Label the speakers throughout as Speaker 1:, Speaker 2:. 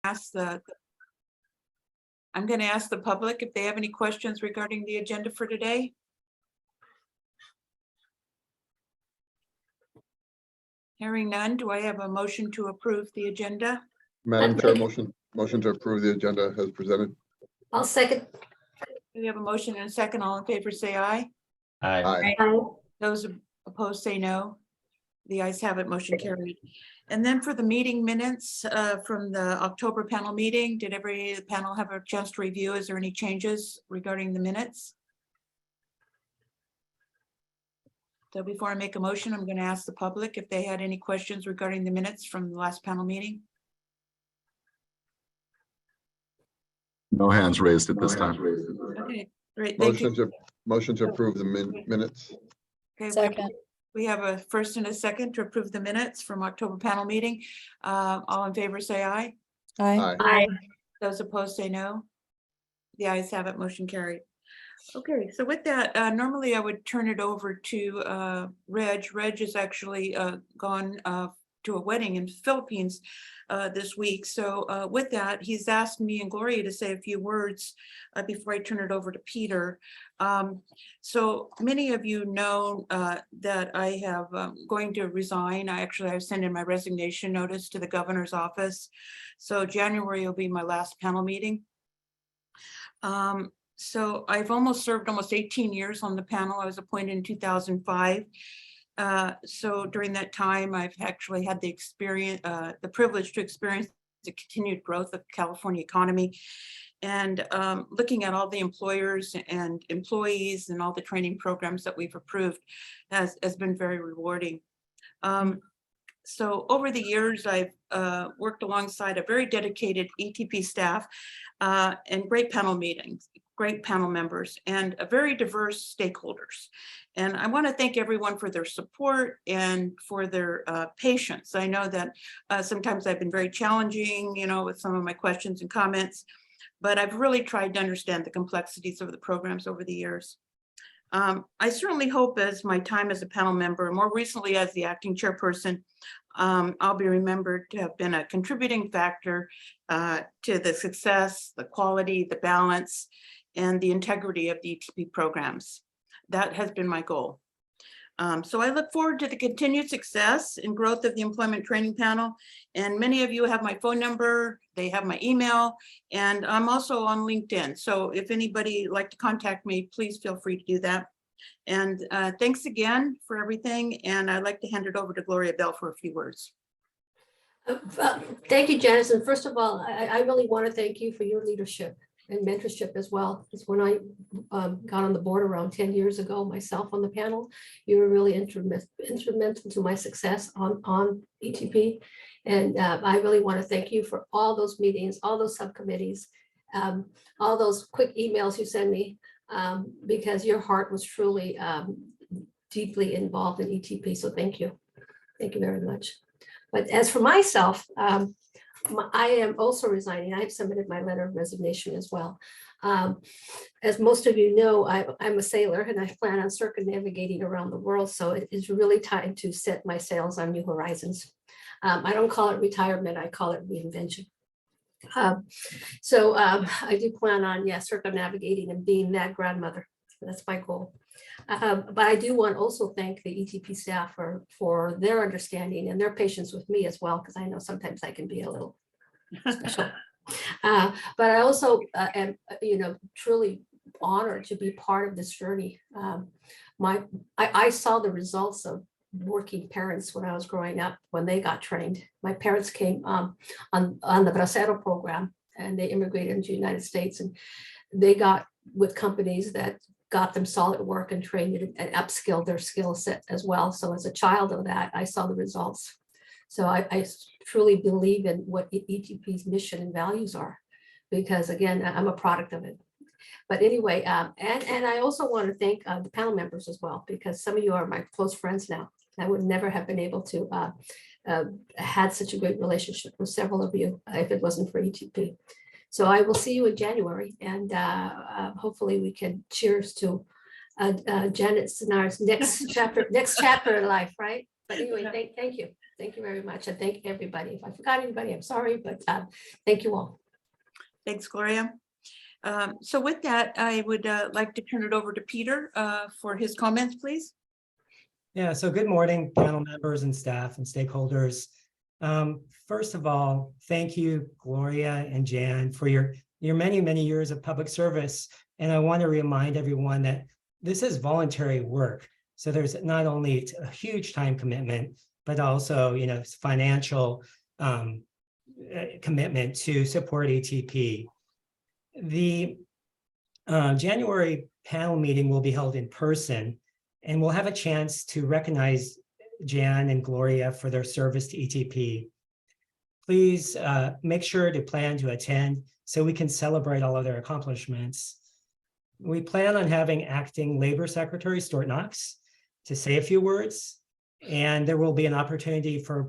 Speaker 1: ask I'm going to ask the public if they have any questions regarding the agenda for today. Hearing none, do I have a motion to approve the agenda?
Speaker 2: Madam Chair, motion to approve the agenda as presented.
Speaker 3: I'll second.
Speaker 1: We have a motion and a second. All in favor, say aye.
Speaker 2: Aye.
Speaker 3: Aye.
Speaker 1: Those opposed, say no. The ayes have it, motion carried. And then for the meeting minutes from the October panel meeting, did every panel have a chance to review? Is there any changes regarding the minutes? So before I make a motion, I'm going to ask the public if they had any questions regarding the minutes from the last panel meeting.
Speaker 4: No hands raised at this time.
Speaker 1: Okay, great. Thank you.
Speaker 2: Motion to approve the minutes.
Speaker 1: Okay,
Speaker 3: Second.
Speaker 1: we have a first and a second to approve the minutes from October panel meeting. All in favor, say aye.
Speaker 2: Aye.
Speaker 3: Aye.
Speaker 1: Those opposed, say no. The ayes have it, motion carried. Okay, so with that, normally I would turn it over to Reg. Reg is actually gone to a wedding in the Philippines this week. So with that, he's asked me and Gloria to say a few words before I turn it over to Peter. So many of you know that I have going to resign. I've sent in my resignation notice to the governor's office. So January will be my last panel meeting. So I've served almost 18 years on the panel. I was appointed in 2005. So during that time, I've actually had the privilege to experience the continued growth of the California economy, and looking at all the employers and employees and all the training programs that we've approved has been very rewarding. So over the years, I've worked alongside a very dedicated ETP staff and great panel meetings, great panel members, and a very diverse stakeholders. And I want to thank everyone for their support and for their patience. I know that sometimes I've been very challenging, with some of my questions and comments, but I've really tried to understand the complexities of the programs over the years. I certainly hope as my time as a panel member, and more recently as the acting chairperson, I'll be remembered to have been a contributing factor to the success, the quality, the balance, and the integrity of the ETP programs. That has been my goal. So I look forward to the continued success and growth of the employment training panel. And many of you have my phone number, they have my email, and I'm also on LinkedIn. So if anybody would like to contact me, please feel free to do that. And thanks again for everything. And I'd like to hand it over to Gloria Bell for a few words.
Speaker 3: Thank you, Janice. And first of all, I really want to thank you for your leadership and mentorship as well. Because when I got on the board around 10 years ago, myself on the panel, you were really instrumental to my success on ETP. And I really want to thank you for all those meetings, all those subcommittees, all those quick emails you send me, because your heart was truly deeply involved in ETP. So thank you. Thank you very much. But as for myself, I am also resigning. I have submitted my letter of resignation as well. As most of you know, I'm a sailor and I plan on circumnavigating around the world. So it is really time to set my sails on new horizons. I don't call it retirement, I call it reinvention. So I do plan on, circumnavigating and being that grandmother. That's my goal. But I do want to also thank the ETP staff for their understanding and their patience with me as well, because I know sometimes I can be a little special. But I also am, truly honored to be part of this journey. I saw the results of working parents when I was growing up, when they got trained. My parents came on the Bracero program, and they immigrated into the United States, and they got with companies that got them solid work and trained and upskilled their skill set as well. So as a child of that, I saw the results. So I truly believe in what ETP's mission and values are, because again, I'm a product of it. But anyway, and I also want to thank the panel members as well, because some of you are my close friends now. I would never have been able to had such a great relationship with several of you if it wasn't for ETP. So I will see you in January, and hopefully we can cheers to Janet Senard's next chapter in life, right? But anyway, thank you. Thank you very much. And thank everybody. If I forgot anybody, I'm sorry, but thank you all.
Speaker 1: Thanks, Gloria. So with that, I would like to turn it over to Peter for his comments, please.
Speaker 5: Yeah, so good morning, panel members and staff and stakeholders. First of all, thank you, Gloria and Jan, for your many, many years of public service. And I want to remind everyone that this is voluntary work. So there's not only a huge time commitment, but also, financial commitment to support ATP. The January panel meeting will be held in person, and we'll have a chance to recognize Jan and Gloria for their service to ETP. Please make sure to plan to attend so we can celebrate all of their accomplishments. We plan on having Acting Labor Secretary Stuart Knox to say a few words, and there will be an opportunity for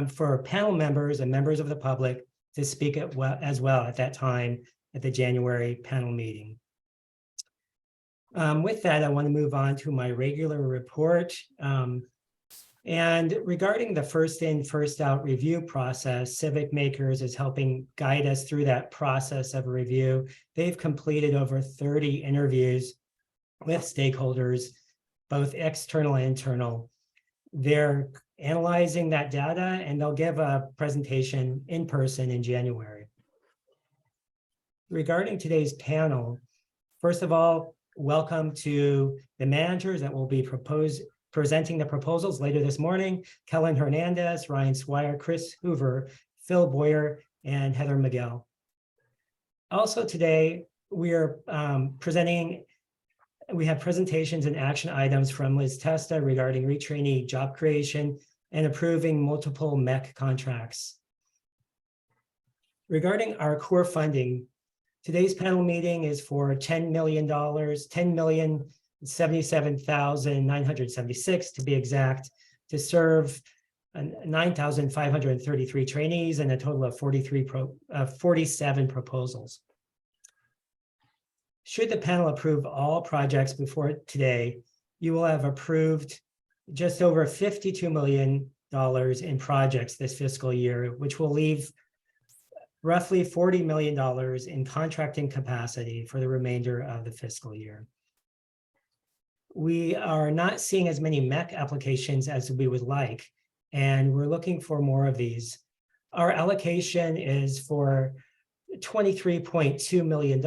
Speaker 5: for panel members and members of the public to speak as well at that time at the January panel meeting. With that, I want to move on to my regular report. And regarding the first in, first out review process, Civic Makers is helping guide us through that process of review. They've completed over 30 interviews with stakeholders, both external and internal. They're analyzing that data, and they'll give a presentation in person in January. Regarding today's panel, first of all, welcome to the managers that will be presenting the proposals later this morning: Kellen Hernandez, Ryan Swire, Chris Hoover, Phil Boyer, and Heather Miguel. Also today, we have presentations and action items from Liz Testa regarding retrainee job creation and approving multiple MEC contracts. Regarding our core funding, today's panel meeting is for $10 million, $10,077,976 to be exact, to serve 9,533 trainees and a total of 47 proposals. Should the panel approve all projects before today, you will have approved just over $52 million in projects this fiscal year, which will leave roughly $40 million in contracting capacity for the remainder of the fiscal year. We are not seeing as many MEC applications as we would like, and we're looking for more of these. Our allocation is for $23.2 million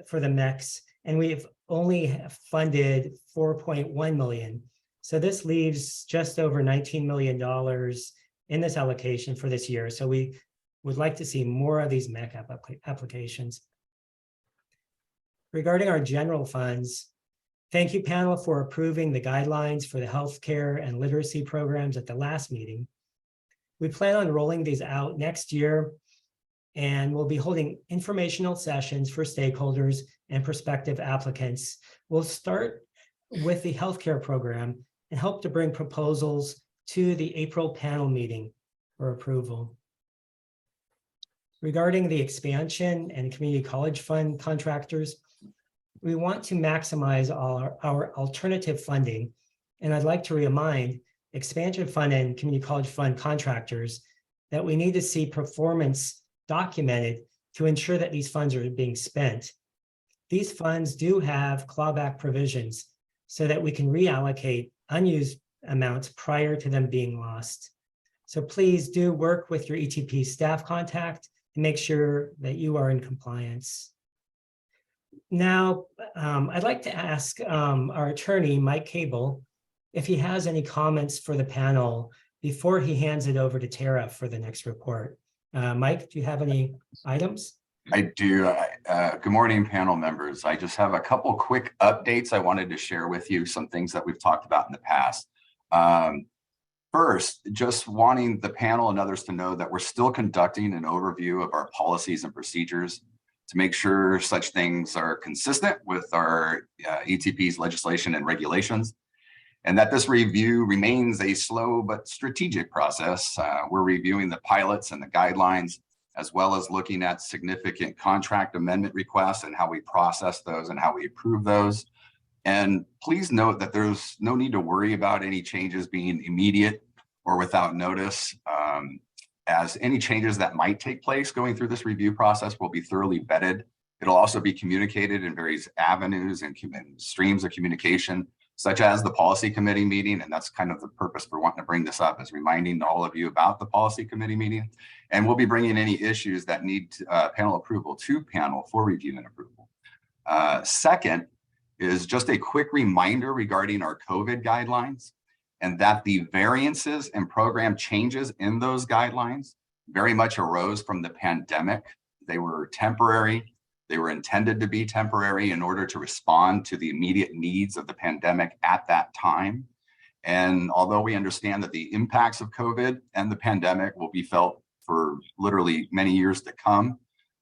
Speaker 5: for the MECs, and we've only funded $4.1 million. So this leaves just over $19 million in this allocation for this year. So we would like to see more of these MEC applications. Regarding our general funds, thank you, panel, for approving the guidelines for the healthcare and literacy programs at the last meeting. We plan on rolling these out next year, and we'll be holding informational sessions for stakeholders and prospective applicants. We'll start with the healthcare program and hope to bring proposals to the April panel meeting for approval. Regarding the expansion and community college fund contractors, we want to maximize our alternative funding. And I'd like to remind expansion fund and community college fund contractors that we need to see performance documented to ensure that these funds are being spent. These funds do have clawback provisions so that we can reallocate unused amounts prior to them being lost. So please do work with your ETP staff contact and make sure that you are in compliance. Now, I'd like to ask our attorney, Mike Cable, if he has any comments for the panel before he hands it over to Tara for the next report. Mike, do you have any items?
Speaker 6: I do. Good morning, panel members. I just have a couple quick updates I wanted to share with you, some things that we've talked about in the past. First, just wanting the panel and others to know that we're still conducting an overview of our policies and procedures to make sure such things are consistent with our ETP's legislation and regulations, and that this review remains a slow but strategic process. We're reviewing the pilots and the guidelines, as well as looking at significant contract amendment requests and how we process those and how we approve those. And please note that there's no need to worry about any changes being immediate or without notice, as any changes that might take place going through this review process will be thoroughly vetted. It'll also be communicated in various avenues and streams of communication, such as the policy committee meeting. And that's kind of the purpose for wanting to bring this up, is reminding all of you about the policy committee meeting. And we'll be bringing any issues that need panel approval to panel for review and approval. Second is just a quick reminder regarding our COVID guidelines, and that the variances and program changes in those guidelines very much arose from the pandemic. They were temporary. They were intended to be temporary in order to respond to the immediate needs of the pandemic at that time. And although we understand that the impacts of COVID and the pandemic will be felt for literally many years to come,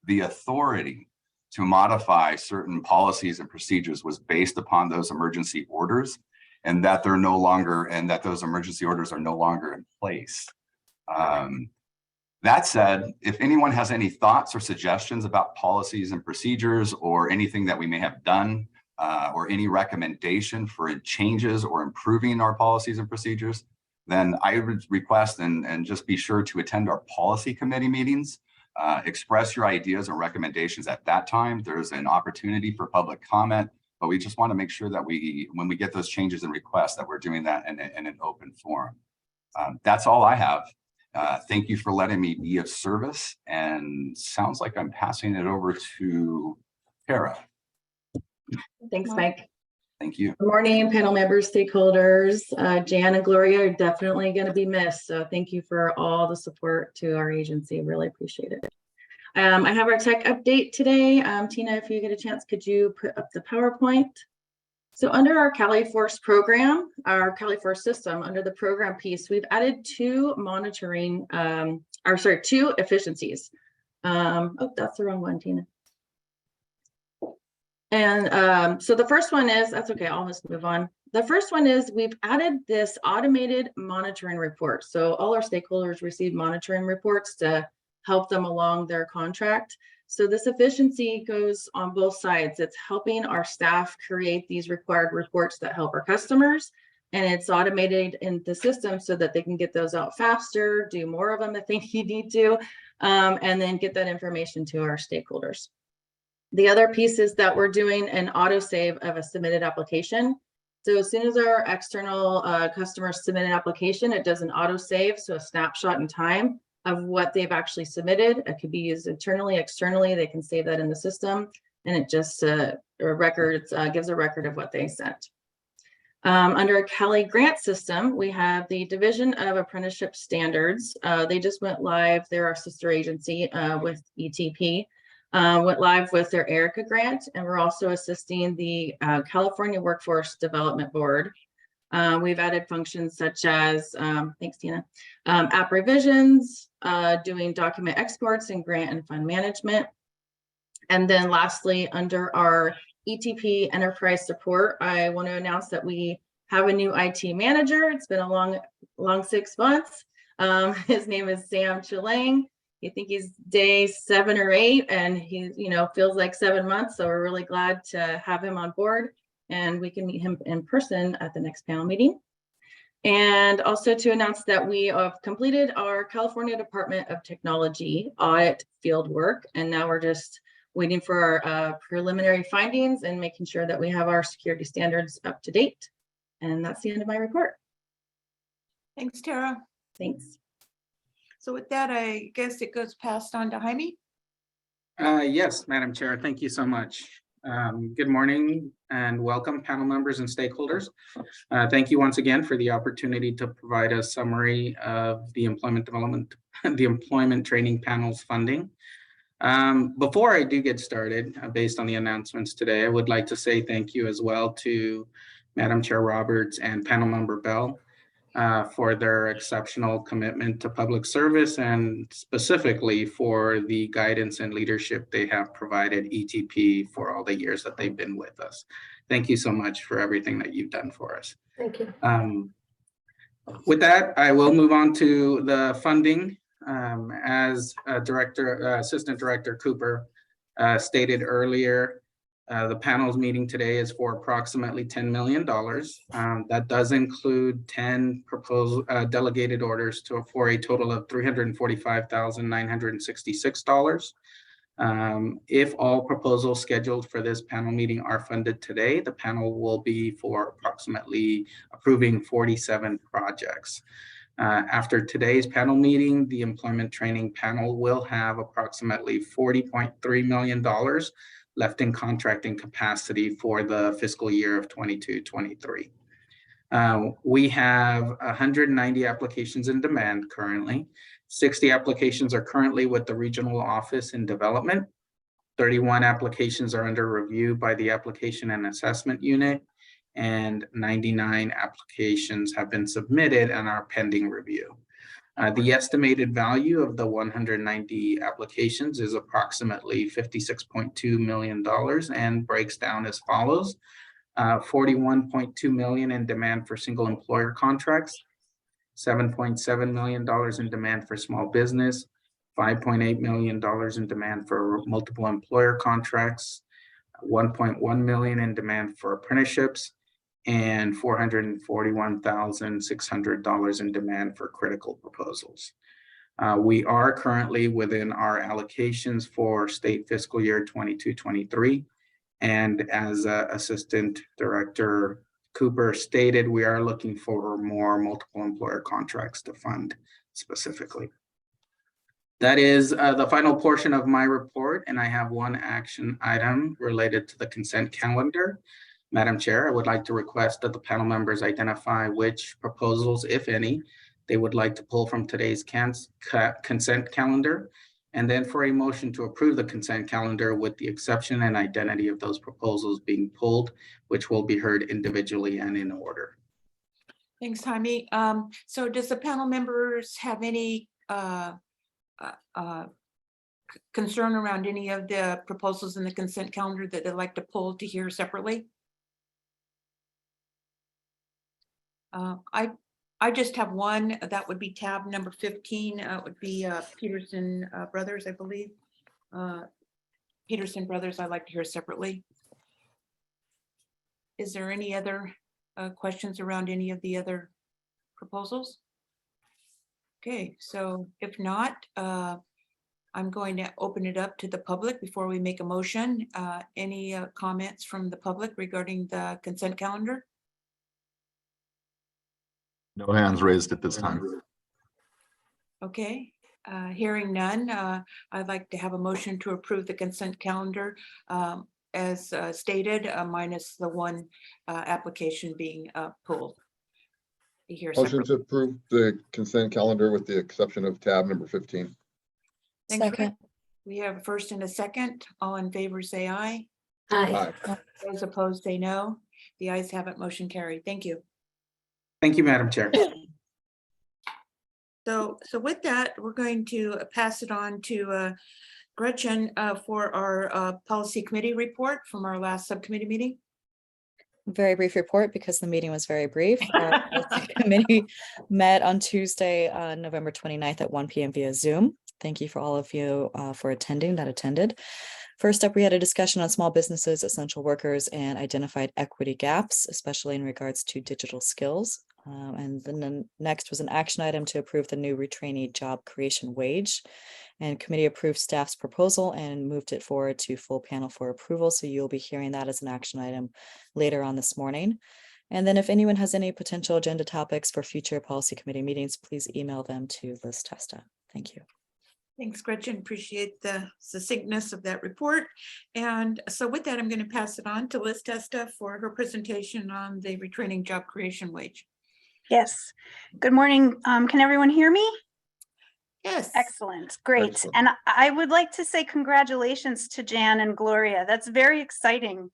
Speaker 6: the authority to modify certain policies and procedures was based upon those emergency orders, and that they're no longer, and that those emergency orders are no longer in place. That said, if anyone has any thoughts or suggestions about policies and procedures, or anything that we may have done, or any recommendation for changes or improving our policies and procedures, then I would request and just be sure to attend our policy committee meetings. Express your ideas and recommendations at that time. There's an opportunity for public comment, but we just want to make sure that when we get those changes and requests, that we're doing that in an open forum. That's all I have. Thank you for letting me be of service, and sounds like I'm passing it over to Tara.
Speaker 7: Thanks, Mike.
Speaker 6: Thank you.
Speaker 7: Good morning, panel members, stakeholders. Jan and Gloria are definitely going to be missed. So thank you for all the support to our agency. Really appreciate it. I have our tech update today. Tina, if you get a chance, could you put up the PowerPoint? So under our CaliForce program, our CaliForce system, under the program piece, we've added two efficiencies. Oh, that's the wrong one, Tina. And so the first one is, that's okay, I'll just move on. The first one is we've added this automated monitoring report. So all our stakeholders receive monitoring reports to help them along their contract. So this efficiency goes on both sides. It's helping our staff create these required reports that help our customers, and it's automated in the system so that they can get those out faster, do more of them if they need to, and then get that information to our stakeholders. The other piece is that we're doing an autosave of a submitted application. So as soon as our external customers submit an application, it does an autosave, so a snapshot in time of what they've actually submitted. It could be used internally, externally. They can save that in the system, and it just gives a record of what they sent. Under a Cali grant system, we have the Division of Apprenticeship Standards. They just went live. They're our sister agency with ETP. Went live with their ERICA grant, and we're also assisting the California Workforce Development Board. We've added functions such as, thanks Tina, app revisions, doing document exports and grant and fund management. And then lastly, under our ETP enterprise support, I want to announce that we have a new IT manager. It's been a long 6 months. His name is Sam Chilang. I think he's day 7 or 8, and he, feels like 7 months. So we're really glad to have him on board, and we can meet him in person at the next panel meeting. And also to announce that we have completed our California Department of Technology audit field work, and now we're just waiting for our preliminary findings and making sure that we have our security standards up to date. And that's the end of my report.
Speaker 1: Thanks, Tara.
Speaker 7: Thanks.
Speaker 1: So with that, I guess it goes passed on to Jaime.
Speaker 8: Yes, Madam Chair, thank you so much. Good morning and welcome, panel members and stakeholders. Thank you once again for the opportunity to provide a summary of the employment training panel's funding. Before I do get started, based on the announcements today, I would like to say thank you as well to Madam Chair Roberts and panel member Bell for their exceptional commitment to public service, and specifically for the guidance and leadership they have provided ETP for all the years that they've been with us. Thank you so much for everything that you've done for us.
Speaker 3: Thank you.
Speaker 8: With that, I will move on to the funding. As Assistant Director Cooper stated earlier, The panel's meeting today is for approximately $10 million. That does include 10 proposed delegated orders for a total of $345,966. If all proposals scheduled for this panel meeting are funded today, the panel will be for approximately approving 47 projects. After today's panel meeting, the employment training panel will have approximately $40.3 million left in contracting capacity for the fiscal year of 22-23. We have 190 applications in demand currently. 60 applications are currently with the regional office in development. 31 applications are under review by the application and assessment unit, and 99 applications have been submitted and are pending review. The estimated value of the 190 applications is approximately $56.2 million and breaks down as follows. $41.2 million in demand for single employer contracts, $7.7 million in demand for small business, $5.8 million in demand for multiple employer contracts, $1.1 million in demand for apprenticeships, and $441,600 in demand for critical proposals. We are currently within our allocations for state fiscal year 22-23. And as Assistant Director Cooper stated, we are looking for more multiple employer contracts to fund specifically. That is the final portion of my report, and I have one action item related to the consent calendar. Madam Chair, I would like to request that the panel members identify which proposals, if any, they would like to pull from today's consent calendar, and then for a motion to approve the consent calendar with the exception and identity of those proposals being pulled, which will be heard individually and in order.
Speaker 1: Thanks, Jaime. So does the panel members have any concern around any of the proposals in the consent calendar that they'd like to pull to hear separately? I just have one. That would be tab number 15. It would be Peterson Brothers, I believe. Peterson Brothers, I'd like to hear separately. Is there any other questions around any of the other proposals? Okay, so if not, I'm going to open it up to the public before we make a motion. Any comments from the public regarding the consent calendar?
Speaker 4: No hands raised at this time.
Speaker 1: Okay, hearing none, I'd like to have a motion to approve the consent calendar as stated, minus the one application being pulled. Here
Speaker 2: Motion to approve the consent calendar with the exception of tab number 15.
Speaker 1: Thanks.
Speaker 9: Second.
Speaker 1: We have a first and a second. All in favor, say aye.
Speaker 3: Aye.
Speaker 2: Aye.
Speaker 1: Those opposed, say no. The ayes have it, motion carried. Thank you.
Speaker 8: Thank you, Madam Chair.
Speaker 1: So with that, we're going to pass it on to Gretchen for our policy committee report from our last subcommittee meeting.
Speaker 9: Very brief report because the meeting was very brief. Our policy committee met on Tuesday, November 29th at 1 p.m. via Zoom. Thank you for all of you for attending that attended. First up, we had a discussion on small businesses, essential workers, and identified equity gaps, especially in regards to digital skills. And then the next was an action item to approve the new retrainee job creation wage. And committee approved staff's proposal and moved it forward to full panel for approval. So you'll be hearing that as an action item later on this morning. And then if anyone has any potential agenda topics for future policy committee meetings, please email them to Liz Testa. Thank you.
Speaker 1: Thanks, Gretchen. Appreciate the succinctness of that report. And so with that, I'm going to pass it on to Liz Testa for her presentation on the retraining job creation wage.
Speaker 10: Yes. Good morning. Can everyone hear me?
Speaker 1: Yes.
Speaker 10: Excellent. Great.
Speaker 2: Excellent.
Speaker 10: And I would like to say congratulations to Jan and Gloria. That's very exciting.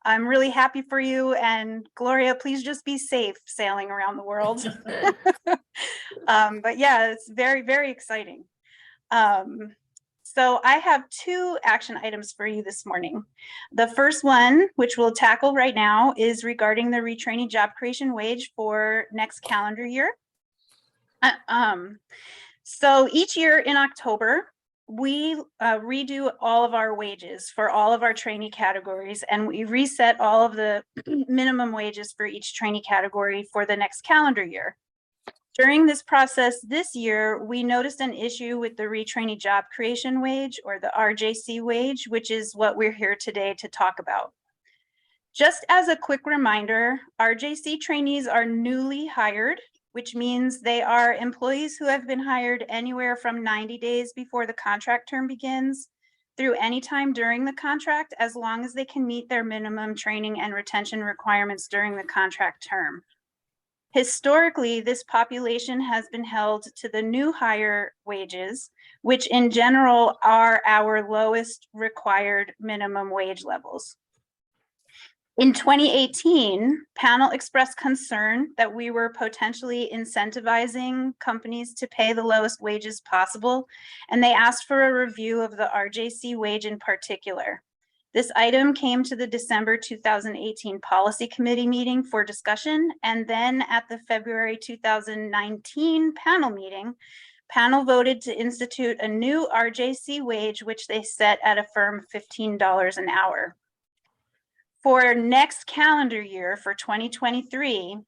Speaker 10: I'm really happy for you. And Gloria, please just be safe sailing around the world. But yeah, it's very, very exciting. So I have two action items for you this morning. The first one, which we'll tackle right now, is regarding the retraining job creation wage for next calendar year. So each year in October, we redo all of our wages for all of our trainee categories, and we reset all of the minimum wages for each trainee category for the next calendar year. During this process this year, we noticed an issue with the retrainee job creation wage, or the RJC wage, which is what we're here today to talk about. Just as a quick reminder, RJC trainees are newly hired, which means they are employees who have been hired anywhere from 90 days before the contract term begins through any time during the contract, as long as they can meet their minimum training and retention requirements during the contract term. Historically, this population has been held to the new hire wages, which in general are our lowest required minimum wage levels. In 2018, panel expressed concern that we were potentially incentivizing companies to pay the lowest wages possible, and they asked for a review of the RJC wage in particular. This item came to the December 2018 Policy Committee meeting for discussion, and then at the February 2019 panel meeting, panel voted to institute a new RJC wage, which they set at a firm $15 an hour. For next calendar year, for 2023,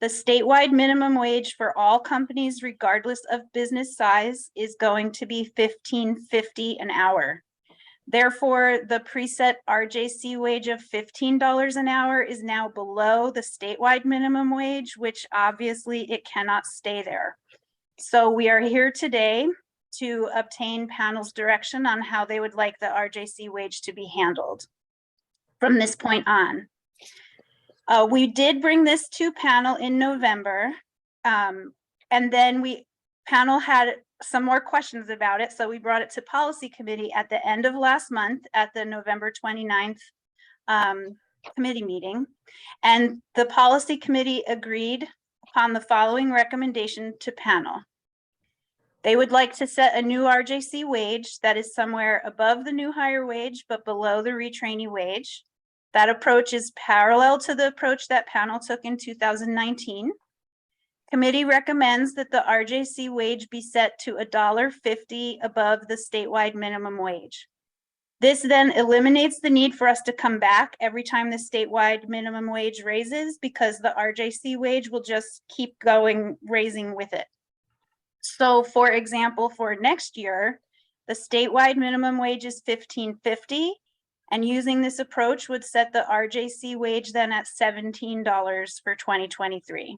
Speaker 10: the statewide minimum wage for all companies, regardless of business size, is going to be $15.50 an hour. Therefore, the preset RJC wage of $15 an hour is now below the statewide minimum wage, which obviously it cannot stay there. So we are here today to obtain panel's direction on how they would like the RJC wage to be handled from this point on. We did bring this to panel in November, and then panel had some more questions about it, so we brought it to Policy Committee at the end of last month at the November 29th committee meeting, and the Policy Committee agreed upon the following recommendation to panel. They would like to set a new RJC wage that is somewhere above the new hire wage but below the retrainee wage. That approach is parallel to the approach that panel took in 2019. Committee recommends that the RJC wage be set to $1.50 above the statewide minimum wage. This then eliminates the need for us to come back every time the statewide minimum wage raises, because the RJC wage will just keep going, raising with it. So for example, for next year, the statewide minimum wage is $15.50. And using this approach would set the RJC wage then at $17 for 2023.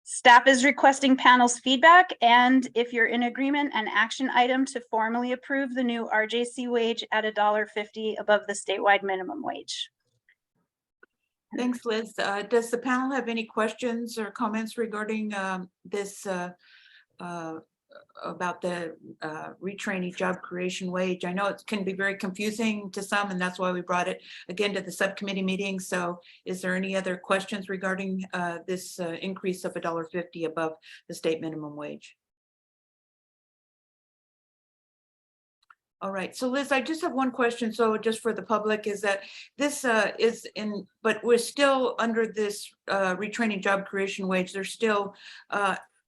Speaker 10: Staff is requesting panel's feedback, and if you're in agreement, an action item to formally approve the new RJC wage at $1.50 above the statewide minimum wage.
Speaker 1: Thanks, Liz. Does the panel have any questions or comments regarding this about the retrainee job creation wage? I know it can be very confusing to some, and that's why we brought it again to the subcommittee meeting. So is there any other questions regarding this increase of $1.50 above the state minimum wage? All right, so Liz, I just have one question. So just for the public, is that this is in, but we're still under this retraining job creation wage. There's still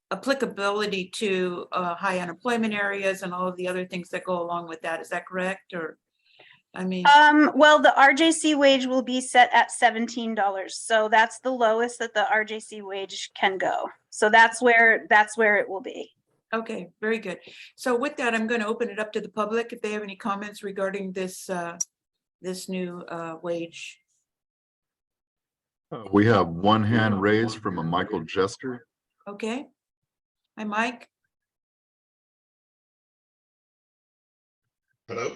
Speaker 1: applicability to high unemployment areas and all of the other things that go along with that. Is that correct? Or, I mean,
Speaker 10: well, the RJC wage will be set at $17. So that's the lowest that the RJC wage can go. So that's where it will be.
Speaker 1: okay, very good. So with that, I'm going to open it up to the public if they have any comments regarding this this new wage.
Speaker 4: We have one hand raised from a Michael Jester.
Speaker 1: Okay. Hi, Mike.
Speaker 11: Hello.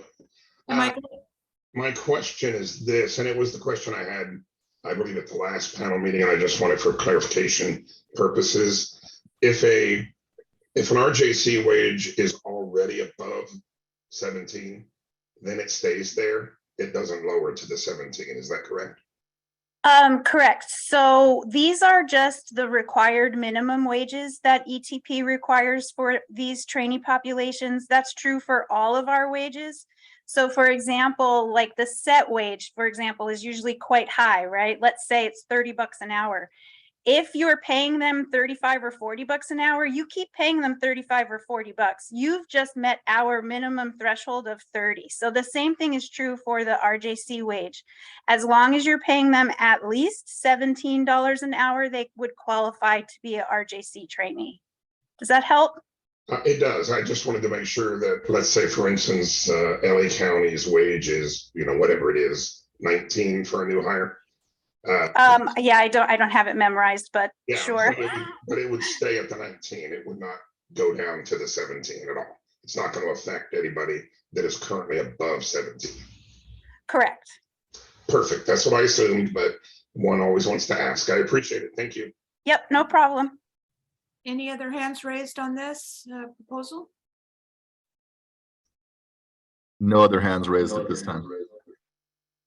Speaker 1: Hi, Michael.
Speaker 11: My question is this, and it was the question I had, I believe, at the last panel meeting, and I just wanted for clarification purposes. If an RJC wage is already above 17, then it stays there. It doesn't lower to the 17. Is that correct?
Speaker 10: Correct. So these are just the required minimum wages that ETP requires for these trainee populations. That's true for all of our wages. So for example, like the set wage, for example, is usually quite high, right? Let's say it's $30 an hour. If you're paying them 35 or 40 bucks an hour, you keep paying them 35 or 40 bucks. You've just met our minimum threshold of 30. So the same thing is true for the RJC wage. As long as you're paying them at least $17 an hour, they would qualify to be a RJC trainee. Does that help?
Speaker 11: It does. I just wanted to make sure that, let's say, for instance, LA County's wage is, whatever it is, 19 for a new hire.
Speaker 10: Yeah, I don't have it memorized, but
Speaker 11: Yeah,
Speaker 10: sure.
Speaker 11: but it would stay at the 19. It would not go down to the 17 at all. It's not going to affect anybody that is currently above 17.
Speaker 10: Correct.
Speaker 11: Perfect. That's what I assumed, but one always wants to ask. I appreciate it. Thank you.
Speaker 10: Yep, no problem.
Speaker 1: Any other hands raised on this proposal?
Speaker 4: No other hands raised at this time.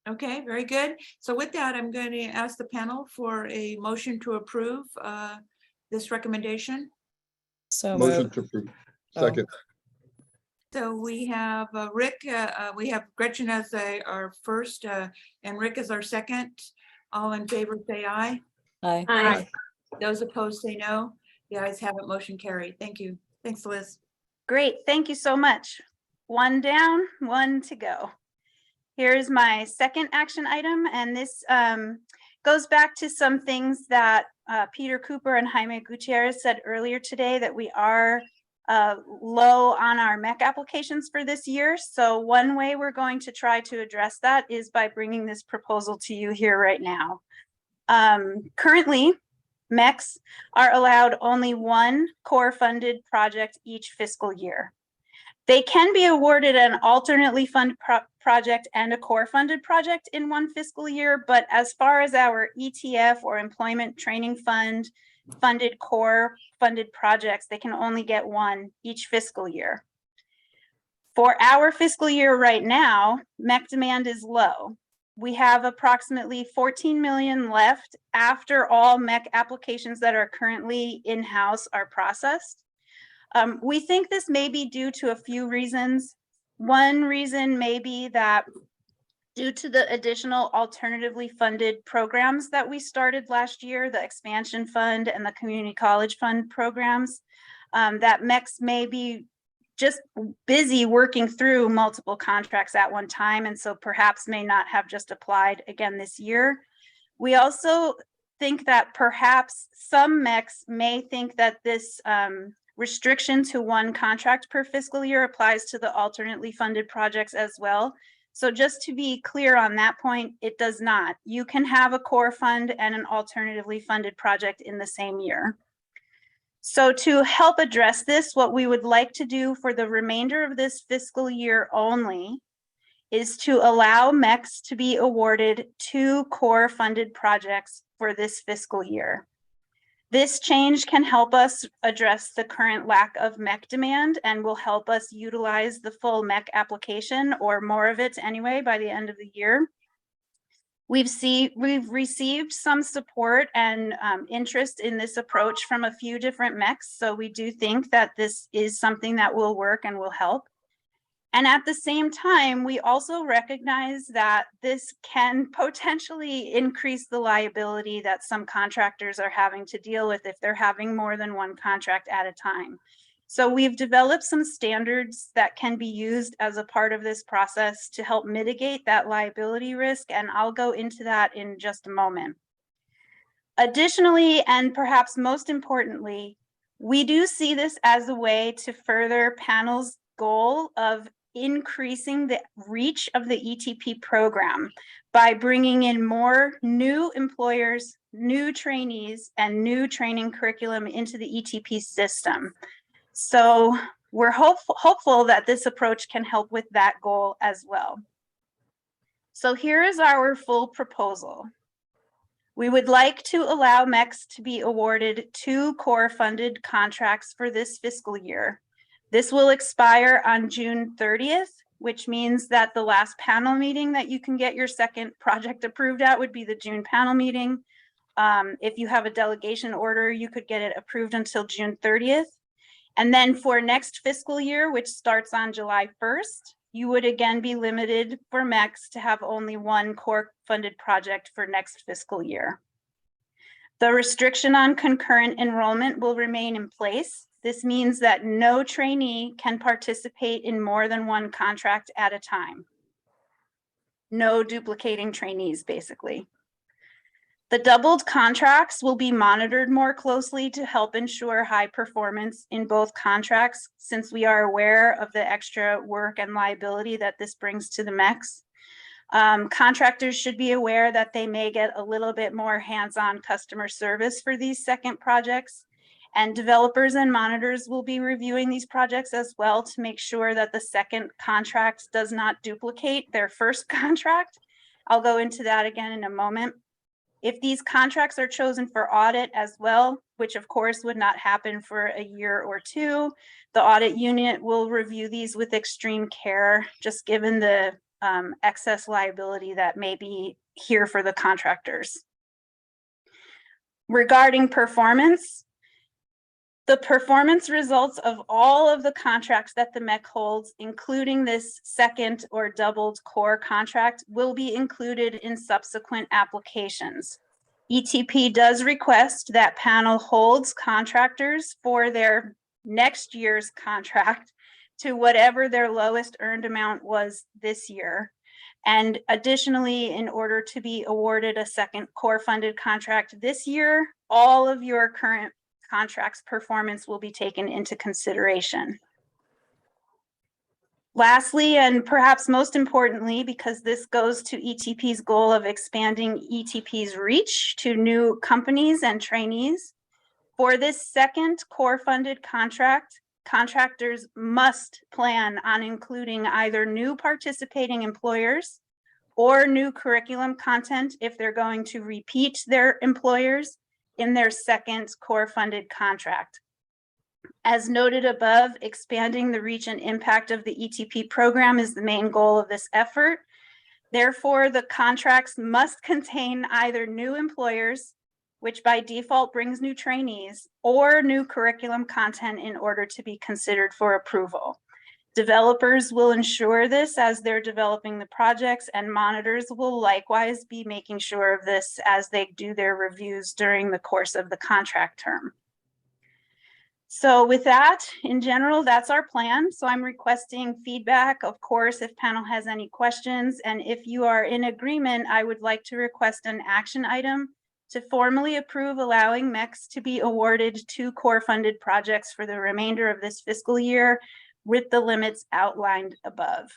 Speaker 1: Okay, very good. So with that, I'm going to ask the panel for a motion to approve this recommendation.
Speaker 9: So
Speaker 2: Motion
Speaker 9: moved.
Speaker 2: to approve.
Speaker 9: Oh.
Speaker 2: Second.
Speaker 1: So we have Rick, we have Gretchen as our first and Rick as our second. All in favor, say aye.
Speaker 9: Aye.
Speaker 3: Aye.
Speaker 1: Those opposed, say no. The ayes have it, motion carried. Thank you. Thanks, Liz.
Speaker 10: Great, thank you so much. One down, one to go. Here's my second action item, and this goes back to some things that Peter Cooper and Jaime Gutierrez said earlier today, that we are low on our MEC applications for this year. So one way we're going to try to address that is by bringing this proposal to you here right now. Currently, MECs are allowed only one core funded project each fiscal year. They can be awarded an alternately funded project and a core funded project in one fiscal year, but as far as our ETF or Employment Training Fund funded core funded projects, they can only get one each fiscal year. For our fiscal year right now, MEC demand is low. We have approximately 14 million left after all MEC applications that are currently in-house are processed. We think this may be due to a few reasons. One reason may be that due to the additional alternatively funded programs that we started last year, the Expansion Fund and the Community College Fund programs, that MECs may be just busy working through multiple contracts at one time, and so perhaps may not have just applied again this year. We also think that perhaps some MECs may think that this restriction to one contract per fiscal year applies to the alternately funded projects as well. So just to be clear on that point, it does not. You can have a core fund and an alternatively funded project in the same year. So to help address this, what we would like to do for the remainder of this fiscal year only is to allow MECs to be awarded 2 core funded projects for this fiscal year. This change can help us address the current lack of MEC demand and will help us utilize the full MEC application, or more of it anyway, by the end of the year. We've received some support and interest in this approach from a few different MECs, so we do think that this is something that will work and will help. And at the same time, we also recognize that this can potentially increase the liability that some contractors are having to deal with if they're having more than one contract at a time. So we've developed some standards that can be used as a part of this process to help mitigate that liability risk, and I'll go into that in just a moment. Additionally, and perhaps most importantly, we do see this as a way to further panel's goal of increasing the reach of the ETP program by bringing in more new employers, new trainees, and new training curriculum into the ETP system. So we're hopeful that this approach can help with that goal as well. So here is our full proposal. We would like to allow MECs to be awarded 2 core funded contracts for this fiscal year. This will expire on June 30th, which means that the last panel meeting that you can get your second project approved at would be the June panel meeting. If you have a delegation order, you could get it approved until June 30th. And then for next fiscal year, which starts on July 1st, you would again be limited for MECs to have only 1 core funded project for next fiscal year. The restriction on concurrent enrollment will remain in place. This means that no trainee can participate in more than one contract at a time. No duplicating trainees, basically. The doubled contracts will be monitored more closely to help ensure high performance in both contracts, since we are aware of the extra work and liability that this brings to the MECs. Contractors should be aware that they may get a little bit more hands-on customer service for these second projects. And developers and monitors will be reviewing these projects as well to make sure that the second contract does not duplicate their first contract. I'll go into that again in a moment. If these contracts are chosen for audit as well, which of course would not happen for a year or two, the audit unit will review these with extreme care, just given the excess liability that may be here for the contractors. Regarding performance, the performance results of all of the contracts that the MEC holds, including this second or doubled core contract, will be included in subsequent applications. ETP does request that panel holds contractors for their next year's contract to whatever their lowest earned amount was this year. And additionally, in order to be awarded a second core funded contract this year, all of your current contracts performance will be taken into consideration. Lastly, and perhaps most importantly, because this goes to ETP's goal of expanding ETP's reach to new companies and trainees, for this second core funded contract, contractors must plan on including either new participating employers or new curriculum content if they're going to repeat their employers in their second core funded contract. As noted above, expanding the reach and impact of the ETP program is the main goal of this effort. Therefore, the contracts must contain either new employers, which by default brings new trainees, or new curriculum content in order to be considered for approval. Developers will ensure this as they're developing the projects, and monitors will likewise be making sure of this as they do their reviews during the course of the contract term. So with that, in general, that's our plan. So I'm requesting feedback, of course, if panel has any questions. And if you are in agreement, I would like to request an action item to formally approve allowing MECs to be awarded 2 core funded projects for the remainder of this fiscal year with the limits outlined above.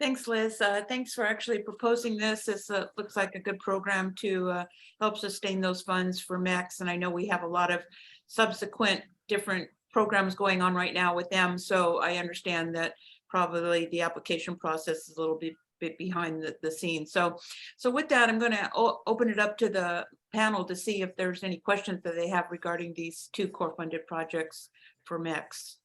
Speaker 1: Thanks, Liz. Thanks for actually proposing this. This looks like a good program to help sustain those funds for MECs. And I know we have a lot of subsequent different programs going on right now with them. So I understand that probably the application process is a little bit behind the scenes. So with that, I'm going to open it up to the panel to see if there's any questions that they have regarding these 2 core funded projects for MECs.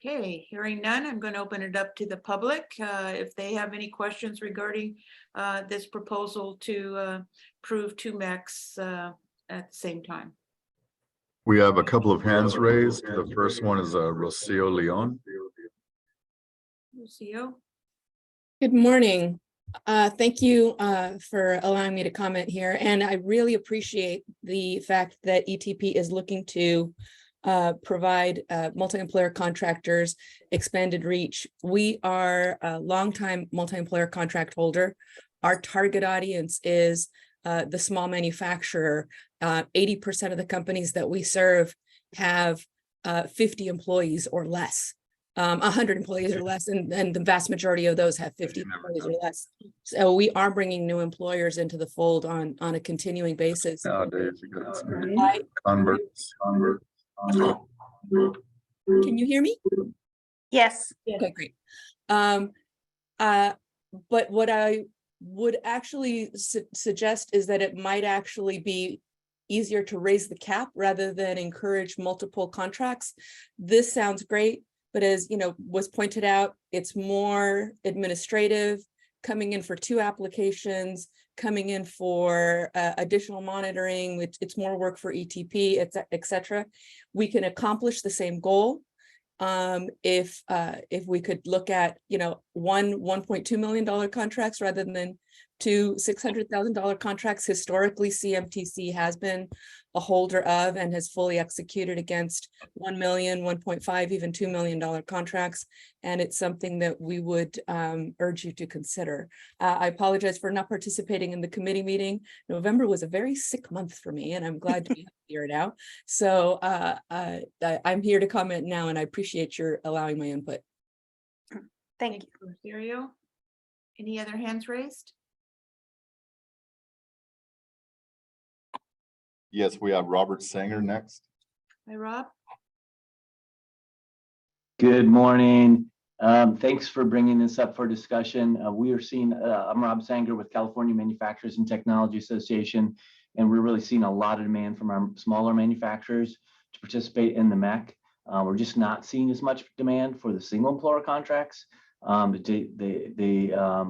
Speaker 1: Okay, hearing none, I'm going to open it up to the public. If they have any questions regarding this proposal to approve 2 MECs at the same time.
Speaker 4: We have a couple of hands raised. The first one is Rocio Leon.
Speaker 1: Rocio?
Speaker 12: Good morning. Thank you for allowing me to comment here. And I really appreciate the fact that ETP is looking to provide multi-employer contractors expanded reach. We are a longtime multi-employer contract holder. Our target audience is the small manufacturer. 80% of the companies that we serve have 50 employees or less, 100 employees or less, and the vast majority of those have 50 employees or less. So we are bringing new employers into the fold on a continuing basis.
Speaker 4: Nowadays, converts.
Speaker 12: Can you hear me?
Speaker 10: Yes.
Speaker 12: Okay, great. But what I would actually suggest is that it might actually be easier to raise the cap rather than encourage multiple contracts. This sounds great, but as was pointed out, it's more administrative, coming in for 2 applications, coming in for additional monitoring, which it's more work for ETP, et cetera. We can accomplish the same goal if we could look at, $1.2 million contracts rather than two $600,000 contracts. Historically, CMTC has been a holder of and has fully executed against 1 million, 1.5, even $2 million contracts. And it's something that we would urge you to consider. I apologize for not participating in the committee meeting. November was a very sick month for me, and I'm glad to be here now. So I'm here to comment now, and I appreciate your allowing my input.
Speaker 10: Thank you.
Speaker 1: Rosario. Any other hands raised?
Speaker 4: Yes, we have Robert Sanger next.
Speaker 1: Hi, Rob.
Speaker 13: Good morning. Thanks for bringing this up for discussion. We are seeing, I'm Rob Sanger with California Manufacturers and Technology Association, and we're really seeing a lot of demand from our smaller manufacturers to participate in the MEC. We're just not seeing as much demand for the single employer contracts. They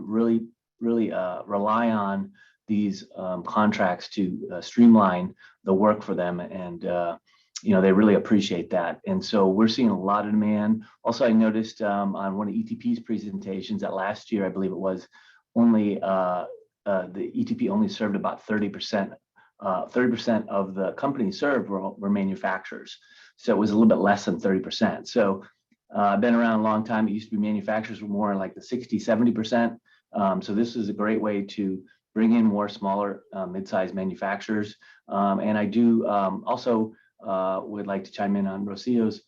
Speaker 13: really rely on these contracts to streamline the work for them, and they really appreciate that. And so we're seeing a lot of demand. Also, I noticed on one of ETP's presentations that last year, I believe it was, only the ETP only served about 30%. 30% of the companies served were manufacturers. So it was a little bit less than 30%. So I've been around a long time. It used to be manufacturers were more like the 60, 70%. So this is a great way to bring in more smaller mid-sized manufacturers. And I do also would like to chime in on Rocio's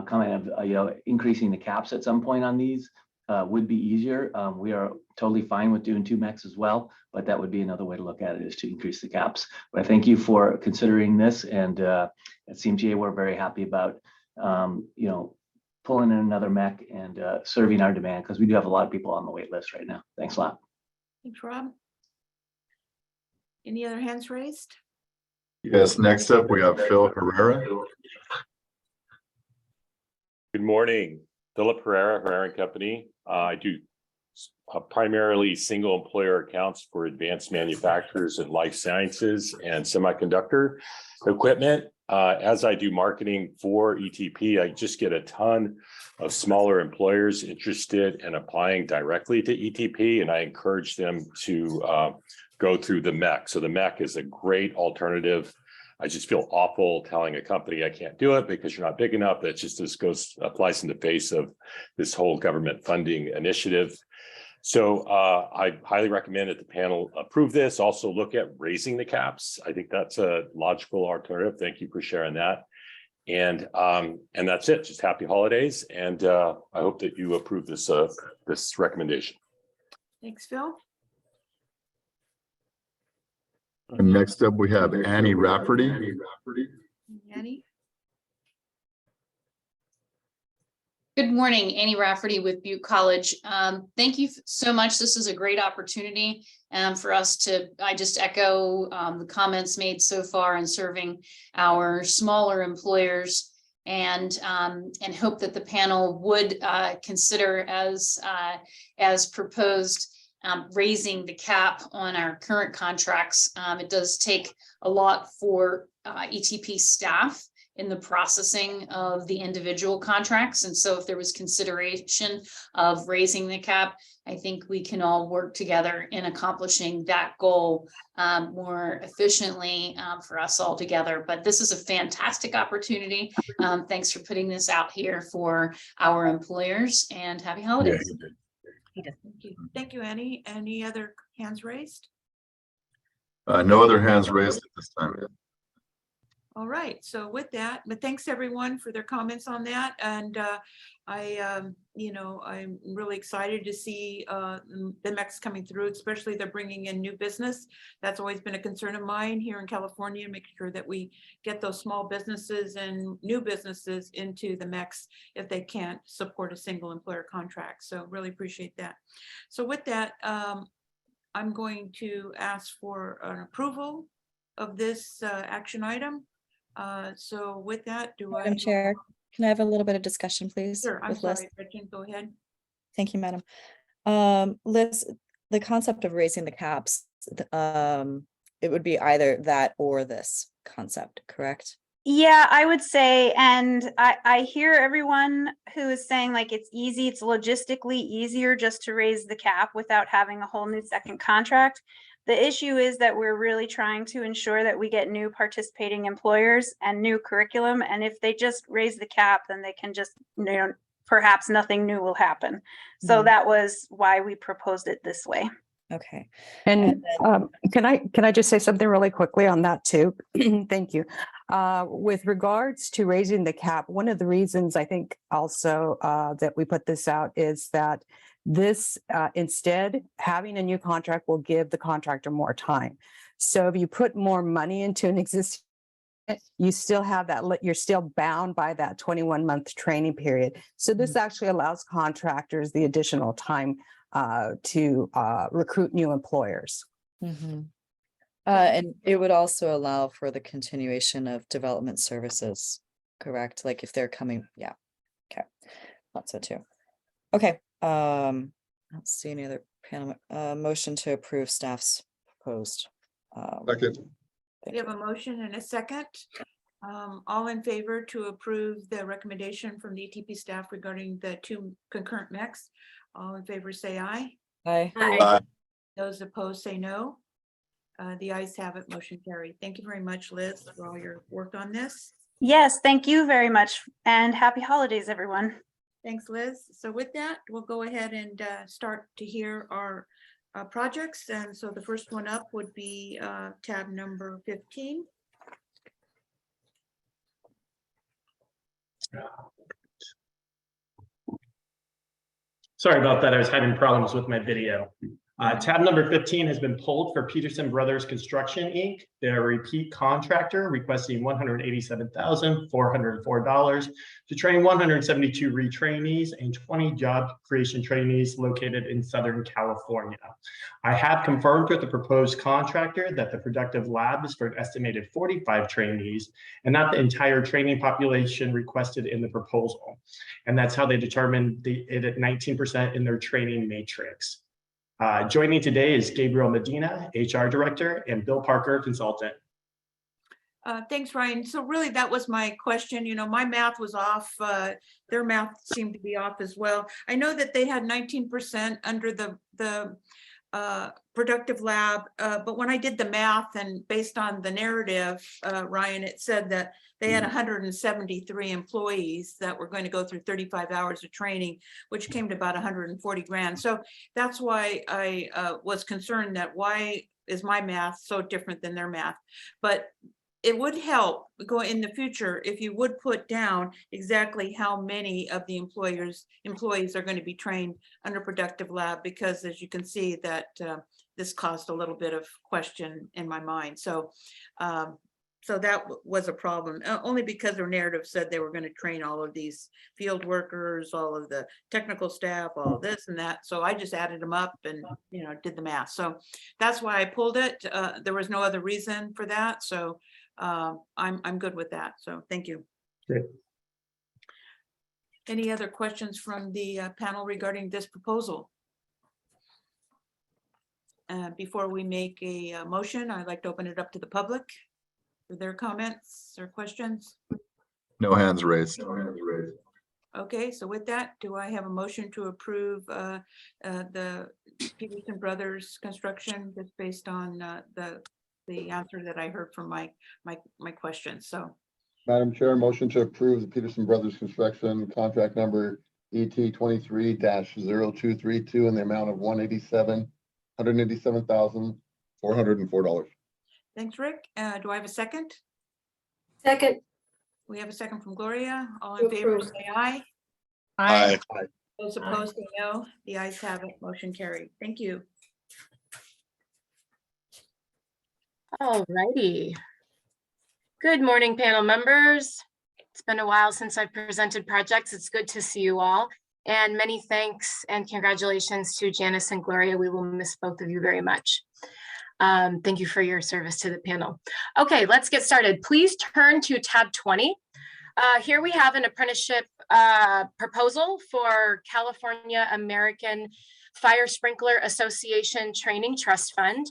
Speaker 13: comment of increasing the caps at some point on these would be easier. We are totally fine with doing 2 MECs as well, but that would be another way to look at it, is to increase the caps. But I thank you for considering this, and at CMTA we're very happy about pulling in another MEC and serving our demand, because we do have a lot of people on the wait list right now. Thanks a lot.
Speaker 1: Thanks, Rob. Any other hands raised?
Speaker 4: Yes, next up we have Phil Herrera.
Speaker 14: Good morning, Philip Herrera, Herrera & Company. I do primarily single employer accounts for advanced manufacturers in life sciences and semiconductor equipment. As I do marketing for ETP, I just get a ton of smaller employers interested in applying directly to ETP, and I encourage them to go through the MEC. So the MEC is a great alternative. I just feel awful telling a company I can't do it because you're not big enough. That just applies in the face of this whole government funding initiative. So I highly recommend that the panel approve this. Also look at raising the caps. I think that's a logical alternative. Thank you for sharing that. And that's it. Just happy holidays. And I hope that you approve this this recommendation.
Speaker 1: Thanks, Phil.
Speaker 4: And next up we have Annie Rafferty.
Speaker 1: Annie?
Speaker 15: Good morning, Annie Rafferty with Butte College. Thank you so much. This is a great opportunity for us to, I just echo the comments made so far in serving our smaller employers, and hope that the panel would consider as proposed raising the cap on our current contracts. It does take a lot for ETP staff in the processing of the individual contracts. And so if there was consideration of raising the cap, I think we can all work together in accomplishing that goal more efficiently for us all together. But this is a fantastic opportunity. Thanks for putting this out here for our employers, and happy holidays.
Speaker 1: Thank you, Annie. Any other hands raised?
Speaker 4: No other hands raised at this time.
Speaker 1: All right, so with that, but thanks everyone for their comments on that. And I'm really excited to see the MECs coming through, especially they're bringing in new business. That's always been a concern of mine here in California, making sure that we get those small businesses and new businesses into the MECs if they can't support a single employer contract. So really appreciate that. So with that, I'm going to ask for an approval of this action item. So with that,
Speaker 9: Madam Chair, can I have a little bit of discussion, please?
Speaker 1: Sure, I'm
Speaker 9: with Liz?
Speaker 1: sorry, Gretchen, go ahead.
Speaker 9: Thank you, Madam. Liz, the concept of raising the caps, it would be either that or this concept, correct?
Speaker 10: Yeah, I would say, and I hear everyone who is saying like it's easy, it's logistically easier just to raise the cap without having a whole new second contract. The issue is that we're really trying to ensure that we get new participating employers and new curriculum. And if they just raise the cap, then they can just, perhaps nothing new will happen. So that was why we proposed it this way.
Speaker 9: Okay.
Speaker 16: And can I just say something really quickly on that too? Thank you. With regards to raising the cap, one of the reasons I think also that we put this out is that this instead having a new contract will give the contractor more time. So if you put more money into an existing, you still have that, you're still bound by that 21-month training period. So this actually allows contractors the additional time to recruit new employers.
Speaker 9: And it would also allow for the continuation of development services, correct? Like if they're coming, yeah. Okay, thought so too. Okay, I don't see any other panel, motion to approve staff's proposed.
Speaker 2: Second.
Speaker 1: We have a motion and a second. All in favor to approve the recommendation from the ETP staff regarding the 2 concurrent MECs. All in favor say aye.
Speaker 9: Aye.
Speaker 3: Aye.
Speaker 1: Those opposed say no. The ayes have it, motion carried. Thank you very much, Liz, for all your work on this.
Speaker 10: Yes, thank you very much. And happy holidays, everyone.
Speaker 1: Thanks, Liz. So with that, we'll go ahead and start to hear our projects. And so the first one up would be tab number 15.
Speaker 17: Sorry about that. I was having problems with my video. Tab number 15 has been pulled for Peterson Brothers Construction, Inc. They're a repeat contractor requesting $187,404 to train 172 retrainees and 20 job creation trainees located in Southern California. I have confirmed with the proposed contractor that the productive lab is for an estimated 45 trainees and not the entire training population requested in the proposal. And that's how they determined it at 19% in their training matrix. Joining today is Gabriel Medina, HR Director, and Bill Parker, Consultant.
Speaker 1: Thanks, Ryan. So really that was my question. My math was off. Their math seemed to be off as well. I know that they had 19% under the productive lab, but when I did the math and based on the narrative, Ryan, it said that they had 173 employees that were going to go through 35 hours of training, which came to about 140 grand. So that's why I was concerned that why is my math so different than their math? But it would help go in the future if you would put down exactly how many of the employees are going to be trained under productive lab, because as you can see that this caused a little bit of question in my mind. So so that was a problem, only because their narrative said they were going to train all of these field workers, all of the technical staff, all of this and that. So I just added them up and did the math. So that's why I pulled it. There was no other reason for that. So I'm good with that. So thank you.
Speaker 17: Great.
Speaker 1: Any other questions from the panel regarding this proposal? Before we make a motion, I'd like to open it up to the public for their comments or questions.
Speaker 4: No hands raised.
Speaker 1: Okay, so with that, do I have a motion to approve the Peterson Brothers construction just based on the answer that I heard from my questions? So,
Speaker 2: Madam Chair, motion to approve the Peterson Brothers Construction contract number ET 23-0232 in the amount of $187,404.
Speaker 1: thanks, Rick. Do I have a second?
Speaker 3: Second.
Speaker 1: We have a second from Gloria. All in favor, say aye.
Speaker 2: Aye.
Speaker 1: Those opposed, say no. The ayes have it. Motion carried. Thank you.
Speaker 18: All righty. Good morning, panel members. It's been a while since I've presented projects. It's good to see you all. And many thanks and congratulations to Janice and Gloria. We will miss both of you very much. Thank you for your service to the panel. Okay, let's get started. Please turn to tab 20. Here we have an apprenticeship proposal for California American Fire Sprinkler Association Training Trust Fund.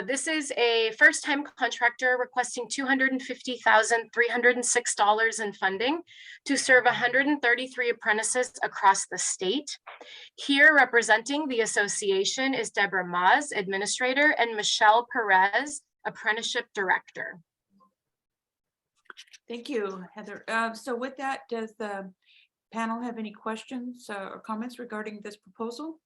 Speaker 18: This is a first-time contractor requesting $250,306 in funding to serve 133 apprentices across the state. Here representing the association is Deborah Maz, Administrator, and Michelle Perez, Apprenticeship Director.
Speaker 1: Thank you, Heather. So with that, does the panel have any questions or comments regarding this proposal?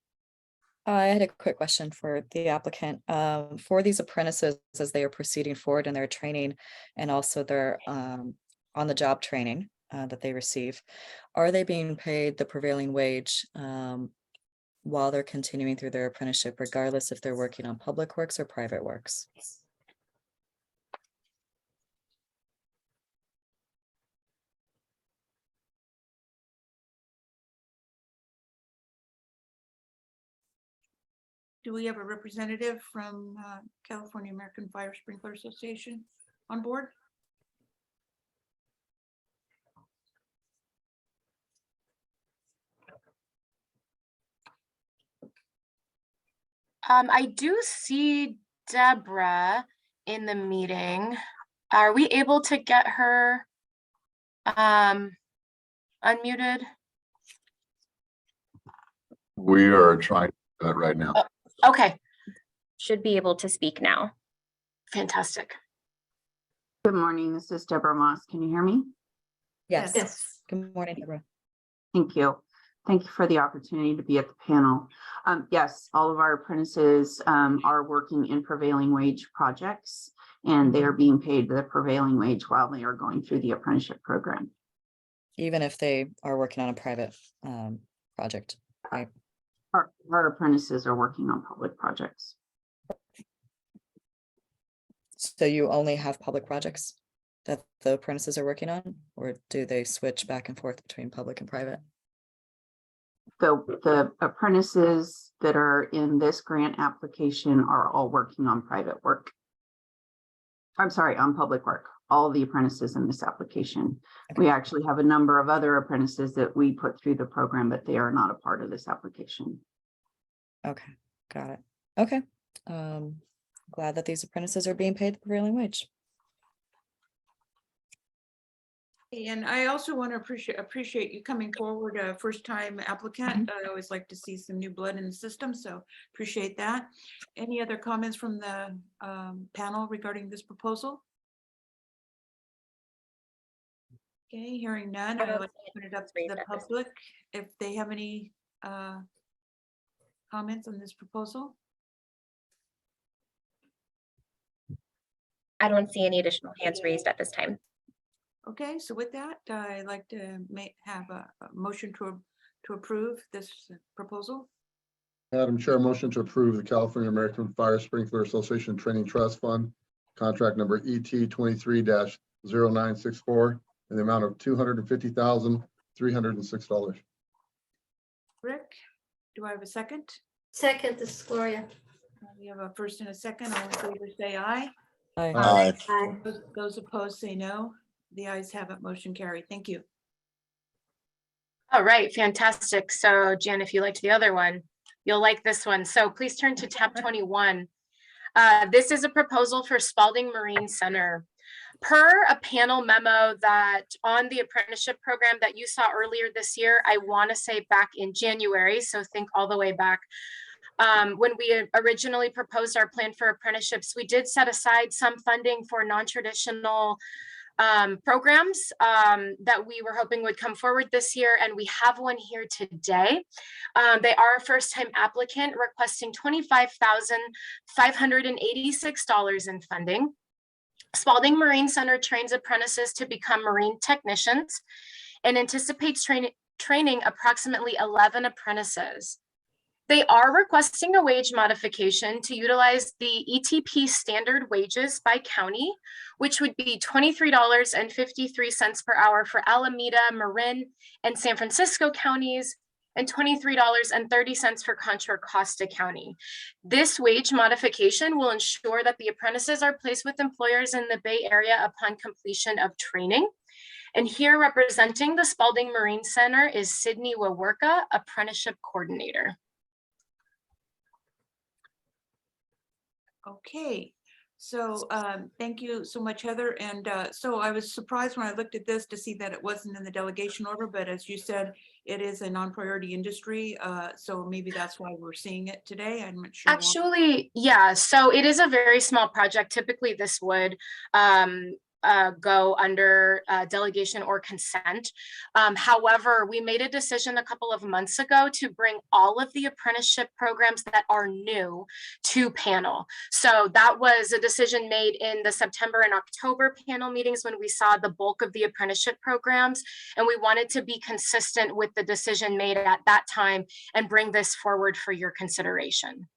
Speaker 9: I had a quick question for the applicant. For these apprentices, as they are proceeding forward in their training and also their on-the-job training that they receive, are they being paid the prevailing wage while they're continuing through their apprenticeship, regardless if they're working on public works or private works?
Speaker 1: Do we have a representative from California American Fire Sprinkler Association on board?
Speaker 18: I do see Deborah in the meeting. Are we able to get her unmuted?
Speaker 4: We are trying to do that right now.
Speaker 18: Okay,
Speaker 19: Should be able to speak now.
Speaker 18: fantastic.
Speaker 20: Good morning, this is Deborah Moss. Can you hear me?
Speaker 9: Yes.
Speaker 18: Yes.
Speaker 9: Good morning, Deborah.
Speaker 20: Thank you. Thank you for the opportunity to be at the panel. Yes, all of our apprentices are working in prevailing wage projects, and they are being paid the prevailing wage while they are going through the apprenticeship program.
Speaker 9: Even if they are working on a private project, right?
Speaker 20: Our apprentices are working on public projects.
Speaker 9: So you only have public projects that the apprentices are working on, or do they switch back and forth between public and private?
Speaker 20: The apprentices that are in this grant application are all working on private work. I'm sorry, on public work, all the apprentices in this application. We actually have a number of other apprentices that we put through the program, but they are not a part of this application.
Speaker 9: Okay, got it. Okay. Glad that these apprentices are being paid the prevailing wage.
Speaker 1: And I also want to appreciate you coming forward, a first-time applicant. I always like to see some new blood in the system, so appreciate that. Any other comments from the panel regarding this proposal? Okay, hearing none, I would like to open it up to the public if they have any comments on this proposal.
Speaker 19: I don't see any additional hands raised at this time.
Speaker 1: Okay, so with that, I'd like to have a motion to approve this proposal.
Speaker 2: Madam Chair, motion to approve the California American Fire Sprinkler Association Training Trust Fund, contract number ET 23-0964, in the amount of $250,306.
Speaker 1: Rick, do I have a second?
Speaker 3: Second, this is Gloria.
Speaker 1: We have a first and a second. All in favor, say aye.
Speaker 9: Aye.
Speaker 3: Aye.
Speaker 1: Those opposed, say no. The ayes have it, motion carried. Thank you.
Speaker 18: All right, fantastic. So Jen, if you liked the other one, you'll like this one. So please turn to tab 21. This is a proposal for Spalding Marine Center. Per a panel memo that on the apprenticeship program that you saw earlier this year, I want to say back in January, so think all the way back. When we originally proposed our plan for apprenticeships, we did set aside some funding for non-traditional programs that we were hoping would come forward this year, and we have one here today. They are a first-time applicant requesting $25,586 in funding. Spalding Marine Center trains apprentices to become marine technicians and anticipates training approximately 11 apprentices. They are requesting a wage modification to utilize the ETP standard wages by county, which would be $23.53 per hour for Alameda, Marin, and San Francisco counties, and $23.30 for Contra Costa County. This wage modification will ensure that the apprentices are placed with employers in the Bay Area upon completion of training. And here representing the Spalding Marine Center is Sydney Waworka, Apprenticeship Coordinator.
Speaker 1: Okay, so thank you so much, Heather. And so I was surprised when I looked at this to see that it wasn't in the delegation order, but as you said, it is a non-priority industry. So maybe that's why we're seeing it today. I'm not sure. why.
Speaker 18: Actually, yeah, so it is a very small project. Typically, this would go under delegation or consent. However, we made a decision a couple of months ago to bring all of the apprenticeship programs that are new to panel. So that was a decision made in the September and October panel meetings when we saw the bulk of the apprenticeship programs. And we wanted to be consistent with the decision made at that time and bring this forward for your consideration.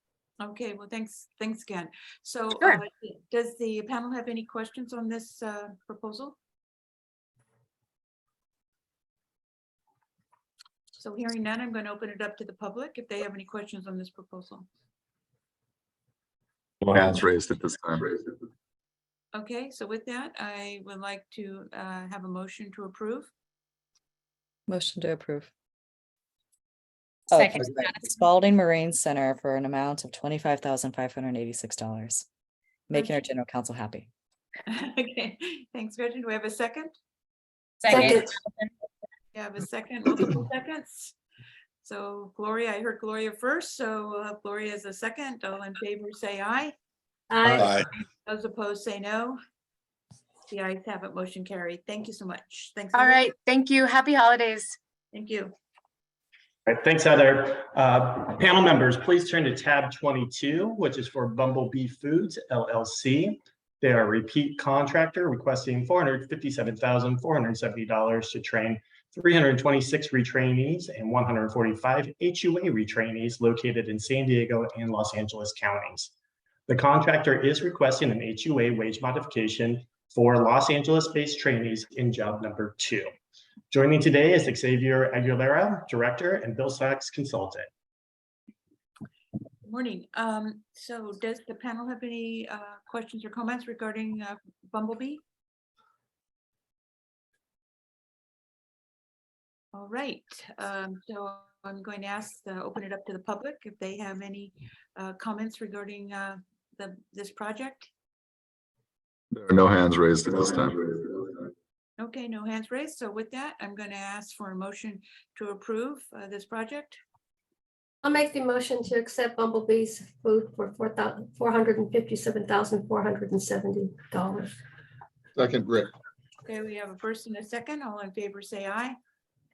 Speaker 1: Okay, well, thanks again. So
Speaker 18: Sure.
Speaker 1: does the panel have any questions on this proposal? So hearing none, I'm going to open it up to the public if they have any questions on this proposal.
Speaker 4: No hands raised at this time.
Speaker 1: Okay, so with that, I would like to have a motion to approve.
Speaker 9: Motion to approve. Oh,
Speaker 19: Second.
Speaker 9: for the Spalding Marine Center for an amount of $25,586. Making our general counsel happy.
Speaker 1: Okay, thanks, Gretchen. Do we have a second?
Speaker 19: Second.
Speaker 1: You have a second, multiple seconds. So Gloria, I heard Gloria first, so Gloria is a second. All in favor, say aye.
Speaker 3: Aye.
Speaker 1: Those opposed, say no. The ayes have it, motion carried. Thank you so much. Thanks.
Speaker 18: All
Speaker 1: Heather.
Speaker 18: right, thank you. Happy holidays.
Speaker 1: Thank you.
Speaker 17: All right, thanks, Heather. Panel members, please turn to tab 22, which is for Bumblebee Foods LLC. They are a repeat contractor requesting $457,470 to train 326 retrainees and 145 HUA retrainees located in San Diego and Los Angeles counties. The contractor is requesting an HUA wage modification for Los Angeles-based trainees in job number 2. Joining today is Xavier Aguilera, Director, and Bill Sachs, Consultant.
Speaker 1: Good morning. So does the panel have any questions or comments regarding Bumblebee? All right, so I'm going to open it up to the public if they have any comments regarding this project.
Speaker 4: There are no hands raised at this time.
Speaker 1: Okay, no hands raised. So with that, I'm going to ask for a motion to approve this project.
Speaker 3: I'll make the motion to accept Bumblebee's food for $457,470.
Speaker 2: Second, Rick.
Speaker 1: Okay, we have a first and a second. All in favor, say aye.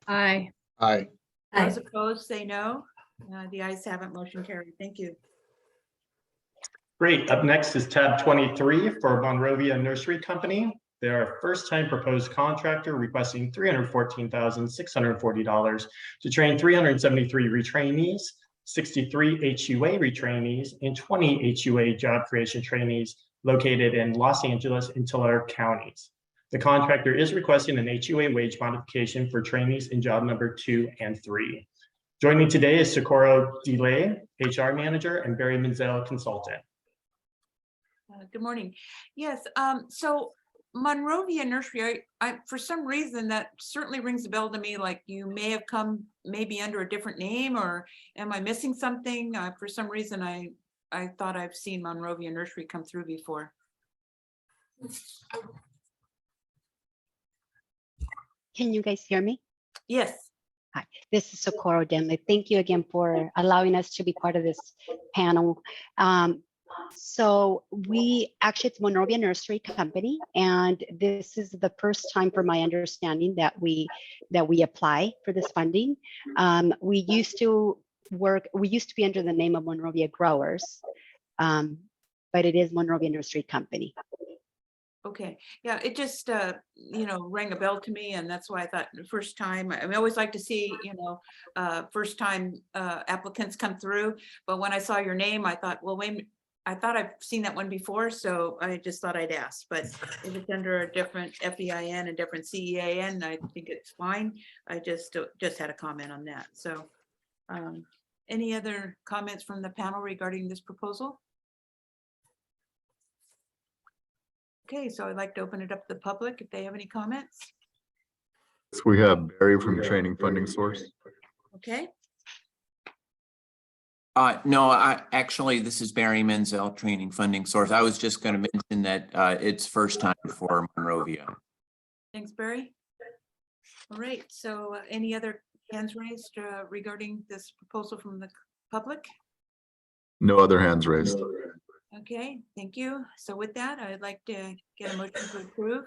Speaker 19: Aye.
Speaker 2: Aye.
Speaker 1: Those opposed, say no. The ayes have it, motion carried. Thank you.
Speaker 17: Great. Up next is tab 23 for Monrovia Nursery Company. They're a first-time proposed contractor requesting $314,640 to train 373 retrainees, 63 HUA retrainees, and 20 HUA job creation trainees located in Los Angeles and Tulare counties. The contractor is requesting an HUA wage modification for trainees in job number 2 and 3. Joining today is Socorro DeLay, HR Manager, and Barry Menzel, Consultant.
Speaker 1: Good morning. Yes, so Monrovia Nursery, I for some reason that certainly rings a bell to me, like you may have come maybe under a different name, or am I missing something? For some reason, I thought I've seen Monrovia Nursery come through before.
Speaker 21: Can you guys hear me?
Speaker 1: Yes.
Speaker 21: Hi, this is Socorro Denley. Thank you again for allowing us to be part of this panel. So it's Monrovia Nursery Company, and this is the first time, from my understanding, that we apply for this funding. We used to be under the name of Monrovia Growers, but it is Monrovia Nursery Company.
Speaker 1: Okay, yeah, it just, rang a bell to me, and that's why I thought the first time, I always like to see, first time applicants come through, but when I saw your name, I thought, well, wait, I thought I've seen that one before, so I just thought I'd ask, but if it's under a different FEIN and different CEAN, I think it's fine. I just had a comment on that, so any other comments from the panel regarding this proposal? Okay, so I'd like to open it up to the public if they have any comments.
Speaker 4: So we have Barry from Training Funding Source.
Speaker 1: Okay,
Speaker 5: No, actually, this is Barry Menzel, Training Funding Source. I was just going to mention that it's first time for Monrovia.
Speaker 1: Thanks, Barry. All right, so any other hands raised regarding this proposal from the public?
Speaker 4: No other hands raised.
Speaker 1: Okay, thank you. So with that, I'd like to get a motion to approve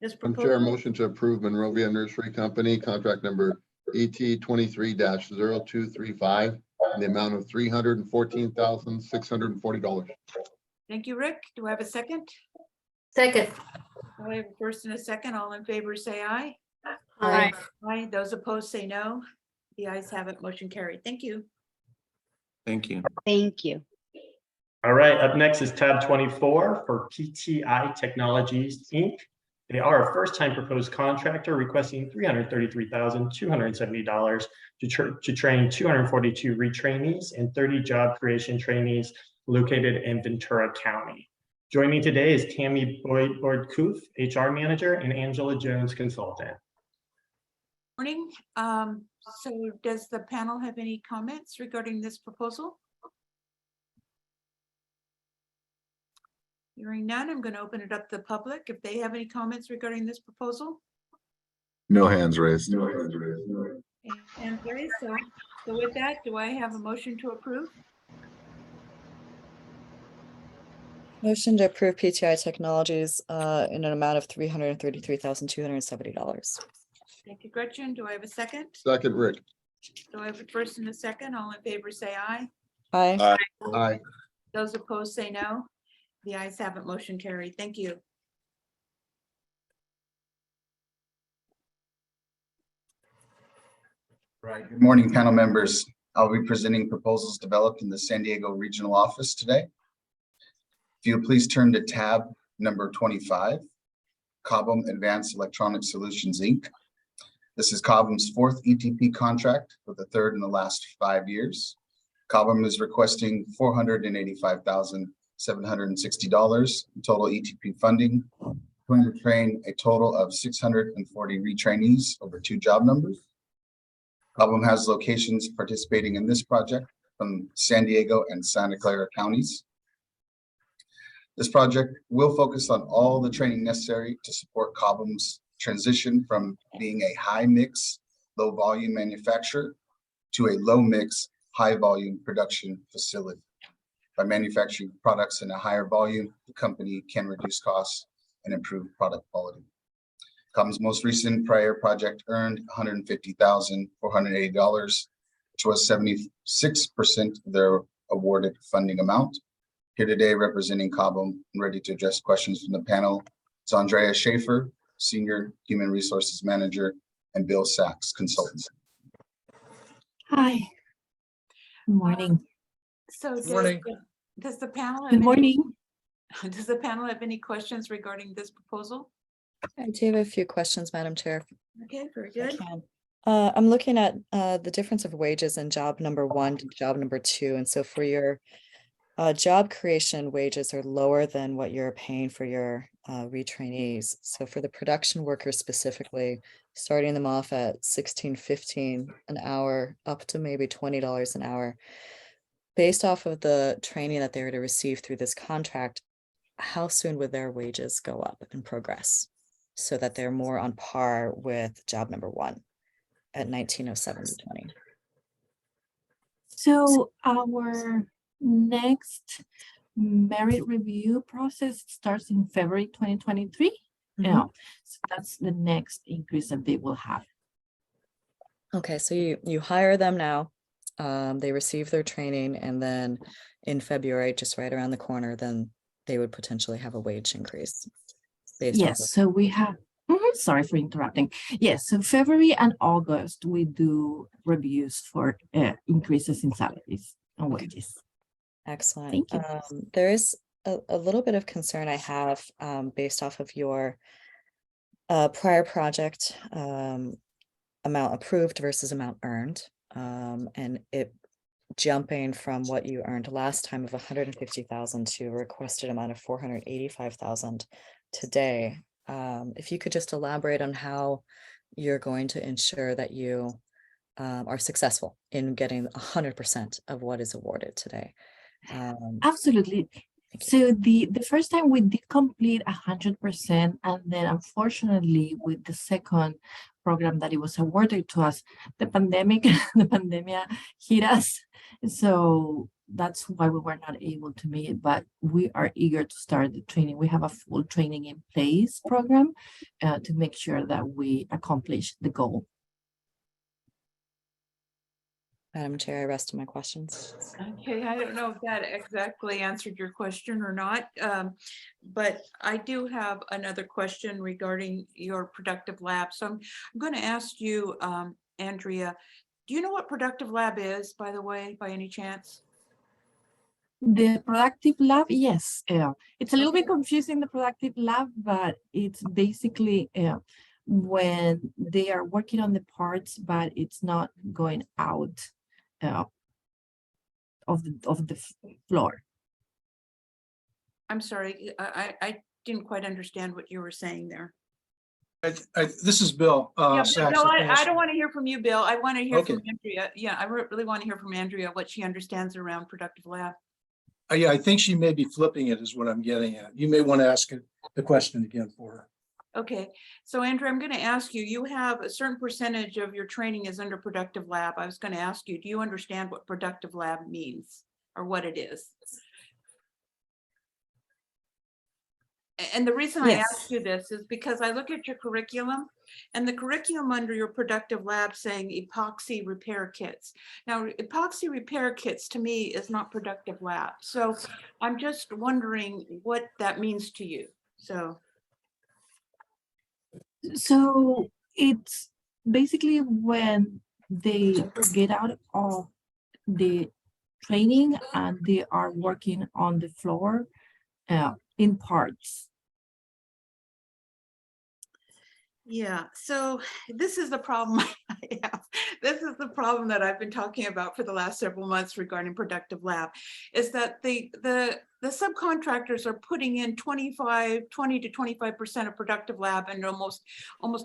Speaker 1: this
Speaker 2: Madam Chair,
Speaker 1: proposal.
Speaker 2: motion to approve Monrovia Nursery Company, contract number ET 23-0235, in the amount of $314,640.
Speaker 1: Thank you, Rick. Do I have a second?
Speaker 3: Second.
Speaker 1: I have a first and a second. All in favor, say aye.
Speaker 3: Aye.
Speaker 1: Aye. Those opposed, say no. The ayes have it. Motion carried. Thank you.
Speaker 5: Thank you.
Speaker 21: Thank you.
Speaker 17: All right, up next is tab 24 for PTI Technologies, Inc. They are a first-time proposed contractor requesting $333,270 to train 242 retrainees and 30 job creation trainees located in Ventura County. Joining me today is Tammy Boyd-Koof, HR Manager, and Angela Jones, Consultant.
Speaker 1: Morning. So does the panel have any comments regarding this proposal? Hearing none, I'm going to open it up to the public. If they have any comments regarding this proposal.
Speaker 4: No hands raised.
Speaker 1: And there is, so with that, do I have a motion to approve?
Speaker 9: Motion to approve PTI Technologies in an amount of $333,270.
Speaker 1: Thank you, Gretchen. Do I have a second?
Speaker 2: Second, Rick.
Speaker 1: Do I have a first and a second? All in favor, say aye.
Speaker 9: Aye.
Speaker 2: Aye.
Speaker 1: Those opposed, say no. The ayes have it. Motion carried. Thank you.
Speaker 22: Right. Good morning, panel members. I'll be presenting proposals developed in the San Diego Regional Office today. If you'll please turn to tab number 25, Cobham Advanced Electronic Solutions, Inc. This is Cobham's fourth ETP contract for the third in the last 5 years. Cobham is requesting $485,760 in total ETP funding, going to train a total of 640 retrainees over 2 job numbers. Cobham has locations participating in this project from San Diego and Santa Clara counties. This project will focus on all the training necessary to support Cobham's transition from being a high mix, low volume manufacturer to a low mix, high volume production facility. By manufacturing products in a higher volume, the company can reduce costs and improve product quality. Cobham's most recent prior project earned $150,480, which was 76% of their awarded funding amount. Here today representing Cobham and ready to address questions from the panel is Andrea Schaefer, Senior Human Resources Manager, and Bill Sachs, Consultant.
Speaker 23: Hi. Good morning.
Speaker 1: So does the panel?
Speaker 23: Good morning.
Speaker 1: Does the panel have any questions regarding this proposal?
Speaker 9: I do have a few questions, Madam Chair.
Speaker 1: Okay, very good.
Speaker 9: I'm looking at the difference of wages in job number 1 to job number 2. And so for your job creation, wages are lower than what you're paying for your retrainees. So for the production workers specifically, starting them off at $16.15 an hour up to maybe $20 an hour. Based off of the training that they were to receive through this contract, how soon would their wages go up and progress so that they're more on par with job number 1 at $19.07.20?
Speaker 23: So our next merit review process starts in February 2023. Yeah, so that's the next increase that they will have.
Speaker 9: Okay, so you hire them now, they receive their training, and then in February, just right around the corner, then they would potentially have a wage increase.
Speaker 23: Yes, so we have, sorry for interrupting. Yes, so February and August, we do reviews for increases in salaries and wages.
Speaker 9: Excellent.
Speaker 23: Thank you.
Speaker 9: There is a little bit of concern I have based off of your prior project amount approved versus amount earned, and it jumping from what you earned last time of 150,000 to a requested amount of 485,000 today. If you could just elaborate on how you're going to ensure that you are successful in getting 100% of what is awarded today.
Speaker 23: Absolutely. So the first time we did complete 100%, and then unfortunately with the second program that it was awarded to us, the pandemic hit us. So that's why we were not able to meet it, but we are eager to start the training. We have a full training in place program to make sure that we accomplish the goal.
Speaker 9: Madam Chair, I rest my questions.
Speaker 1: Okay, I don't know if that exactly answered your question or not, but I do have another question regarding your productive lab. So I'm going to ask you, Andrea, do you know what productive lab is, by the way, by any chance?
Speaker 23: The productive lab, yes. It's a little bit confusing, the productive lab, but it's basically when they are working on the parts, but it's not going out of the floor.
Speaker 1: I'm sorry, I didn't quite understand what you were saying there.
Speaker 6: This is Bill.
Speaker 1: Yeah,
Speaker 6: Sachs.
Speaker 1: Bill, I don't want to hear from you, Bill. I want to hear
Speaker 6: Okay.
Speaker 1: from Andrea. Yeah, I really want to hear from Andrea what she understands around productive lab.
Speaker 6: Yeah, I think she may be flipping it is what I'm getting at. You may want to ask the question again for her.
Speaker 1: Okay, so Andrea, I'm going to ask you, you have a certain percentage of your training is under productive lab. I was going to ask you, do you understand what productive lab means or what it is? And the reason I ask you this is because I look at your curriculum and the curriculum under your productive lab saying epoxy repair kits. Now, epoxy repair kits to me is not productive lab. So I'm just wondering what that means to you.
Speaker 23: So it's basically when they get out of the training and they are working on the floor in parts.
Speaker 1: Yeah, so this is the problem I have. This is the problem that I've been talking about for the last several months regarding productive lab, is that the subcontractors are putting in 20 to 25% of productive lab and almost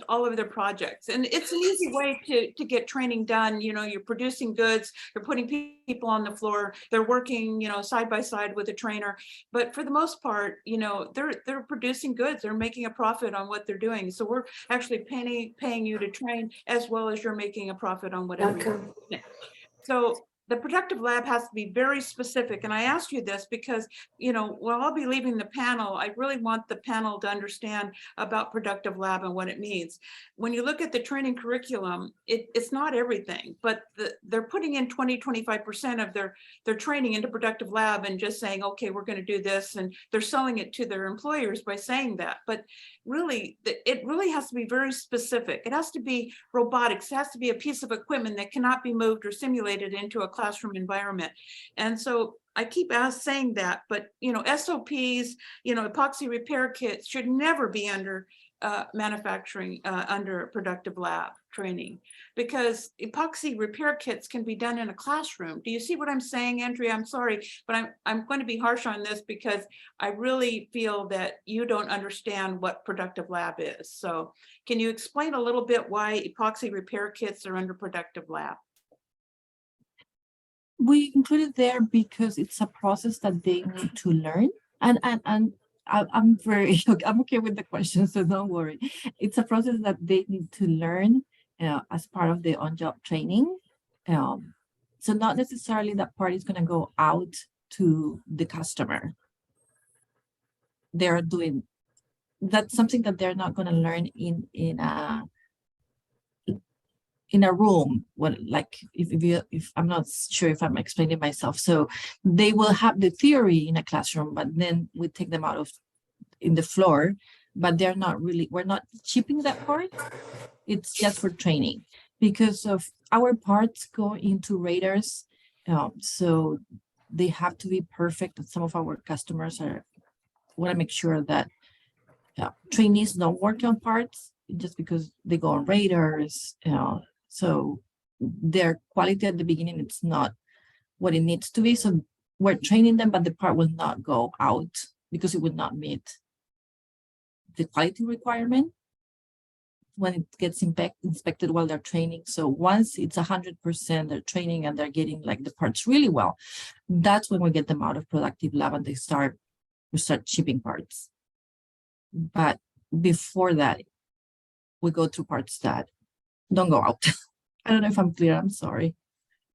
Speaker 1: all of their projects. And it's an easy way to get training done. You know, you're producing goods, you're putting people on the floor, they're working, you know, side by side with a trainer. But for the most part, you know, they're producing goods, they're making a profit on what they're doing. So we're actually paying you to train as well as you're making a profit on whatever you're doing. So the productive lab has to be very specific. And I asked you this because, you know, while I'll be leaving the panel, I really want the panel to understand about productive lab and what it means. When you look at the training curriculum, it's not everything, but they're putting in 20–25% of their training into productive lab and just saying, okay, we're going to do this. And they're selling it to their employers by saying that. But really, it really has to be very specific. It has to be robotics. It has to be a piece of equipment that cannot be moved or simulated into a classroom environment. And so I keep saying that, but, you know, SOPs, you know, epoxy repair kits should never be under manufacturing under productive lab training, because epoxy repair kits can be done in a classroom. Do you see what I'm saying, Andrea? I'm sorry, but I'm going to be harsh on this because I really feel that you don't understand what productive lab is. So can you explain a little bit why epoxy repair kits are under productive lab?
Speaker 23: We included there because it's a process that they need to learn, and I'm okay with the question, so don't worry. It's a process that they need to learn as part of the on-job training. So not necessarily that part is going to go out to the customer. They're doing that's something that they're not going to learn in a room. When, like, if I'm not sure if I'm explaining myself. So they will have the theory in a classroom, but then we take them out of in the floor, but they're not really, we're not shipping that part. It's just for training because of our parts go into radars. So they have to be perfect. And some of our customers want to make sure that trainees don't work on parts just because they go on radars. So their quality at the beginning, it's not what it needs to be. So we're training them, but the part will not go out because it would not meet the quality requirement. when it gets inspected while they're training. So once it's 100% they're training and they're getting like the parts really well, that's when we get them out of productive lab and we start shipping parts. But before that, we go through parts that don't go out. I don't know if I'm clear. I'm sorry.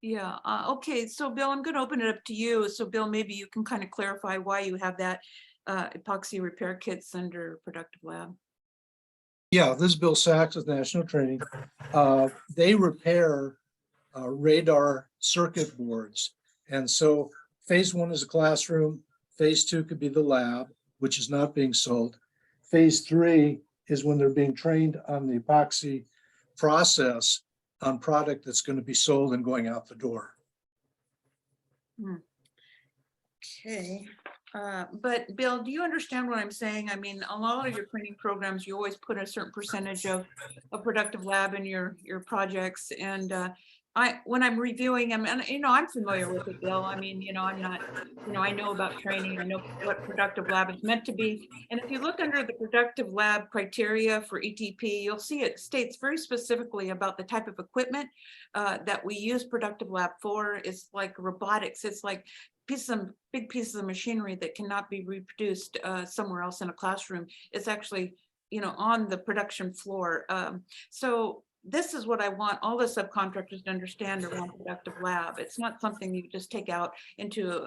Speaker 1: Yeah, okay, so Bill, I'm gonna open it up to you. So Bill, maybe you can kind of clarify why you have that epoxy repair kits under productive lab.
Speaker 6: Yeah, this is Bill Sachs with National Training. They repair radar circuit boards. And so phase 1 is a classroom. Phase 2 could be the lab, which is not being sold. Phase 3 is when they're being trained on the epoxy process on product that's going to be sold and going out the door.
Speaker 1: Okay, but Bill, do you understand what I'm saying? I mean, a lot of your training programs, you always put a certain percentage of productive lab in your projects. And when I'm reviewing them, and I'm familiar with it, Bill. I mean, I'm not, I know about training. I know what productive lab is meant to be. And if you look under the productive lab criteria for ETP, you'll see it states very specifically about the type of equipment that we use productive lab for. It's like robotics. It's like big pieces of machinery that cannot be reproduced somewhere else in a classroom. It's actually, on the production floor. So this is what I want all the subcontractors to understand around productive lab. It's not something you just take out into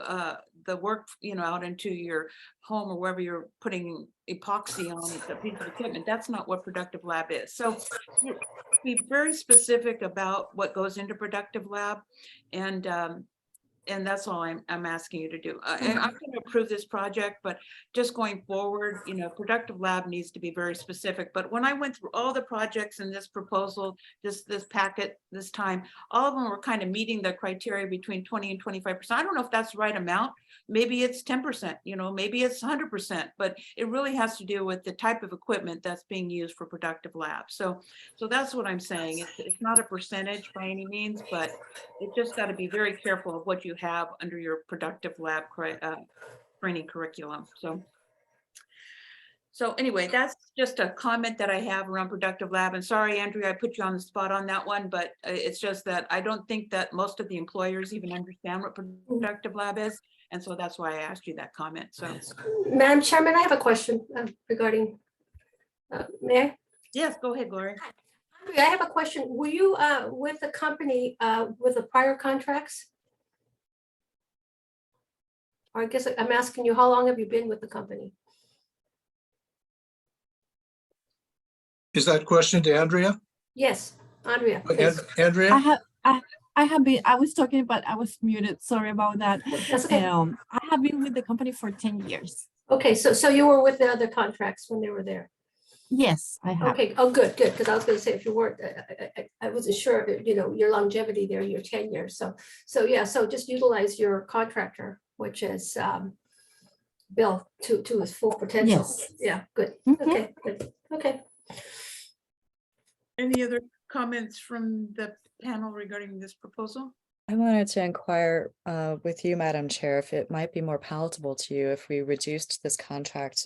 Speaker 1: the work, out into your home or wherever you're putting epoxy on a piece of equipment. That's not what productive lab is. So be very specific about what goes into productive lab, and that's all I'm asking you to do. I'm going to approve this project, but just going forward, productive lab needs to be very specific. But when I went through all the projects in this proposal, this packet this time, all of them were kind of meeting the criteria between 20 and 25%. I don't know if that's the right amount. Maybe it's 10%, maybe it's 100%, but it really has to do with the type of equipment that's being used for productive lab. So that's what I'm saying. It's not a percentage by any means, but it just got to be very careful of what you have under your productive lab training curriculum. So anyway, that's just a comment that I have around productive lab. And sorry, Andrea, I put you on the spot on that one, but it's just that I don't think that most of the employers even understand what productive lab is. And so that's why I asked you that comment. So,
Speaker 3: Madam Chairman, I have a question regarding, may I?
Speaker 1: Yes, go ahead, Gloria.
Speaker 3: I have a question. Were you with the company with the prior contracts? Or I guess I'm asking you, how long have you been with the company?
Speaker 6: Is that question to Andrea?
Speaker 3: Yes, Andrea. please.
Speaker 6: Andrea?
Speaker 23: I have been, I was talking, but I was muted. Sorry about that.
Speaker 3: That's okay.
Speaker 23: I have been with the company for 10 years.
Speaker 3: Okay, so you were with the other contracts when they were there?
Speaker 23: Yes, I have.
Speaker 3: Okay, oh, good, because I was going to say, if you weren't, I wasn't sure, your longevity there, your tenure. So yeah, so just utilize your contractor, which is Bill to his full potential.
Speaker 23: Yes.
Speaker 3: Yeah, good. Okay, good. Okay.
Speaker 1: Any other comments from the panel regarding this proposal?
Speaker 9: I wanted to inquire with you, Madam Chair, if it might be more palatable to you if we reduced this contract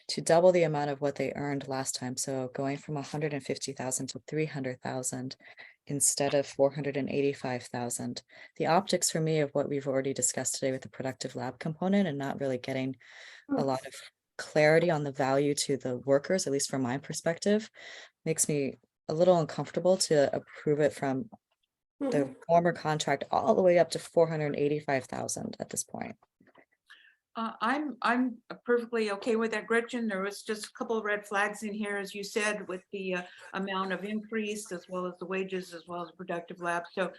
Speaker 9: to double the amount of what they earned last time. So going from 150,000 to 300,000 instead of 485,000. The optics for me of what we've already discussed today with the productive lab component and not really getting a lot of clarity on the value to the workers, at least from my perspective, makes me a little uncomfortable to approve it from the former contract all the way up to 485,000 at this point.
Speaker 1: I'm perfectly okay with that, Gretchen. There was just a couple of red flags in here, as you said, with the amount of increase, as well as the wages, as well as productive lab. So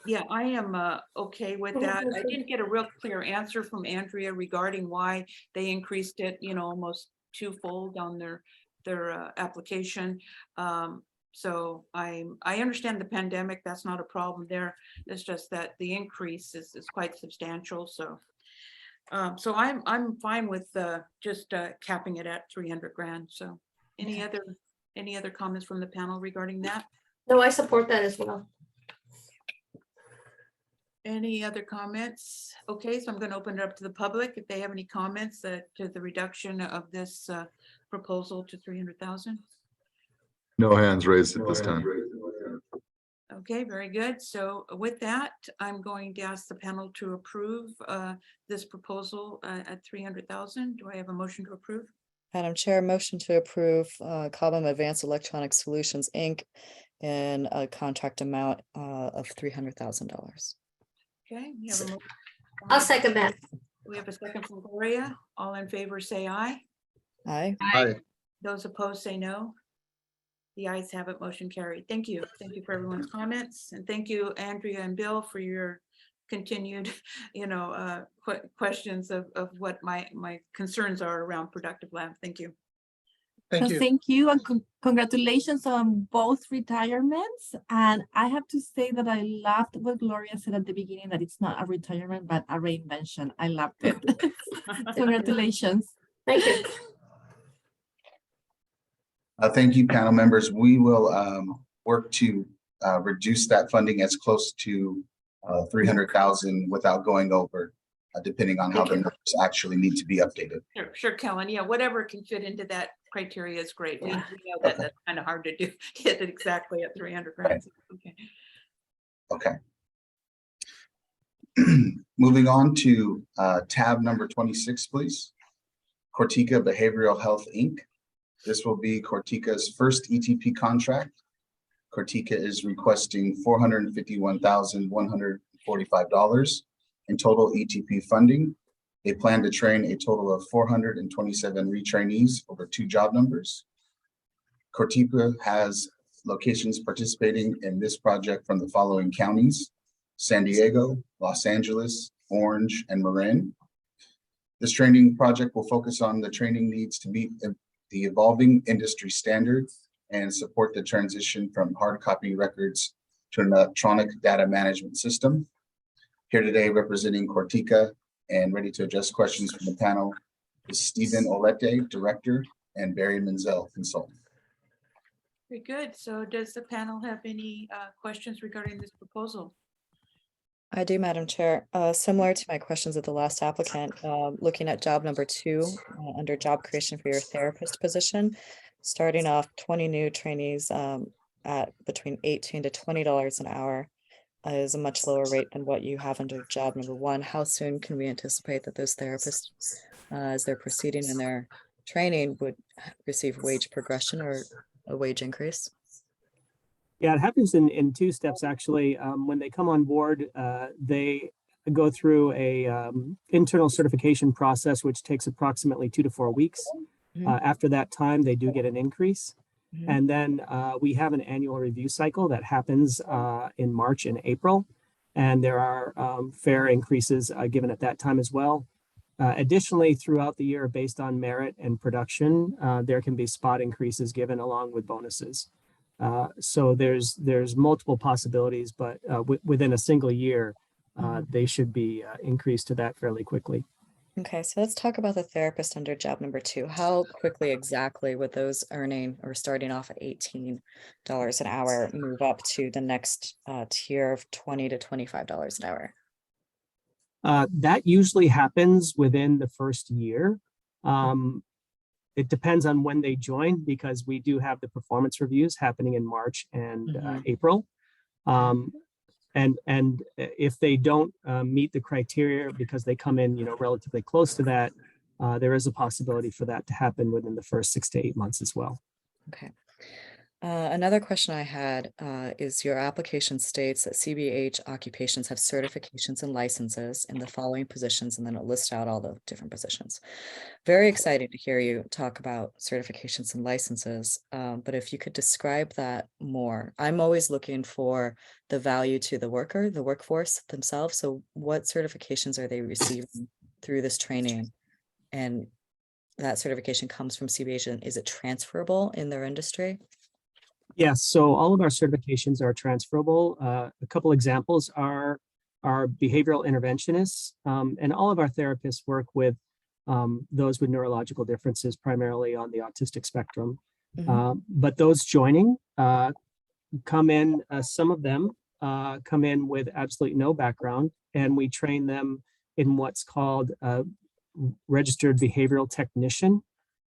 Speaker 1: yeah, I am okay with that. I didn't get a real clear answer from Andrea regarding why they increased it, almost twofold on their application. So I understand the pandemic, that's not a problem there. It's just that the increase is quite substantial. So so I'm fine with just capping it at 300 grand. So any other comments from the panel regarding that?
Speaker 3: No, I support that as well.
Speaker 1: Any other comments? Okay, so I'm going to open it up to the public if they have any comments to the reduction of this proposal to 300,000.
Speaker 4: No hands raised at this time.
Speaker 1: Okay, very good. So with that, I'm going to ask the panel to approve this proposal at 300,000. Do I have a motion to approve?
Speaker 9: Madam Chair, motion to approve Cobham Advanced Electronic Solutions, Inc. in a contract amount of $300,000.
Speaker 1: Okay. We have a mo-
Speaker 3: I'll second that.
Speaker 1: We have a second from Gloria. All in favor, say aye.
Speaker 9: Aye.
Speaker 2: Aye.
Speaker 1: Those opposed, say no. The ayes have it, motion carried. Thank you. Thank you for everyone's comments. And thank you, Andrea and Bill, for your continued, questions of what my concerns are around productive lab. Thank you.
Speaker 6: Thank
Speaker 23: So
Speaker 6: you.
Speaker 23: thank you and congratulations on both retirements. And I have to say that I loved what Gloria said at the beginning, that it's not a retirement, but a reinvention. I loved it. Congratulations.
Speaker 3: Thank you.
Speaker 22: Thank you, panel members. We will work to reduce that funding as close to 300,000 without going over, depending on how the numbers actually need to be updated.
Speaker 1: Sure, Kellen. Yeah, whatever can fit into that criteria is great. We know that that's kind of hard to do, hit it exactly at 300 grand. Okay.
Speaker 22: Okay. Moving on to tab number 26, please. Cortica Behavioral Health, Inc. This will be Cortica's first ETP contract. Cortica is requesting $451,145 in total ETP funding. They plan to train a total of 427 retrainees over 2 job numbers. Cortica has locations participating in this project from the following counties: San Diego, Los Angeles, Orange, and Marin. This training project will focus on the training needs to meet the evolving industry standards and support the transition from hard copy records to an electronic data management system. Here today representing Cortica and ready to address questions from the panel is Stephen Olete, Director, and Barry Menzel, Consultant.
Speaker 1: Very good. So does the panel have any questions regarding this proposal?
Speaker 9: I do, Madam Chair. Similar to my questions of the last applicant, looking at job number 2 under job creation for your therapist position, starting off 20 new trainees at between $18 to $20 an hour is a much lower rate than what you have under job number 1. How soon can we anticipate that those therapists, as they're proceeding in their training, would receive wage progression or a wage increase?
Speaker 7: Yeah, it happens in 2 steps, actually. When they come on board, they go through a internal certification process, which takes approximately 2 to 4 weeks. After that time, they do get an increase. And then we have an annual review cycle that happens in March and April. And there are fair increases given at that time as well. Additionally, throughout the year, based on merit and production, there can be spot increases given along with bonuses. So there's multiple possibilities, but within a single year, they should be increased to that fairly quickly.
Speaker 9: Okay, so let's talk about the therapist under job number 2. How quickly exactly would those earning or starting off at $18 an hour move up to the next tier of $20 to $25 an hour?
Speaker 7: That usually happens within the first year. It depends on when they join, because we do have the performance reviews happening in March and April. And if they don't meet the criteria because they come in, relatively close to that, there is a possibility for that to happen within the first 6 to 8 months as well.
Speaker 9: Okay. Another question I had is your application states that CBH occupations have certifications and licenses in the following positions, and then it lists out all the different positions. Very exciting to hear you talk about certifications and licenses, but if you could describe that more. I'm always looking for the value to the worker, the workforce themselves. So what certifications are they receiving through this training? And that certification comes from CBH, and is it transferable in their industry?
Speaker 7: Yes, so all of our certifications are transferable. A couple examples are our behavioral interventionists, and all of our therapists work with those with neurological differences, primarily on the autistic spectrum. But those joining come in, some of them come in with absolutely no background, and we train them in what's called a registered behavioral technician.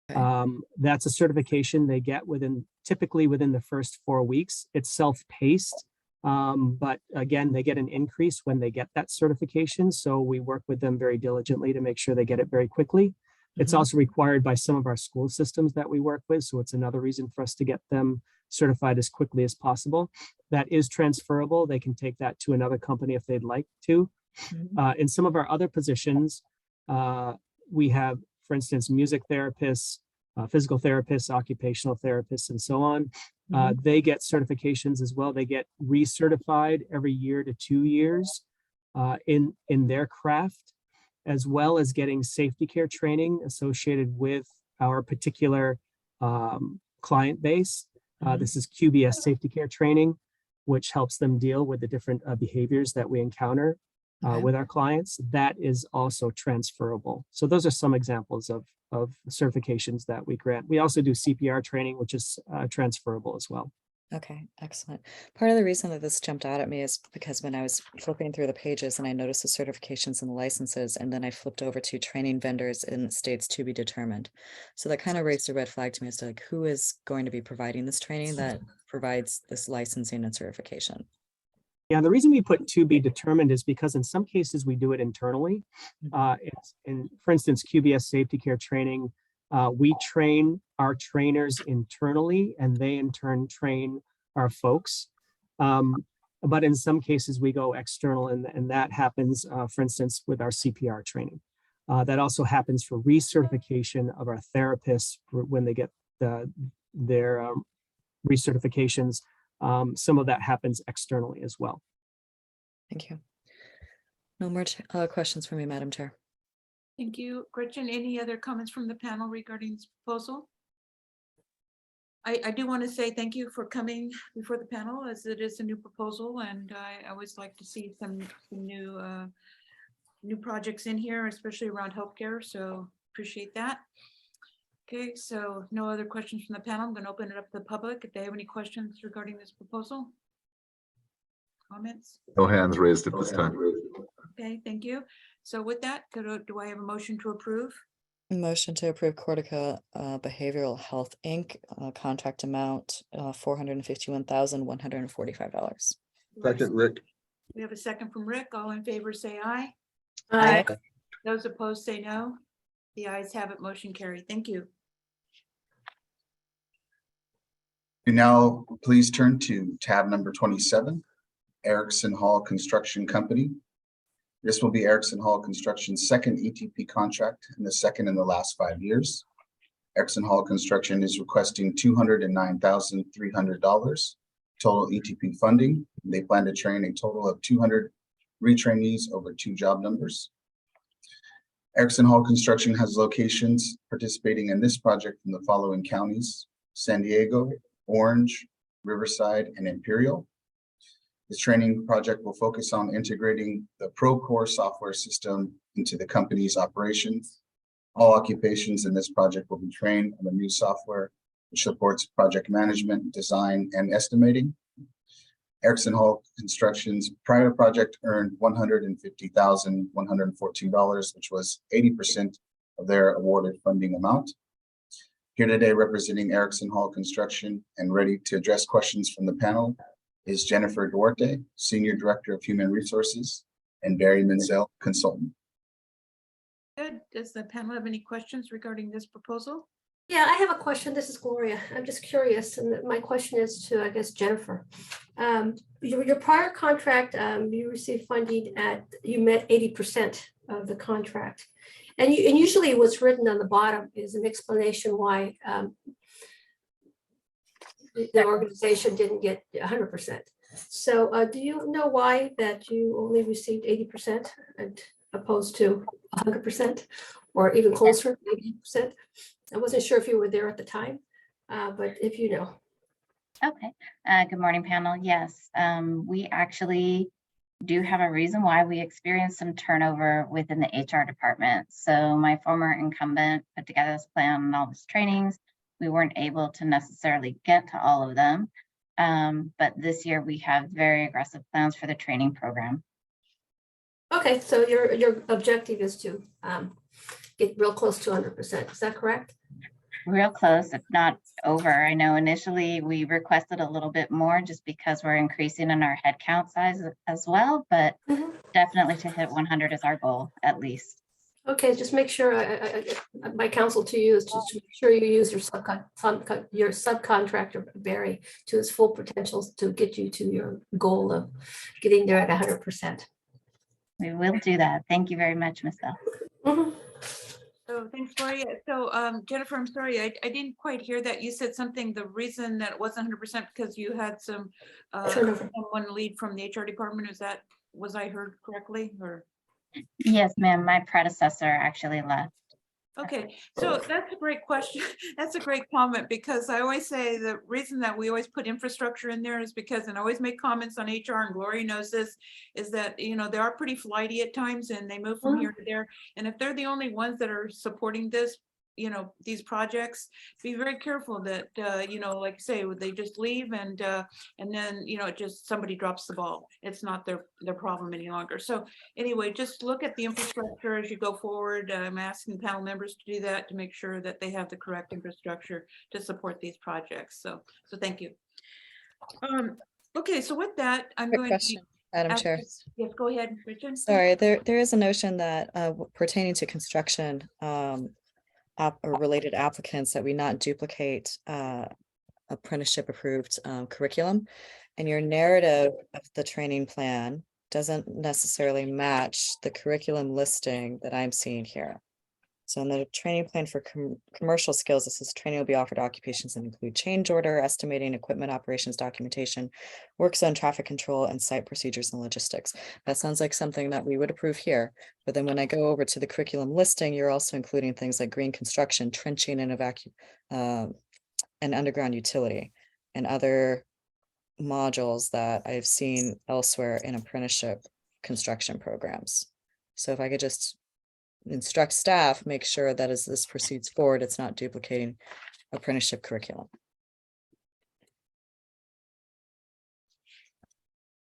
Speaker 7: That's a certification they get within typically within the first 4 weeks. It's self-paced. But again, they get an increase when they get that certification. So we work with them very diligently to make sure they get it very quickly. It's also required by some of our school systems that we work with. So it's another reason for us to get them certified as quickly as possible. That is transferable. They can take that to another company if they'd like to. In some of our other positions, we have, for instance, music therapists, physical therapists, occupational therapists, and so on. They get certifications as well. They get recertified every year to 2 years in their craft, as well as getting safety care training associated with our particular client base. This is QBS safety care training, which helps them deal with the different behaviors that we encounter with our clients. That is also transferable. So those are some examples of certifications that we grant. We also do CPR training, which is transferable as well.
Speaker 9: Okay, excellent. Part of the reason that this jumped out at me is because when I was flipping through the pages and I noticed the certifications and the licenses, and then I flipped over to training vendors in states to be determined. So that kind of raised a red flag to me as to like, who is going to be providing this training that provides this licensing and certification?
Speaker 7: Yeah, the reason we put to be determined is because in some cases we do it internally. For instance, QBS safety care training, we train our trainers internally and they in turn train our folks. But in some cases we go external and that happens, for instance, with our CPR training. That also happens for recertification of our therapists when they get their recertifications. Some of that happens externally as well.
Speaker 9: Thank you. No more questions from me, Madam Chair.
Speaker 1: Thank you. Gretchen, any other comments from the panel regarding this proposal? I do want to say thank you for coming before the panel, as it is a new proposal, and I always like to see some new projects in here, especially around healthcare, so appreciate that. Okay, so no other questions from the panel. I'm going to open it up to the public if they have any questions regarding this proposal. Comments?
Speaker 4: No hands raised at this time.
Speaker 1: Okay, thank you. So with that, do I have a motion to approve?
Speaker 9: Motion to approve Cortica Behavioral Health, Inc. Contract amount $451,145.
Speaker 2: Second, Rick.
Speaker 1: We have a second from Rick. All in favor, say aye.
Speaker 9: Aye.
Speaker 1: Those opposed, say no. The ayes have it. Motion carried. Thank you.
Speaker 22: You now please turn to tab number 27, Erickson Hall Construction Company. This will be Erickson Hall Construction's second ETP contract and the second in the last 5 years. Erickson Hall Construction is requesting $209,300 total ETP funding. They plan to train a total of 200 retrainees over 2 job numbers. Erickson Hall Construction has locations participating in this project in the following counties: San Diego, Orange, Riverside, and Imperial. This training project will focus on integrating the Procore software system into the company's operations. All occupations in this project will be trained on the new software, which supports project management, design, and estimating. Erickson Hall Construction's prior project earned $150,114, which was 80% of their awarded funding amount. Here today representing Erickson Hall Construction and ready to address questions from the panel is Jennifer Duarte, Senior Director of Human Resources, and Barry Menzel, Consultant.
Speaker 1: Good. Does the panel have any questions regarding this proposal?
Speaker 3: Yeah, I have a question. This is Gloria. I'm just curious, and my question is to, I guess, Jennifer. Your prior contract, you received funding you met 80% of the contract. And usually what's written on the bottom is an explanation why the organization didn't get 100%. So do you know why that you only received 80% opposed to 100% or even closer to 80%? I wasn't sure if you were there at the time, but if you know.
Speaker 8: Okay. Good morning, panel. Yes, we actually do have a reason why we experienced some turnover within the HR department. So my former incumbent put together this plan and all this trainings. We weren't able to necessarily get to all of them. But this year we have very aggressive plans for the training program.
Speaker 3: Okay, so your objective is to get real close to 100%. Is that correct?
Speaker 8: real close, if not over. I know initially we requested a little bit more just because we're increasing in our headcount size as well, but definitely to hit 100 is our goal at least.
Speaker 3: Okay, just make sure, my counsel to you is just to make sure you use your subcontractor, Barry, to his full potentials to get you to your goal of getting there at 100%.
Speaker 8: We will do that. Thank you very much, Ms. Bell.
Speaker 1: So thanks, Gloria. So Jennifer, I'm sorry, I didn't quite hear that. You said something, the reason that it wasn't 100% because you had some someone lead from the HR department. Was I heard correctly or?
Speaker 8: Yes, ma'am. My predecessor actually left.
Speaker 1: Okay, so that's a great question. That's a great comment because I always say the reason that we always put infrastructure in there is because, and I always make comments on HR, and Gloria knows this, is that, you know, they are pretty flighty at times and they move from here to there. And if they're the only ones that are supporting this, you know, these projects, be very careful that, you know, like I say, they just leave and then, you know, just somebody drops the ball. It's not their problem any longer. So anyway, just look at the infrastructure as you go forward. I'm asking panel members to do that to make sure that they have the correct infrastructure to support these projects. So thank you. Okay, so with that, I'm
Speaker 9: Quick
Speaker 1: going
Speaker 9: question, Madam Chair.
Speaker 1: Yes, go ahead, Richard.
Speaker 9: Sorry, there is a notion that pertaining to construction or related applicants that we not duplicate apprenticeship approved curriculum. And your narrative of the training plan doesn't necessarily match the curriculum listing that I'm seeing here. So in the training plan for commercial skills, it says training will be offered occupations that include change order, estimating, equipment operations, documentation, work zone, traffic control, and site procedures and logistics. That sounds like something that we would approve here. But then when I go over to the curriculum listing, you're also including things like green construction, trenching, and and underground utility, and other modules that I've seen elsewhere in apprenticeship construction programs. So if I could just instruct staff, make sure that as this proceeds forward, it's not duplicating apprenticeship curriculum.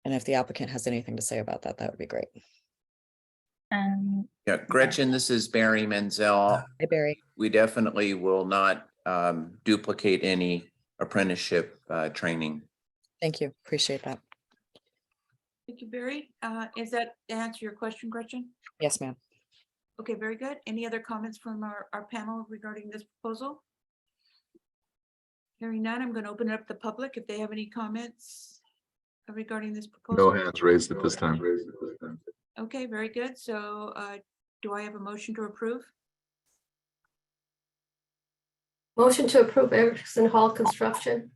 Speaker 9: And if the applicant has anything to say about that, that would be great.
Speaker 5: Yeah, Gretchen, this is Barry Menzel.
Speaker 9: Hi, Barry.
Speaker 5: We definitely will not duplicate any apprenticeship training.
Speaker 9: Thank you. Appreciate that.
Speaker 1: Thank you, Barry. Is that to answer your question, Gretchen?
Speaker 9: Yes, ma'am.
Speaker 1: Okay, very good. Any other comments from our panel regarding this proposal? Hearing none, I'm going to open it up to the public if they have any comments regarding this proposal.
Speaker 4: No hands raised at this time.
Speaker 1: Okay, very good. So do I have a motion to approve?
Speaker 3: Motion to approve Erickson Hall construction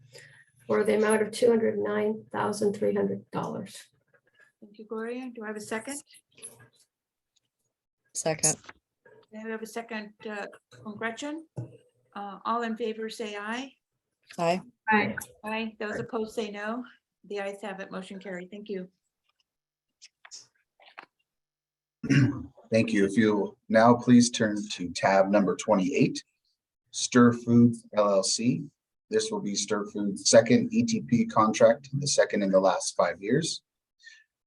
Speaker 3: for the amount of $209,300.
Speaker 1: Thank you, Gloria. Do I have a second?
Speaker 9: Second.
Speaker 1: I have a second from Gretchen. All in favor say aye.
Speaker 9: Aye.
Speaker 18: Aye.
Speaker 1: Aye. Those opposed say no. The ayes have it. Motion carried. Thank you.
Speaker 22: Thank you. If you now please turn to tab number 28, Stir Foods LLC. This will be Stir Foods' second ETP contract, the second in the last 5 years.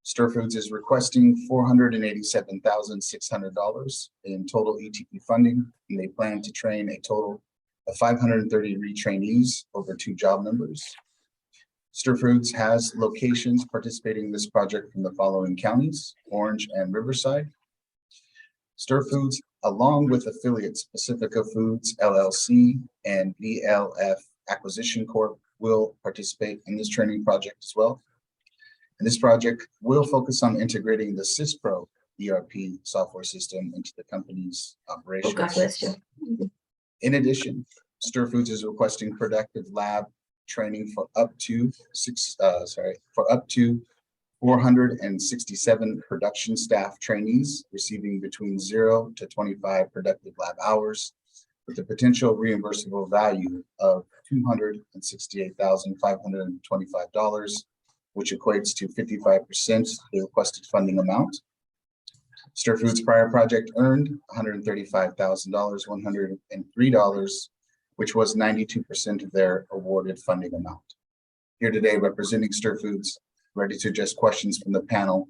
Speaker 22: Stir Foods is requesting $487,600 in total ETP funding, and they plan to train a total of 530 retrainees over 2 job numbers. Stir Foods has locations participating in this project from the following counties: Orange and Riverside. Stir Foods, along with affiliates Pacifica Foods LLC and VLF Acquisition Corp, will participate in this training project as well. And this project will focus on integrating the SysPro ERP software system into the company's operations.
Speaker 3: Oh, God bless you.
Speaker 22: In addition, Stir Foods is requesting productive lab training for up to 467 production staff trainees receiving between 0 to 25 productive lab hours, with a potential reimbursable value of $268,525, which equates to 55% of the requested funding amount. Stir Foods' prior project earned $135,103, which was 92% of their awarded funding amount. Here today, representing Stir Foods, ready to address questions from the panel,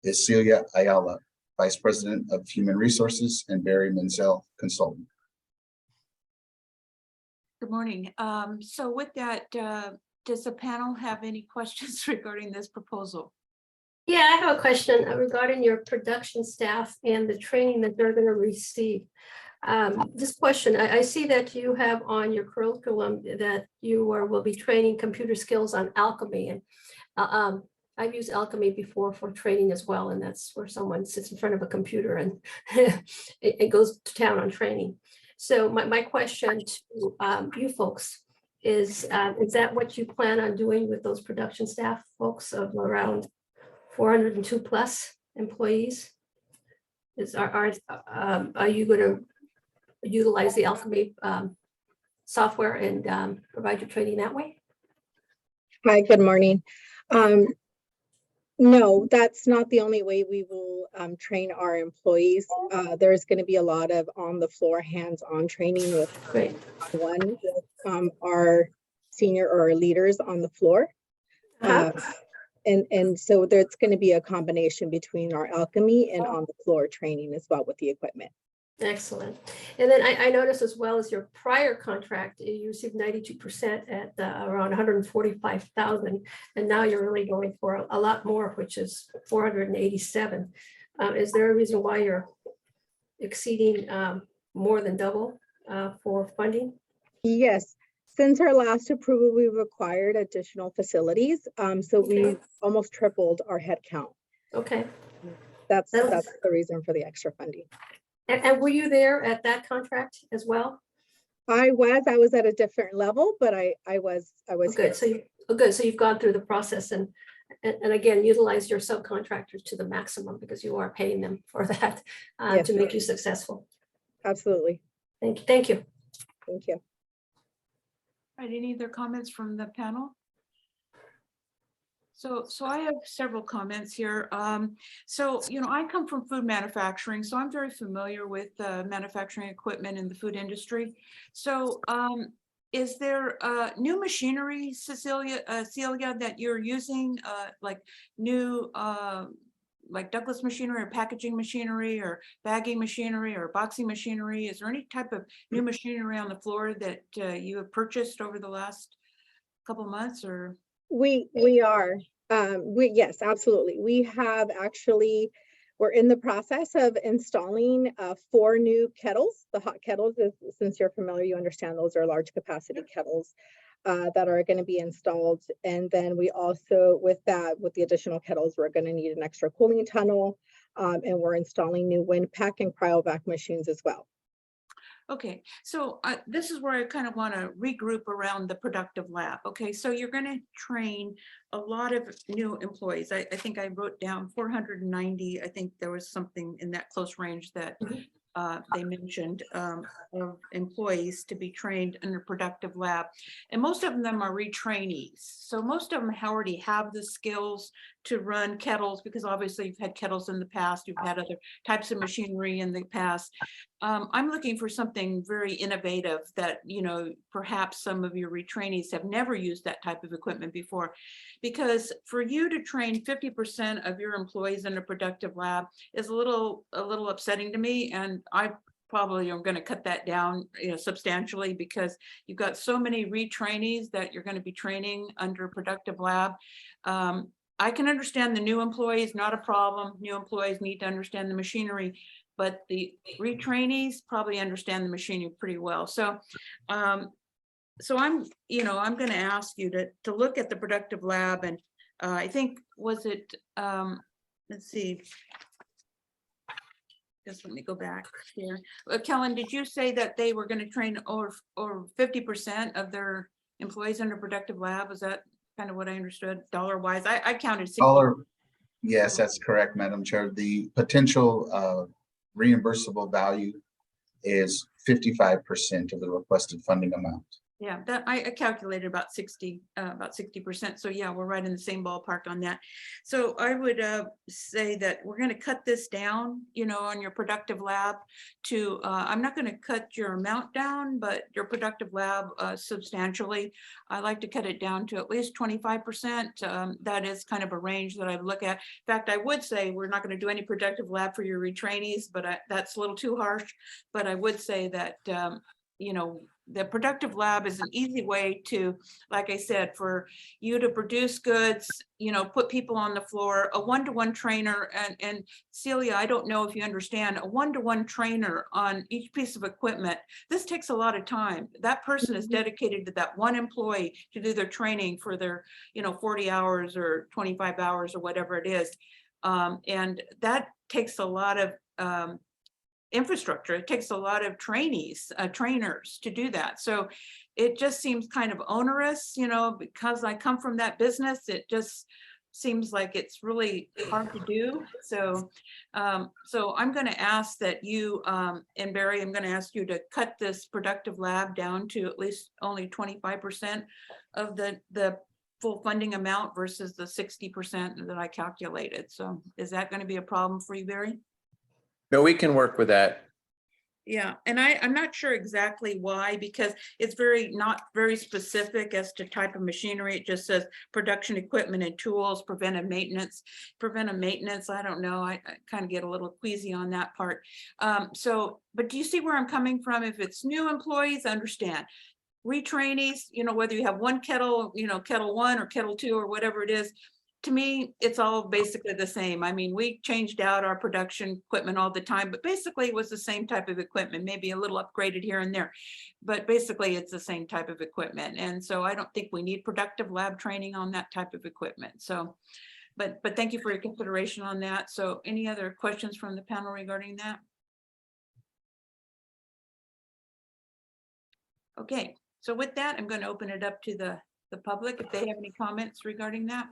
Speaker 22: is Celia Ayala, Vice President of Human Resources, and Barry Menzel, Consultant.
Speaker 1: Good morning. So with that, does the panel have any questions regarding this proposal?
Speaker 3: Yeah, I have a question regarding your production staff and the training that they're going to receive. This question, I see that you have on your curriculum that you will be training computer skills on Alchemy. And I've used Alchemy before for training as well. And that's where someone sits in front of a computer and it goes to town on training. So my question to you folks is that what you plan on doing with those production staff folks of around 402 plus employees? Are you going to utilize the Alchemy software and provide your training that way?
Speaker 11: Hi, good morning. No, that's not the only way we will train our employees. There's going to be a lot of on the floor, hands-on training with our senior or our leaders on the floor. And so there's going to be a combination between our Alchemy and on the floor training as well with the equipment.
Speaker 3: Excellent. And then I noticed as well as your prior contract, you received 92% at around 145,000. And now you're really going for a lot more, which is 487. Is there a reason why you're exceeding more than double for funding?
Speaker 11: Yes. Since our last approval, we've acquired additional facilities. So we almost tripled our head count.
Speaker 3: Okay.
Speaker 11: That's the reason for the extra funding.
Speaker 3: And were you there at that contract as well?
Speaker 11: I was at a different level, but I was
Speaker 3: good. So good. So you've gone through the process and again, utilize your subcontractors to the maximum because you are paying them for that
Speaker 11: Yes,
Speaker 3: to make you successful.
Speaker 11: Absolutely.
Speaker 3: Thank you. Thank you.
Speaker 11: Thank you.
Speaker 1: All right, any other comments from the panel? So I have several comments here. So, I come from food manufacturing, so I'm very familiar with manufacturing equipment in the food industry. So is there new machinery, Celia, that you're using, like new, like Douglas machinery or packaging machinery or bagging machinery or boxing machinery? Is there any type of new machinery on the floor that you have purchased over the last couple months or?
Speaker 11: We are. Yes, absolutely. We have actually, we're in the process of installing 4 new kettles. The hot kettles, since you're familiar, you understand those are large capacity kettles that are going to be installed. And then we also, with the additional kettles, we're going to need an extra cooling tunnel. And we're installing new wind pack and cryovac machines as well.
Speaker 1: Okay, so this is where I kind of want to regroup around the productive lab. Okay, so you're going to train a lot of new employees. I think I wrote down 490. I think there was something in that close range that they mentioned of employees to be trained in a productive lab. And most of them are retrainees. So most of them already have the skills to run kettles because obviously you've had kettles in the past, you've had other types of machinery in the past. I'm looking for something very innovative that, perhaps some of your retrainees have never used that type of equipment before. Because for you to train 50% of your employees in a productive lab is a little upsetting to me. And I probably am going to cut that down, substantially because you've got so many retrainees that you're going to be training under productive lab. I can understand the new employees, not a problem. New employees need to understand the machinery, but the retrainees probably understand the machinery pretty well. So, so I'm going to ask you to look at the productive lab, and I think let's see. Just let me go back here. Kellen, did you say that they were going to train over 50% of their employees under productive lab? Is that kind of what I understood dollar wise? I counted 60.
Speaker 22: Yes, that's correct, Madam Chair. The potential reimbursable value is 55% of the requested funding amount.
Speaker 1: Yeah, that I calculated about 60%. So yeah, we're right in the same ballpark on that. So I would say that we're going to cut this down, on your productive lab to, I'm not going to cut your amount down, but your productive lab substantially. I like to cut it down to at least 25%. That is kind of a range that I would look at. In fact, I would say we're not going to do any productive lab for your retrainees, but that's a little too harsh. But I would say that, the productive lab is an easy way to, like I said, for you to produce goods, you know, put people on the floor, a one-to-one trainer. And Celia, I don't know if you understand, a one-to-one trainer on each piece of equipment. This takes a lot of time. That person is dedicated to that one employee to do their training for their, you know, 40 hours or 25 hours or whatever it is. And that takes a lot of infrastructure. It takes a lot of trainees, trainers to do that. So it just seems kind of onerous, you know, because I come from that business, it just seems like it's really hard to do. So, so I'm going to ask that you, and Barry, I'm going to ask you to cut this productive lab down to at least only 25% of the full funding amount versus the 60% that I calculated. So is that going to be a problem for you, Barry?
Speaker 5: No, we can work with that.
Speaker 1: Yeah, and I'm not sure exactly why, because it's not very specific as to type of machinery. It just says production equipment and tools, preventive maintenance. Preventive maintenance, I don't know. I kind of get a little queasy on that part. So, but do you see where I'm coming from? If it's new employees, I understand. Retrainees, you know, whether you have one kettle, you know, kettle 1 or kettle 2 or whatever it is, to me, it's all basically the same. I mean, we changed out our production equipment all the time, but basically it was the same type of equipment, maybe a little upgraded here and there, but basically it's the same type of equipment. And so I don't think we need productive lab training on that type of equipment. So, but thank you for your consideration on that. So any other questions from the panel regarding that? Okay, so with that, I'm going to open it up to the public if they have any comments regarding that.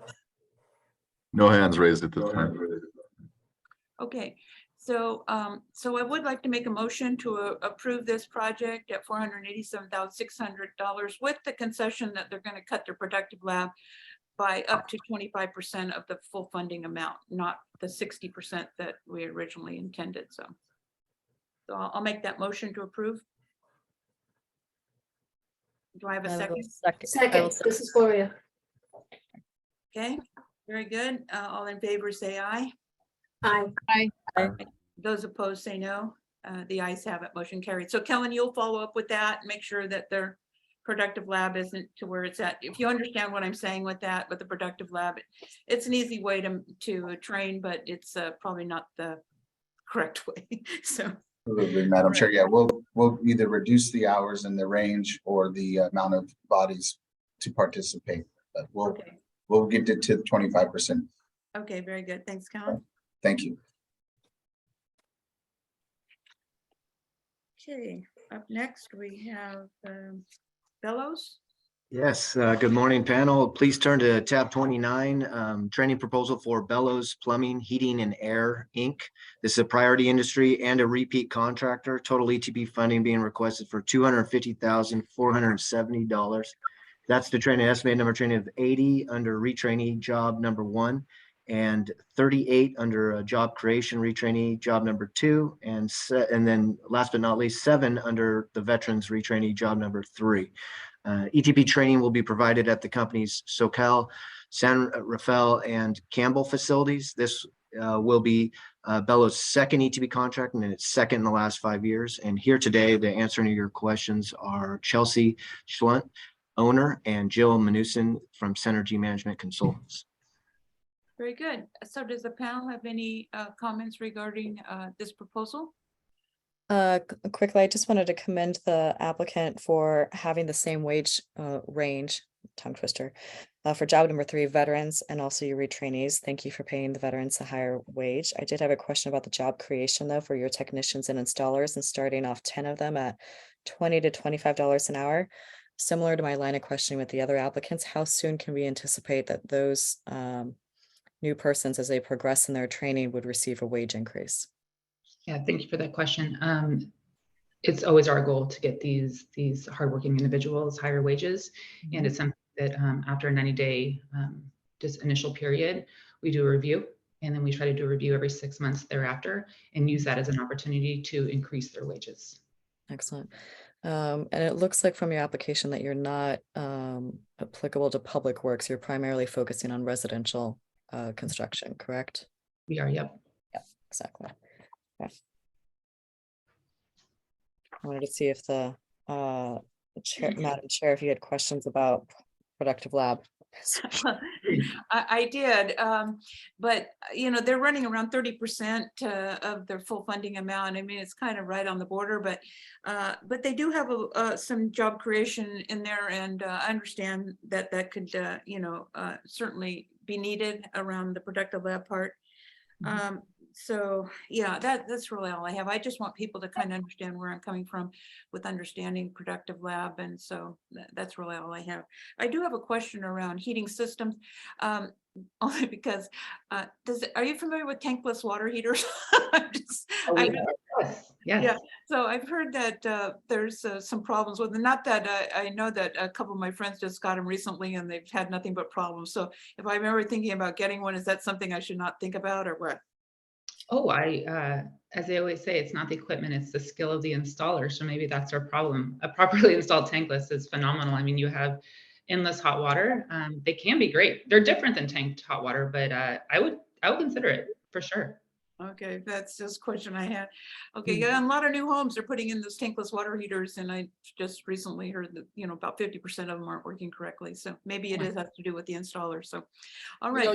Speaker 4: No hands raised at this time.
Speaker 1: Okay, so so I would like to make a motion to approve this project at $487,600 with the concession that they're going to cut their productive lab by up to 25% of the full funding amount, not the 60% that we originally intended. So I'll make that motion to approve. Do I have a second?
Speaker 3: Second, this is Gloria.
Speaker 1: Okay, very good. All in favor, say aye.
Speaker 3: Aye.
Speaker 19: Aye.
Speaker 1: Those opposed, say no. The ayes have it, motion carried. So Kellen, you'll follow up with that, make sure that their productive lab isn't to where it's at. If you understand what I'm saying with that, with the productive lab, it's an easy way to train, but it's probably not the correct way. So.
Speaker 22: Absolutely, Madam Chair. Yeah, we'll either reduce the hours and the range or the amount of bodies to participate, but we'll get it to 25%.
Speaker 1: Okay, very good. Thanks, Kellen.
Speaker 22: Thank you.
Speaker 1: Okay, up next we have Bellows.
Speaker 12: Yes, good morning, panel. Please turn to tab 29, training proposal for Bellows Plumbing, Heating and Air, Inc. This is a priority industry and a repeat contractor. Total ETP funding being requested for $250,470. That's to train an estimated number of training of 80 under retrainee job number 1 and 38 under job creation retrainee job number 2, and then last but not least 7 under the veterans retrainee job number 3. ETP training will be provided at the company's SoCal, San Rafael, and Campbell facilities. This will be Bellows' second ETP contract, and it's second in the last 5 years. And here today, the answer to your questions are Chelsea Schlunt, owner, and Jill Manuson from Synergy Management Consultants.
Speaker 1: Very good. So does the panel have any comments regarding this proposal?
Speaker 9: Quickly, I just wanted to commend the applicant for having the same wage range, tongue twister, for job number 3, veterans, and also your retrainees. Thank you for paying the veterans a higher wage. I did have a question about the job creation though for your technicians and installers, and starting off 10 of them at $20 to $25 an hour. Similar to my line of questioning with the other applicants, how soon can we anticipate that those new persons, as they progress in their training, would receive a wage increase?
Speaker 13: Yeah, thank you for that question. It's always our goal to get these hardworking individuals higher wages, and it's something that after a 90-day just initial period, we do a review, and then we try to do a review every 6 months thereafter, and use that as an opportunity to increase their wages.
Speaker 9: Excellent. And it looks like from your application that you're not applicable to public works. You're primarily focusing on residential construction, correct?
Speaker 13: We are, yep.
Speaker 9: Yep, exactly. I wanted to see if the Madam Chair, if you had questions about productive lab.
Speaker 1: I did, but you know, they're running around 30% of their full funding amount. I mean, it's kind of right on the border, but they do have some job creation in there, and I understand that that could, you know, certainly be needed around the productive lab part. So yeah, that's really all I have. I just want people to kind of understand where I'm coming from with understanding productive lab. And so that's really all I have. I do have a question around heating systems, only because are you familiar with tankless water heaters? Yeah, so I've heard that there's some problems with them. Not that I know that a couple of my friends just got them recently and they've had nothing but problems. So if I'm ever thinking about getting one, is that something I should not think about, or what?
Speaker 13: Oh, as I always say, it's not the equipment, it's the skill of the installer. So maybe that's our problem. A properly installed tankless is phenomenal. I mean, you have endless hot water. They can be great. They're different than tanked hot water, but I would consider it for sure.
Speaker 1: Okay, that's just a question I had. Okay, yeah, and a lot of new homes are putting in those tankless water heaters, and I just recently heard that, you know, about 50% of them aren't working correctly. So maybe it has to do with the installer. So, all
Speaker 14: You
Speaker 1: right.
Speaker 14: know,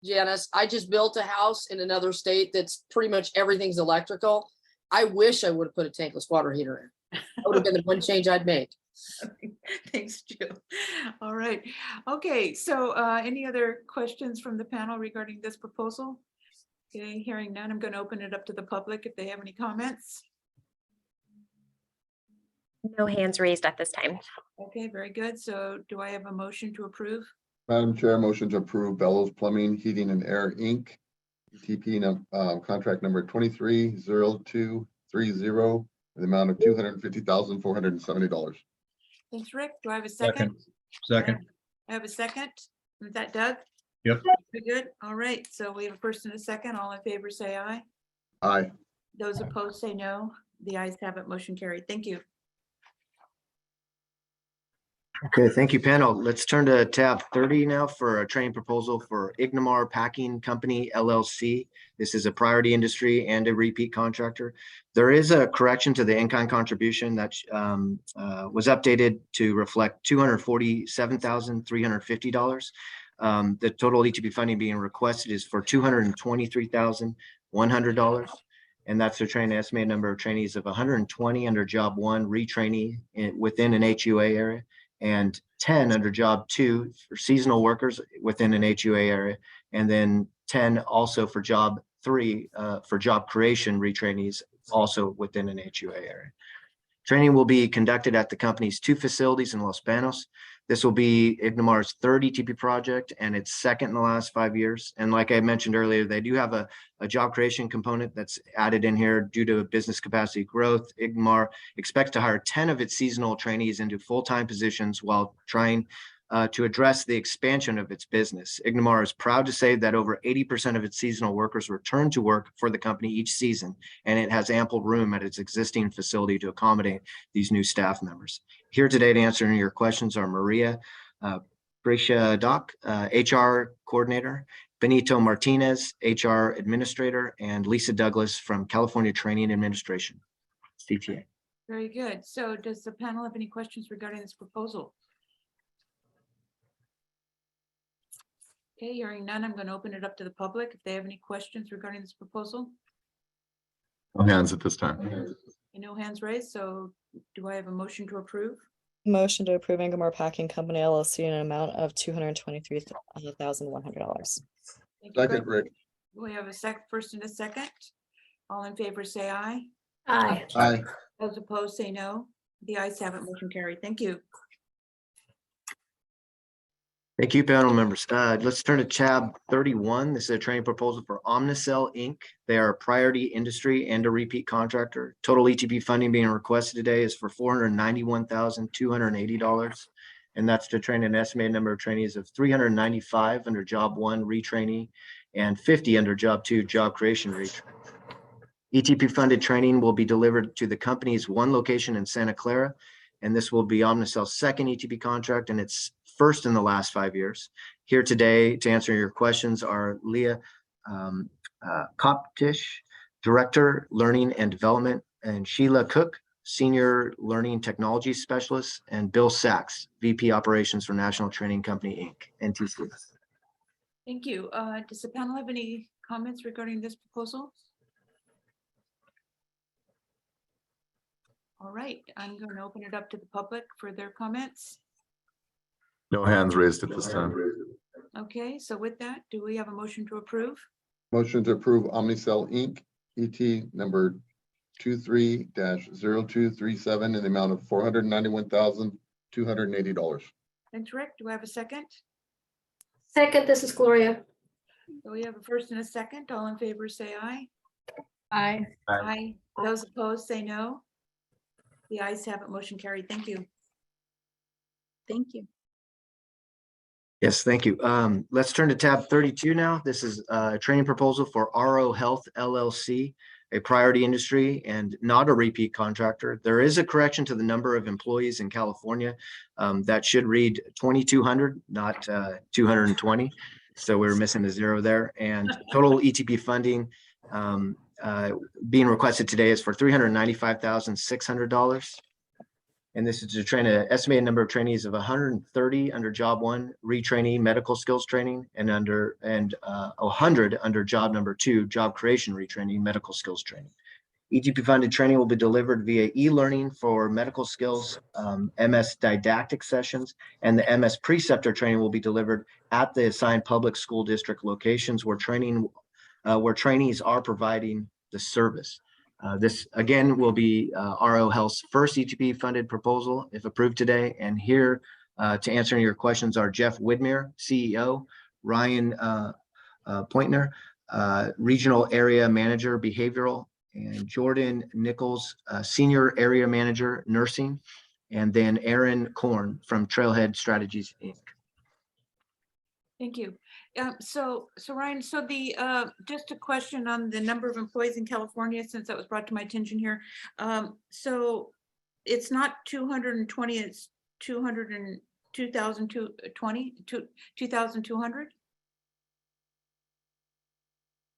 Speaker 14: Janice, I just built a house in another state that's pretty much everything's electrical. I wish I would have put a tankless water heater in. That would have been the one change I'd make.
Speaker 1: Thanks, Jill. All right. Okay, so any other questions from the panel regarding this proposal? Okay, hearing none, I'm going to open it up to the public if they have any comments.
Speaker 15: No hands raised at this time.
Speaker 1: Okay, very good. So do I have a motion to approve?
Speaker 2: Madam Chair, motion to approve Bellows Plumbing, Heating and Air, Inc. ETP contract number 230230, the amount of $250,470.
Speaker 1: Thanks, Rick. Do I have a second?
Speaker 16: Second.
Speaker 1: I have a second. Is that Doug?
Speaker 16: Yep.
Speaker 1: Very good. All right. So we have a first and a second. All in favor, say aye.
Speaker 2: Aye.
Speaker 1: Those opposed, say no. The ayes have it. Motion carried. Thank you.
Speaker 12: Okay, thank you, panel. Let's turn to tab 30 now for a training proposal for Ignimar Packing Company LLC. This is a priority industry and a repeat contractor. There is a correction to the in-kind contribution that was updated to reflect $247,350. The total ETP funding being requested is for $223,100. And that's to train an estimated number of trainees of 120 under job 1 retraining within an HUA area, and 10 under job 2 for seasonal workers within an HUA area, and then 10 also for job 3 for job creation retrainees also within an HUA area. Training will be conducted at the company's 2 facilities in Los Banos. This will be Ignimar's 3rd ETP project and its 2nd in the last 5 years. And like I mentioned earlier, they do have a job creation component that's added in here due to business capacity growth. Ignimar expects to hire 10 of its seasonal trainees into full-time positions while trying to address the expansion of its business. Ignimar is proud to say that over 80% of its seasonal workers return to work for the company each season, and it has ample room at its existing facility to accommodate these new staff members. Here today to answer your questions are Maria Brashadoc, HR Coordinator, Benito Martinez, HR Administrator, and Lisa Douglas from California Training Administration, CTA.
Speaker 1: Very good. So does the panel have any questions regarding this proposal? Okay, hearing none, I'm going to open it up to the public if they have any questions regarding this proposal.
Speaker 4: No hands at this time.
Speaker 1: No hands raised, so do I have a motion to approve?
Speaker 9: Motion to approve Ignimar Packing Company LLC in an amount of $223,100.
Speaker 2: Second, Rick.
Speaker 1: We have a first and a second. All in favor, say aye.
Speaker 3: Aye.
Speaker 2: Aye.
Speaker 1: Those opposed, say no. The ayes have it. Motion carried. Thank you.
Speaker 12: Thank you, panel members. Let's turn to tab 31. This is a training proposal for Omnicell Inc. They are a priority industry and a repeat contractor. Total ETP funding being requested today is for $491,280. And that's to train an estimated number of trainees of 395 under job 1 retraining and 50 under job 2 job creation retraining. ETP funded training will be delivered to the company's 1 location in Santa Clara. And this will be Omnicell's 2nd ETP contract, and it's 1st in the last 5 years. Here today to answer your questions are Leah Koptish, Director, Learning and Development, and Sheila Cook, Senior Learning Technology Specialist, and Bill Sachs, VP Operations for National Training Company, Inc., NTC.
Speaker 1: Thank you. Does the panel have any comments regarding this proposal? All right, I'm going to open it up to the public for their comments.
Speaker 4: No hands raised at this time.
Speaker 1: Okay, so with that, do we have a motion to approve?
Speaker 2: Motion to approve Omnicell Inc. ET number 23-0237 in the amount of $491,280.
Speaker 1: Thanks, Rick. Do I have a second?
Speaker 3: Second, this is Gloria.
Speaker 1: So we have a first and a second. All in favor, say aye.
Speaker 19: Aye.
Speaker 1: Aye. Those opposed, say no. The ayes have it. Motion carried. Thank you.
Speaker 19: Thank you.
Speaker 12: Yes, thank you. Let's turn to tab 32 now. This is a training proposal for RO Health LLC, a priority industry and not a repeat contractor. There is a correction to the number of employees in California. That should read 2,200, not 220. So we're missing a zero there. And total ETP funding being requested today is for $395,600. And this is to train an estimated number of trainees of 130 under job 1 retraining medical skills training and 100 under job number 2 job creation retraining medical skills training. ETP funded training will be delivered via e-learning for medical skills, MS didactic sessions, and the MS preceptor training will be delivered at the assigned public school district locations where trainees are providing the service. This again will be RO Health's first ETP funded proposal if approved today. And here to answer your questions are Jeff Widmer, CEO, Ryan Pointner, Regional Area Manager, Behavioral, and Jordan Nichols, Senior Area Manager, Nursing, and then Aaron Korn from Trailhead Strategies, Inc.
Speaker 1: Thank you. So Ryan, so the just a question on the number of employees in California, since that was brought to my attention here. So it's not 220, it's 2,200?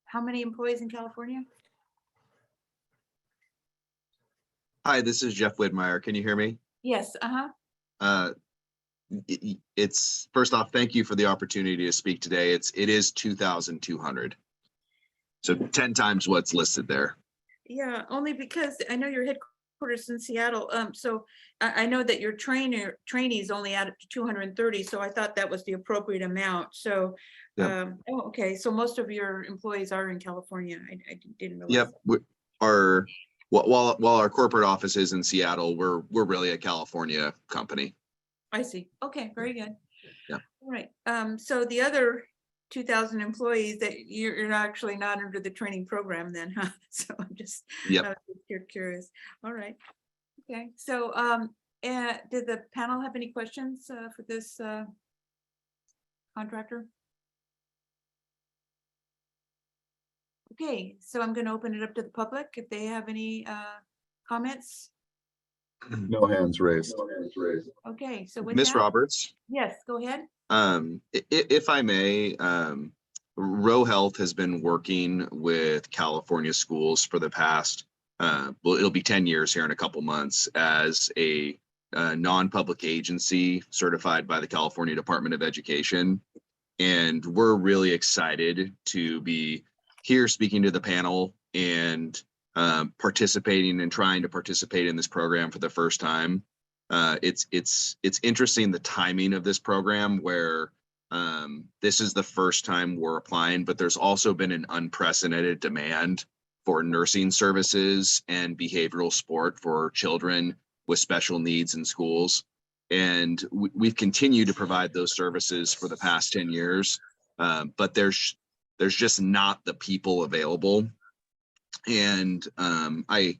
Speaker 1: How many employees in California?
Speaker 10: Hi, this is Jeff Widmeyer. Can you hear me?
Speaker 1: Yes,
Speaker 10: It's first off, thank you for the opportunity to speak today. It is 2,200. So 10 times what's listed there.
Speaker 1: Yeah, only because I know your headquarters in Seattle. So I know that your trainees only added to 230. So I thought that was the appropriate amount. So,
Speaker 10: Yep.
Speaker 1: Oh, okay. So most of your employees are in California. I didn't realize.
Speaker 10: Yep. While our corporate office is in Seattle, we're really a California company.
Speaker 1: I see. Okay, very good.
Speaker 10: Yeah.
Speaker 1: All right. So the other 2,000 employees that you're actually not under the training program then, huh? So I'm just,
Speaker 10: Yep.
Speaker 1: you're curious. All right. Okay. So did the panel have any questions for this contractor? Okay, so I'm going to open it up to the public if they have any comments.
Speaker 4: No hands raised.
Speaker 1: Okay, so with
Speaker 10: Ms.
Speaker 1: that-
Speaker 10: Roberts,
Speaker 1: Yes, go ahead.
Speaker 10: if I may, Row Health has been working with California schools for the past, well, it'll be 10 years here in a couple months as a non-public agency certified by the California Department of Education. And we're really excited to be here speaking to the panel and participating and trying to participate in this program for the first time. It's interesting the timing of this program where this is the first time we're applying, but there's also been an unprecedented demand for nursing services and behavioral support for children with special needs in schools. And we've continued to provide those services for the past 10 years, but there's just not the people available. And I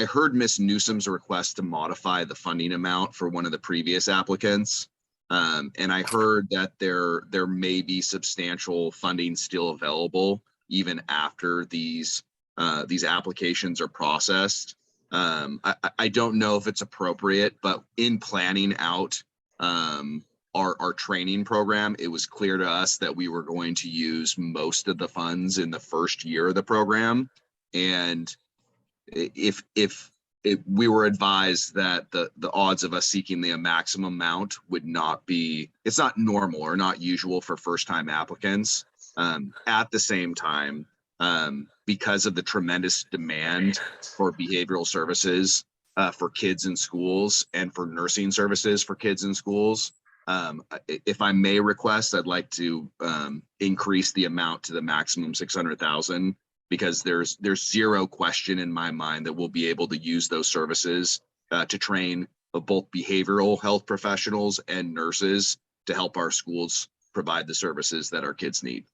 Speaker 10: heard Ms. Newsom's request to modify the funding amount for one of the previous applicants. And I heard that there may be substantial funding still available even after these applications are processed. I don't know if it's appropriate, but in planning out our training program, it was clear to us that we were going to use most of the funds in the first year of the program. And if we were advised that the odds of us seeking the maximum amount would not be, it's not normal or not usual for first time applicants. At the same time, because of the tremendous demand for behavioral services for kids in schools and for nursing services for kids in schools, if I may request, I'd like to increase the amount to the maximum 600,000, because there's zero question in my mind that we'll be able to use those services to train both behavioral health professionals and nurses to help our schools provide the services that our kids need.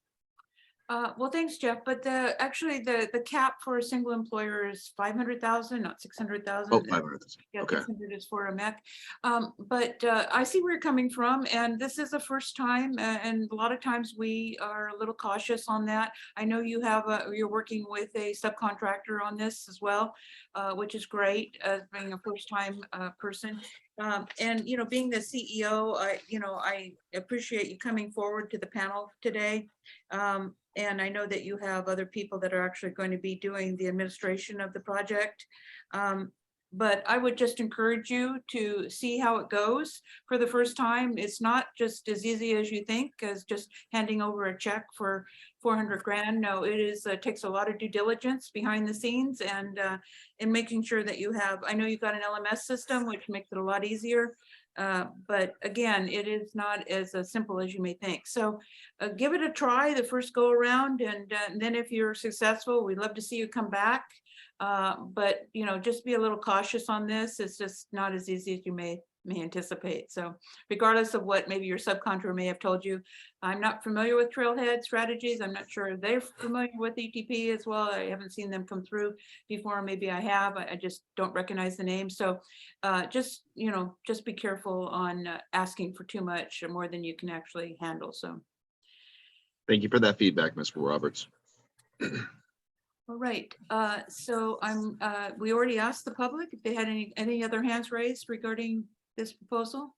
Speaker 1: Well, thanks, Jeff, but actually the cap for a single employer is 500,000, not 600,000.
Speaker 10: Oh, 500,000.
Speaker 1: Yeah,
Speaker 10: Okay.
Speaker 1: 600 is for a MEC. But I see where you're coming from, and this is the first time, and a lot of times we are a little cautious on that. I know you have you're working with a subcontractor on this as well, which is great as being a first-time person. And you know, being the CEO, I appreciate you coming forward to the panel today. And I know that you have other people that are actually going to be doing the administration of the project. But I would just encourage you to see how it goes for the first time. It's not just as easy as you think as just handing over a check for 400 grand. No, it is takes a lot of due diligence behind the scenes, and in making sure that you have, I know you've got an LMS system, which makes it a lot easier. But again, it is not as simple as you may think. So give it a try the first go around, and then if you're successful, we'd love to see you come back. But you know, just be a little cautious on this. It's just not as easy as you may anticipate. So regardless of what maybe your subcontractor may have told you, I'm not familiar with Trailhead Strategies. I'm not sure if they're familiar with ETP as well. I haven't seen them come through before. Maybe I have. I just don't recognize the name. So just, you know, just be careful on asking for too much or more than you can actually handle. So.
Speaker 10: Thank you for that feedback, Ms. Roberts.
Speaker 1: All right, so we already asked the public if they had any other hands raised regarding this proposal.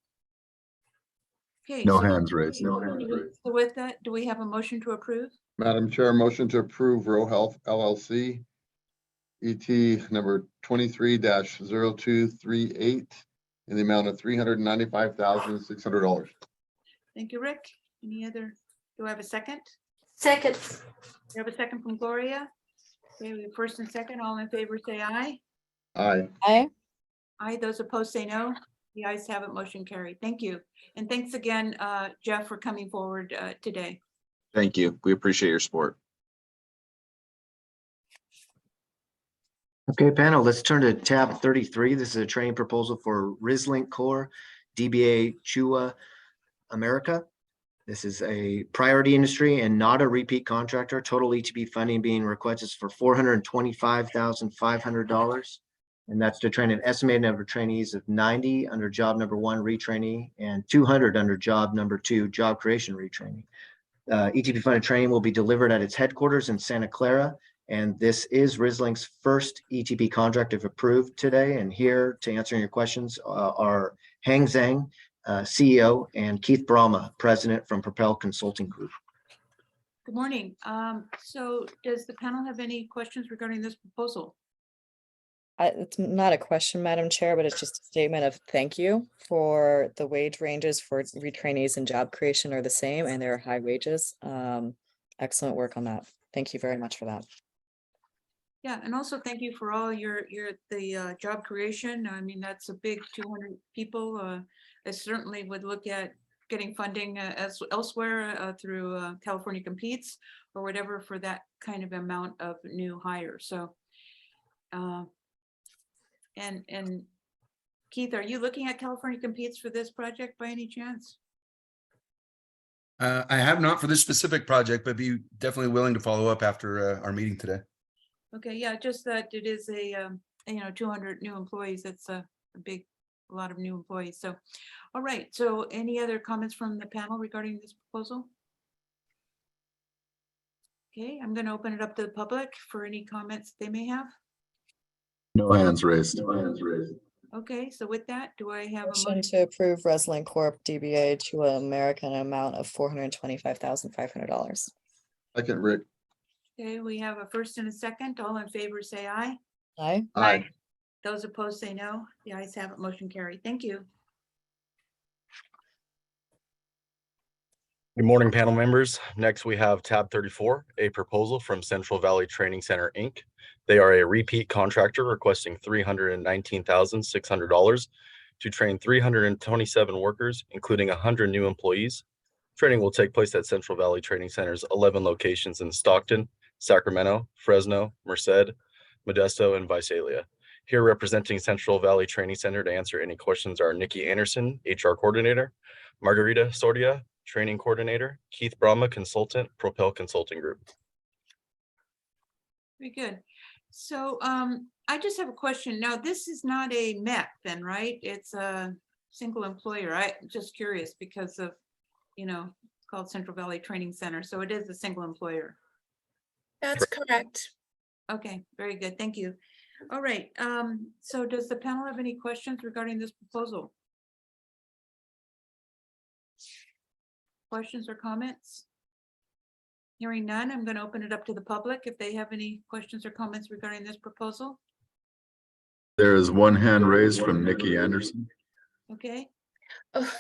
Speaker 1: Okay.
Speaker 4: No
Speaker 1: so-
Speaker 4: hands raised, no hands raised.
Speaker 1: So with that, do we have a motion to approve?
Speaker 2: Madam Chair, motion to approve Row Health LLC, ET number 23-0238 in the amount of $395,600.
Speaker 1: Thank you, Rick. Any other, do I have a second?
Speaker 3: Second.
Speaker 1: You have a second from Gloria? Okay, we have first and second, all in favor say aye.
Speaker 2: Aye.
Speaker 9: Aye.
Speaker 1: Aye, those opposed say no. The ayes have it, motion carried. Thank you. And thanks again, Jeff, for coming forward today.
Speaker 10: Thank you. We appreciate your support.
Speaker 12: Okay, panel, let's turn to tab 33. This is a training proposal for Rislink Corps, DBA Chua America. This is a priority industry and not a repeat contractor. Total ETP funding being requested for $425,500. And that's to train an estimated number of trainees of 90 under job number 1 retraining and 200 under job number 2 job creation retraining. ETP funded training will be delivered at its headquarters in Santa Clara. And this is Rislink's first ETP contract if approved today. And here to answer your questions are Hang Zhang, CEO, and Keith Brahma, President from Propel Consulting Group.
Speaker 1: Good morning. So does the panel have any questions regarding this proposal?
Speaker 9: It's not a question, Madam Chair, but it's just a statement of thank you for the wage ranges for retrainees and job creation are the same and they're high wages. Excellent work on that. Thank you very much for that.
Speaker 1: Yeah, and also thank you for all the job creation. I mean, that's a big 200 people. I certainly would look at getting funding as elsewhere through California Competes or whatever for that kind of amount of new hires. So, and Keith, are you looking at California Competes for this project by any chance?
Speaker 16: I have not for this specific project, but be definitely willing to follow up after our meeting today.
Speaker 1: Okay, yeah, just that it is a 200 new employees. That's a lot of new employees. So, all right. So, any other comments from the panel regarding this proposal? Okay, I'm going to open it up to the public for any comments they may have.
Speaker 4: No hands raised, no hands raised.
Speaker 1: Okay, so with that, do I have a
Speaker 9: Motion
Speaker 1: motion?
Speaker 9: to approve Rislink Corp. DBA Chua America an amount of $425,500.
Speaker 2: Second, Rick.
Speaker 1: Okay, we have a first and a second. All in favor, say aye.
Speaker 9: Aye.
Speaker 2: Aye.
Speaker 1: Those opposed say no. The ayes have it, motion carried. Thank you.
Speaker 17: Good morning, panel members. Next, we have tab 34, a proposal from Central Valley Training Center, Inc. They are a repeat contractor requesting $319,600 to train 327 workers, including 100 new employees. Training will take place at Central Valley Training Center's 11 locations in Stockton, Sacramento, Fresno, Merced, Modesto, and Visalia. Here representing Central Valley Training Center to answer any questions are Nikki Anderson, HR Coordinator, Margarita Sordia, Training Coordinator, Keith Brahma, Consultant, Propel Consulting Group.
Speaker 1: Very good. So I just have a question. Now, this is not a MEC then, right? It's a single employer. I'm just curious because of, you know, it's called Central Valley Training Center. So it is a single employer.
Speaker 18: That's correct.
Speaker 1: Okay, very good. Thank you. All right. So does the panel have any questions regarding this proposal? Questions or comments? Hearing none, I'm going to open it up to the public if they have any questions or comments regarding this proposal.
Speaker 4: There is one hand raised from Nikki Anderson.
Speaker 1: Okay.
Speaker 18: Oh,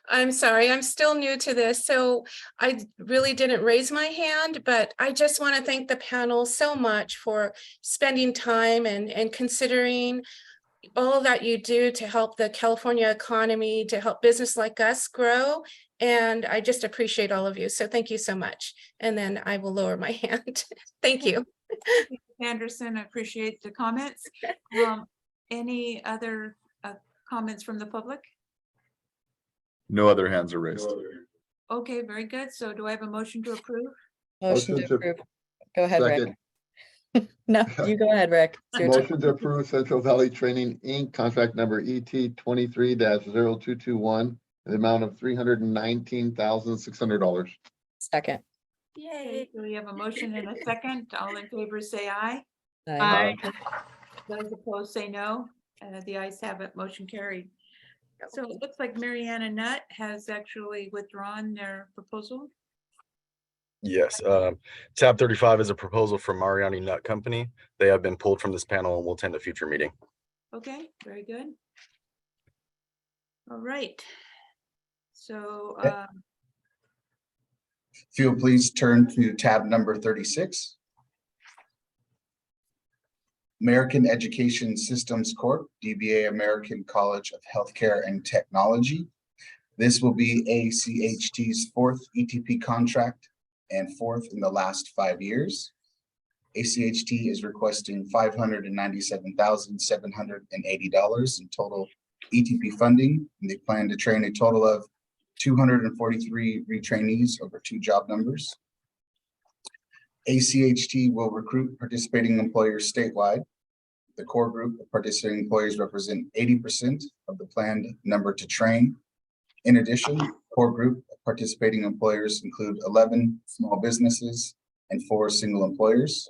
Speaker 18: I'm sorry, I'm still new to this, so I really didn't raise my hand, but I just want to thank the panel so much for spending time and considering all that you do to help the California economy, to help business like us grow. And I just appreciate all of you. So thank you so much. And then I will lower my hand. Thank you.
Speaker 1: Anderson, I appreciate the comments. Any other comments from the public?
Speaker 4: No other hands are raised.
Speaker 1: Okay, very good. So do I have a motion to approve?
Speaker 9: Motion to approve. Go ahead, Rick.
Speaker 2: Second.
Speaker 9: No, you go ahead, Rick. It's your turn.
Speaker 2: Motion to approve Central Valley Training, Inc., contract number ET 23-0221, the amount of $319,600.
Speaker 9: Second.
Speaker 1: Yay. So we have a motion and a second. All in favor, say aye.
Speaker 9: Aye.
Speaker 1: Those opposed, say no. The ayes have it, motion carried. So it looks like Mariana Nutt has actually withdrawn their proposal.
Speaker 17: Yes, tab 35 is a proposal from Mariani Nut Company. They have been pulled from this panel and will attend a future meeting.
Speaker 1: Okay, very good. All right. So
Speaker 22: If you'll please turn to tab number 36. American Education Systems Corp., DBA American College of Healthcare and Technology. This will be ACHT's fourth ETP contract and fourth in the last 5 years. ACHT is requesting $597,780 in total ETP funding, and they plan to train a total of 243 retrainees over 2 job numbers. ACHT will recruit participating employers statewide. The core group of participating employees represent 80% of the planned number to train. In addition, core group of participating employers include 11 small businesses and 4 single employers.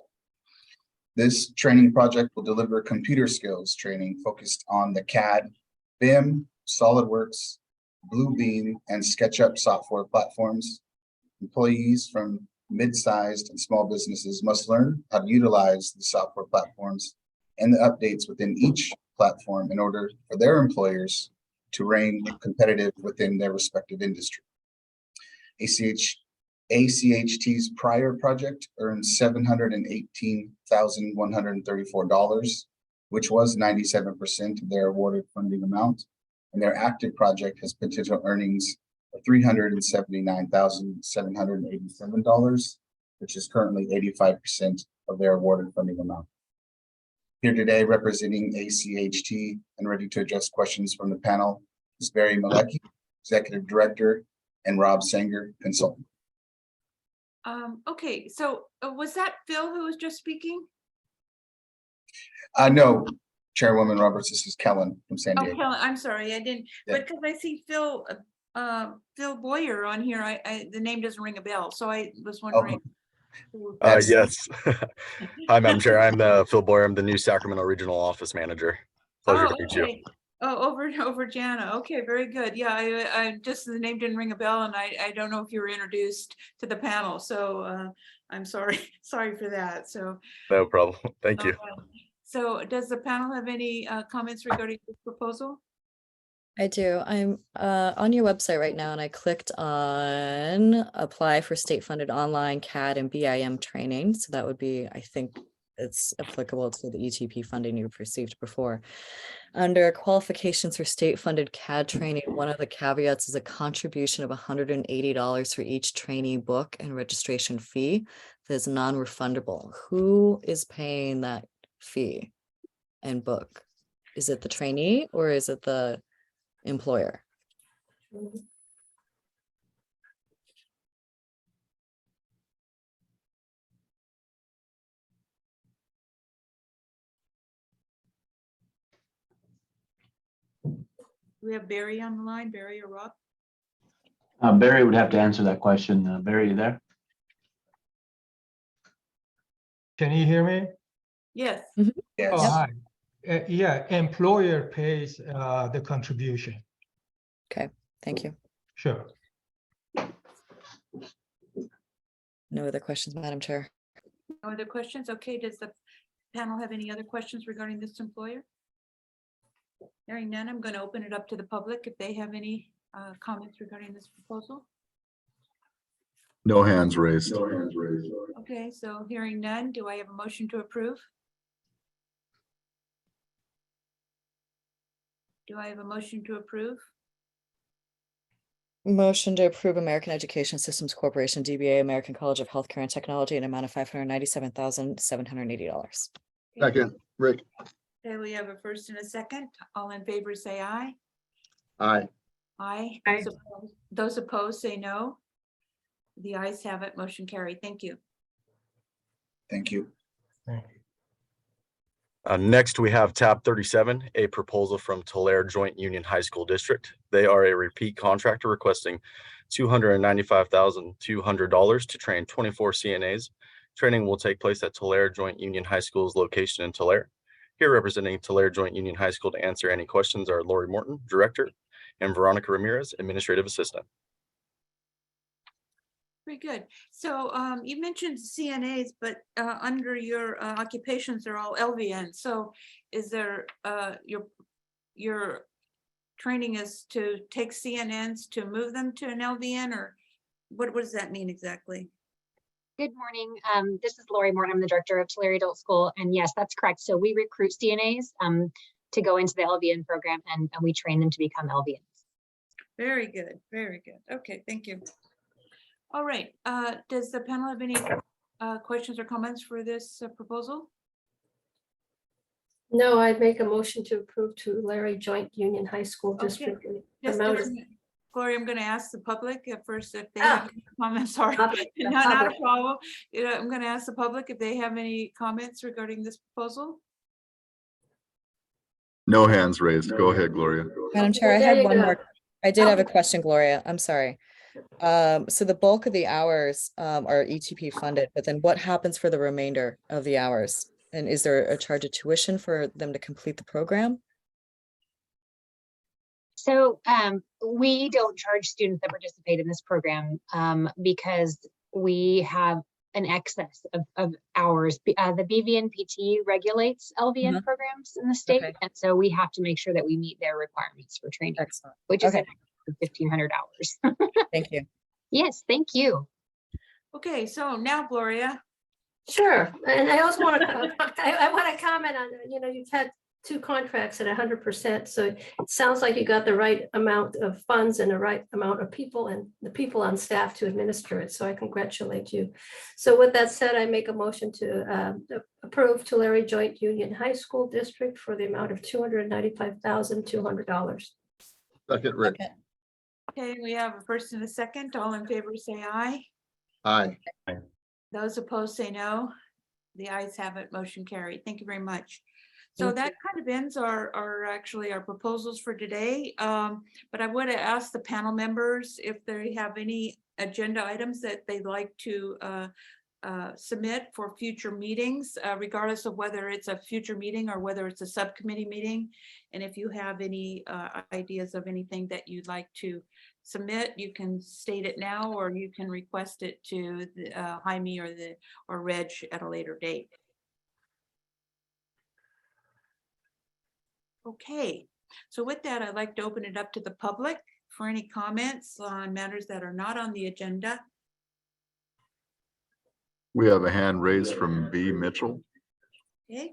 Speaker 22: This training project will deliver computer skills training focused on the CAD, BIM, SolidWorks, Bluebeam, and SketchUp software platforms. Employees from mid-sized and small businesses must learn how to utilize the software platforms and the updates within each platform in order for their employers to reign competitive within their respective industry. ACHT's prior project earned $718,134, which was 97% of their awarded funding amount, and their active project has potential earnings of $379,787, which is currently 85% of their awarded funding amount. Here today representing ACHT and ready to address questions from the panel is Barry Malecki, Executive Director, and Rob Sanger, Consultant.
Speaker 1: Okay, so was that Phil who was just speaking?
Speaker 22: No, Chairwoman Roberts, this is Kellen from San
Speaker 1: Oh,
Speaker 22: Diego.
Speaker 1: Helen, I'm sorry, I didn't,
Speaker 22: Yeah.
Speaker 1: but because I see Phil Boyer on here, the name doesn't ring a bell, so I was wondering.
Speaker 17: Yes. Hi, Madam Chair. I'm Phil Boyer. I'm the new Sacramento Regional Office Manager. Pleasure to meet you.
Speaker 1: Okay. Oh, over Jana. Okay, very good. Yeah, I just, the name didn't ring a bell, and I don't know if you were introduced to the panel, so I'm sorry for that. So
Speaker 17: No problem. Thank you.
Speaker 1: So does the panel have any comments regarding this proposal?
Speaker 9: I do. I'm on your website right now and I clicked on apply for state funded online CAD and BIM training. So that would be, I think it's applicable to the ETP funding you've received before. Under qualifications for state funded CAD training, one of the caveats is a contribution of $180 for each trainee book and registration fee that is non-refundable. Who is paying that fee and book? Is it the trainee or is it the employer?
Speaker 1: We have Barry on the line, Barry or Rob?
Speaker 6: Barry would have to answer that question. Barry, you there?
Speaker 20: Can you hear me?
Speaker 1: Yes.
Speaker 20: Oh, hi. Yeah, employer pays the contribution.
Speaker 9: Okay, thank you.
Speaker 20: Sure.
Speaker 9: No other questions, Madam Chair.
Speaker 1: No other questions? Okay, does the panel have any other questions regarding this employer? Hearing none, I'm going to open it up to the public if they have any comments regarding this proposal.
Speaker 4: No hands raised.
Speaker 1: Okay, so hearing none, do I have a motion to approve? Do I have a motion to approve?
Speaker 9: Motion to approve American Education Systems Corporation, DBA, American College of Healthcare and Technology, an amount of $597,780.
Speaker 2: Second, Rick.
Speaker 1: Okay, we have a first and a second. All in favor, say aye.
Speaker 2: Aye.
Speaker 1: Aye. Those opposed, say no. The ayes have it. Motion carried. Thank you.
Speaker 22: Thank you.
Speaker 17: Next, we have tab 37, a proposal from Tulare Joint Union High School District. They are a repeat contractor requesting $295,200 to train 24 CNAs. Training will take place at Tulare Joint Union High School's location in Tulare. Here representing Tulare Joint Union High School to answer any questions are Lori Morton, Director, and Veronica Ramirez, Administrative Assistant.
Speaker 1: Very good. So you mentioned CNAs, but under your occupations, they're all LVN. So is there your training is to take CNNs to move them to an LVN, or what does that mean exactly?
Speaker 15: Good morning. This is Lori Morton. I'm the director of Tulare Adult School. And yes, that's correct. So we recruit CNAs to go into the LVN program and we train them to become LVNs.
Speaker 1: Very good. Very good. Okay, thank you. All right. Does the panel have any questions or comments for this proposal?
Speaker 3: No, I'd make a motion to approve to Larry Joint Union High School District.
Speaker 1: Just Gloria, I'm going to ask the public at first if they have any comments. Sorry, not a problem. I'm going to ask the public if they have any comments regarding this proposal.
Speaker 4: No hands raised. Go ahead, Gloria.
Speaker 9: Madam Chair, I had one more. I did have a question, Gloria. I'm sorry. So the bulk of the hours are ETP funded, but then what happens for the remainder of the hours? And is there a charge of tuition for them to complete the program?
Speaker 15: So we don't charge students that participate in this program because we have an excess of hours. The BVNPT regulates LVN programs in the state. Okay. And so we have to make sure that we meet their requirements for training, which is 1,500 hours.
Speaker 9: Thank you.
Speaker 15: Yes, thank you.
Speaker 1: Okay, so now Gloria.
Speaker 3: Sure, and I also want to, I want to comment on, you've had 2 contracts at 100%. So it sounds like you got the right amount of funds and the right amount of people and the people on staff to administer it. So I congratulate you. So with that said, I make a motion to approve Tulare Joint Union High School District for the amount of $295,200.
Speaker 2: Second, Rick.
Speaker 1: Okay, we have a first and a second. All in favor, say aye.
Speaker 2: Aye.
Speaker 1: Those opposed, say no. The ayes have it. Motion carried. Thank you very much. So that kind of ends our proposals for today. But I would ask the panel members if they have any agenda items that they'd like to submit for future meetings, regardless of whether it's a future meeting or whether it's a subcommittee meeting. And if you have any ideas of anything that you'd like to submit, you can state it now, or you can request it to Jaime or Reg at a later date. Okay, so with that, I'd like to open it up to the public for any comments on matters that are not on the agenda.
Speaker 4: We have a hand raised from B Mitchell.
Speaker 1: Okay,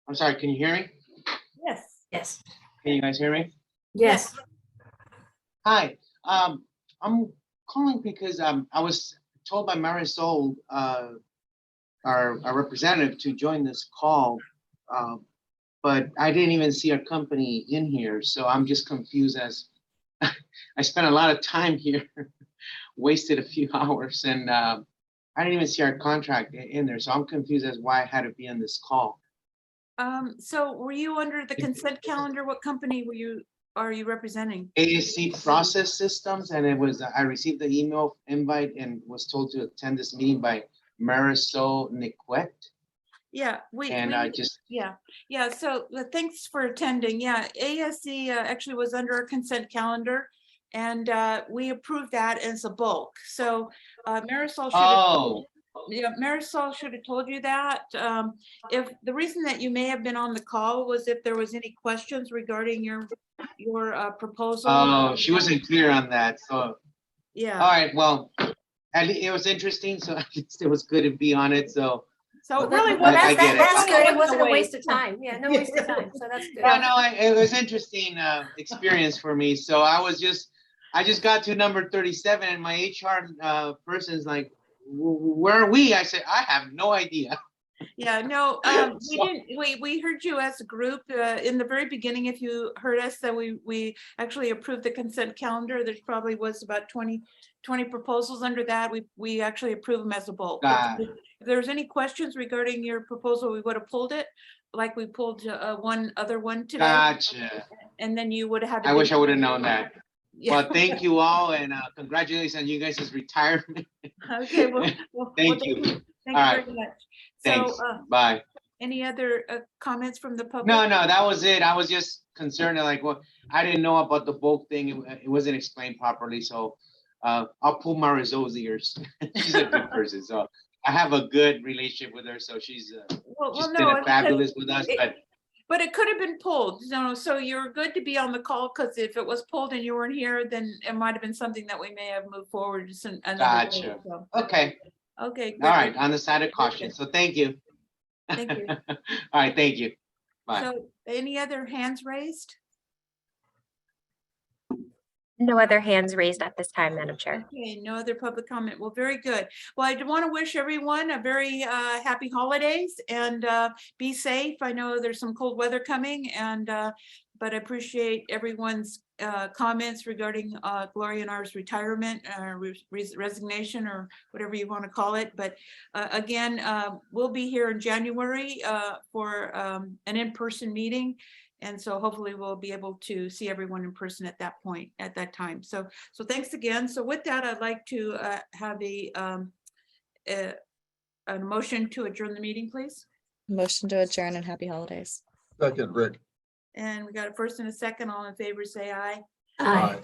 Speaker 7: I'm sorry, can you hear me?
Speaker 1: yes.
Speaker 3: Yes.
Speaker 7: Can you guys hear me?
Speaker 3: Yes.
Speaker 7: Hi, I'm calling because I was told by Marisol, our representative, to join this call. But I didn't even see our company in here, so I'm just confused as I spent a lot of time here, wasted a few hours, and I didn't even see our contract in there, so I'm confused as why I had to be on this call.
Speaker 1: So were you under the consent calendar? What company are you representing?
Speaker 7: ASC Process Systems, and it was, I received the email invite and was told to attend this meeting by Marisol Niquette.
Speaker 1: Yeah,
Speaker 7: And I just,
Speaker 1: yeah. So thanks for attending. Yeah, ASC actually was under our consent calendar, and we approved that as a bulk. So Marisol should Marisol should have told you that. If the reason that you may have been on the call was if there was any questions regarding your proposal.
Speaker 7: oh, she wasn't clear on that, so.
Speaker 1: Yeah.
Speaker 7: All right, well, it was interesting, so at least it was good to be on it, so.
Speaker 1: So
Speaker 3: Well,
Speaker 1: really,
Speaker 7: I get it.
Speaker 3: That's good. It wasn't a
Speaker 1: waste.
Speaker 3: waste of time. Yeah, no waste of time. So that's good.
Speaker 7: No, it was interesting experience for me. So I just got to number 37 and my HR person's like, where are we? I said, I have no idea.
Speaker 1: Yeah, no, we heard you as a group in the very beginning. If you heard us, that we actually approved the consent calendar. There probably was about 20 proposals under that. We actually approved them as a bulk. If there's any questions regarding your proposal, we would have pulled it, like we pulled one other one today.
Speaker 7: Gotcha.
Speaker 1: And then you would have had to.
Speaker 7: I wish I would have known that.
Speaker 1: Yeah.
Speaker 7: Well, thank you all, and congratulations on you guys' retirement.
Speaker 1: Okay, well,
Speaker 7: Thank you.
Speaker 1: Thank you
Speaker 7: All
Speaker 1: very
Speaker 7: right.
Speaker 1: much.
Speaker 7: Thanks.
Speaker 1: So,
Speaker 7: Bye.
Speaker 1: any other comments from the public?
Speaker 7: No, that was it. I was just concerned, like, well, I didn't know about the bulk thing. It wasn't explained properly, so I'll pull Marisol's ears. She's a good person, so I have a good relationship with her, so she's been fabulous with us,
Speaker 1: But it could have been pulled, so you're good to be on the call, because if it was pulled and you weren't here, then it might have been something that we may have moved forward. Just another day,
Speaker 7: Gotcha.
Speaker 1: so.
Speaker 7: Okay.
Speaker 1: Okay.
Speaker 7: All right, on the side of caution, so thank you.
Speaker 1: Thank you.
Speaker 7: All right, thank you. Bye.
Speaker 1: So any other hands raised?
Speaker 21: No other hands raised at this time, Madam Chair.
Speaker 1: Okay, no other public comment. Well, very good. Well, I want to wish everyone a very happy holidays and be safe. I know there's some cold weather coming, and but I appreciate everyone's comments regarding Gloria and ours retirement, resignation, or whatever you want to call it. But again, we'll be here in January for an in-person meeting. And so hopefully we'll be able to see everyone in person at that point, at that time. So thanks again. So with that, I'd like to have a motion to adjourn the meeting, please.
Speaker 9: Motion to adjourn and happy holidays.
Speaker 2: Second, Rick.
Speaker 1: And we got a first and a second. All in favor, say aye.
Speaker 3: Aye.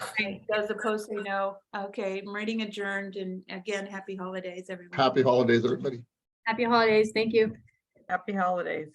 Speaker 1: Those opposed, say no. Okay, meeting adjourned. And again, happy holidays, everyone.
Speaker 2: Happy holidays, everybody.
Speaker 19: Happy holidays. Thank you.
Speaker 23: Happy holidays.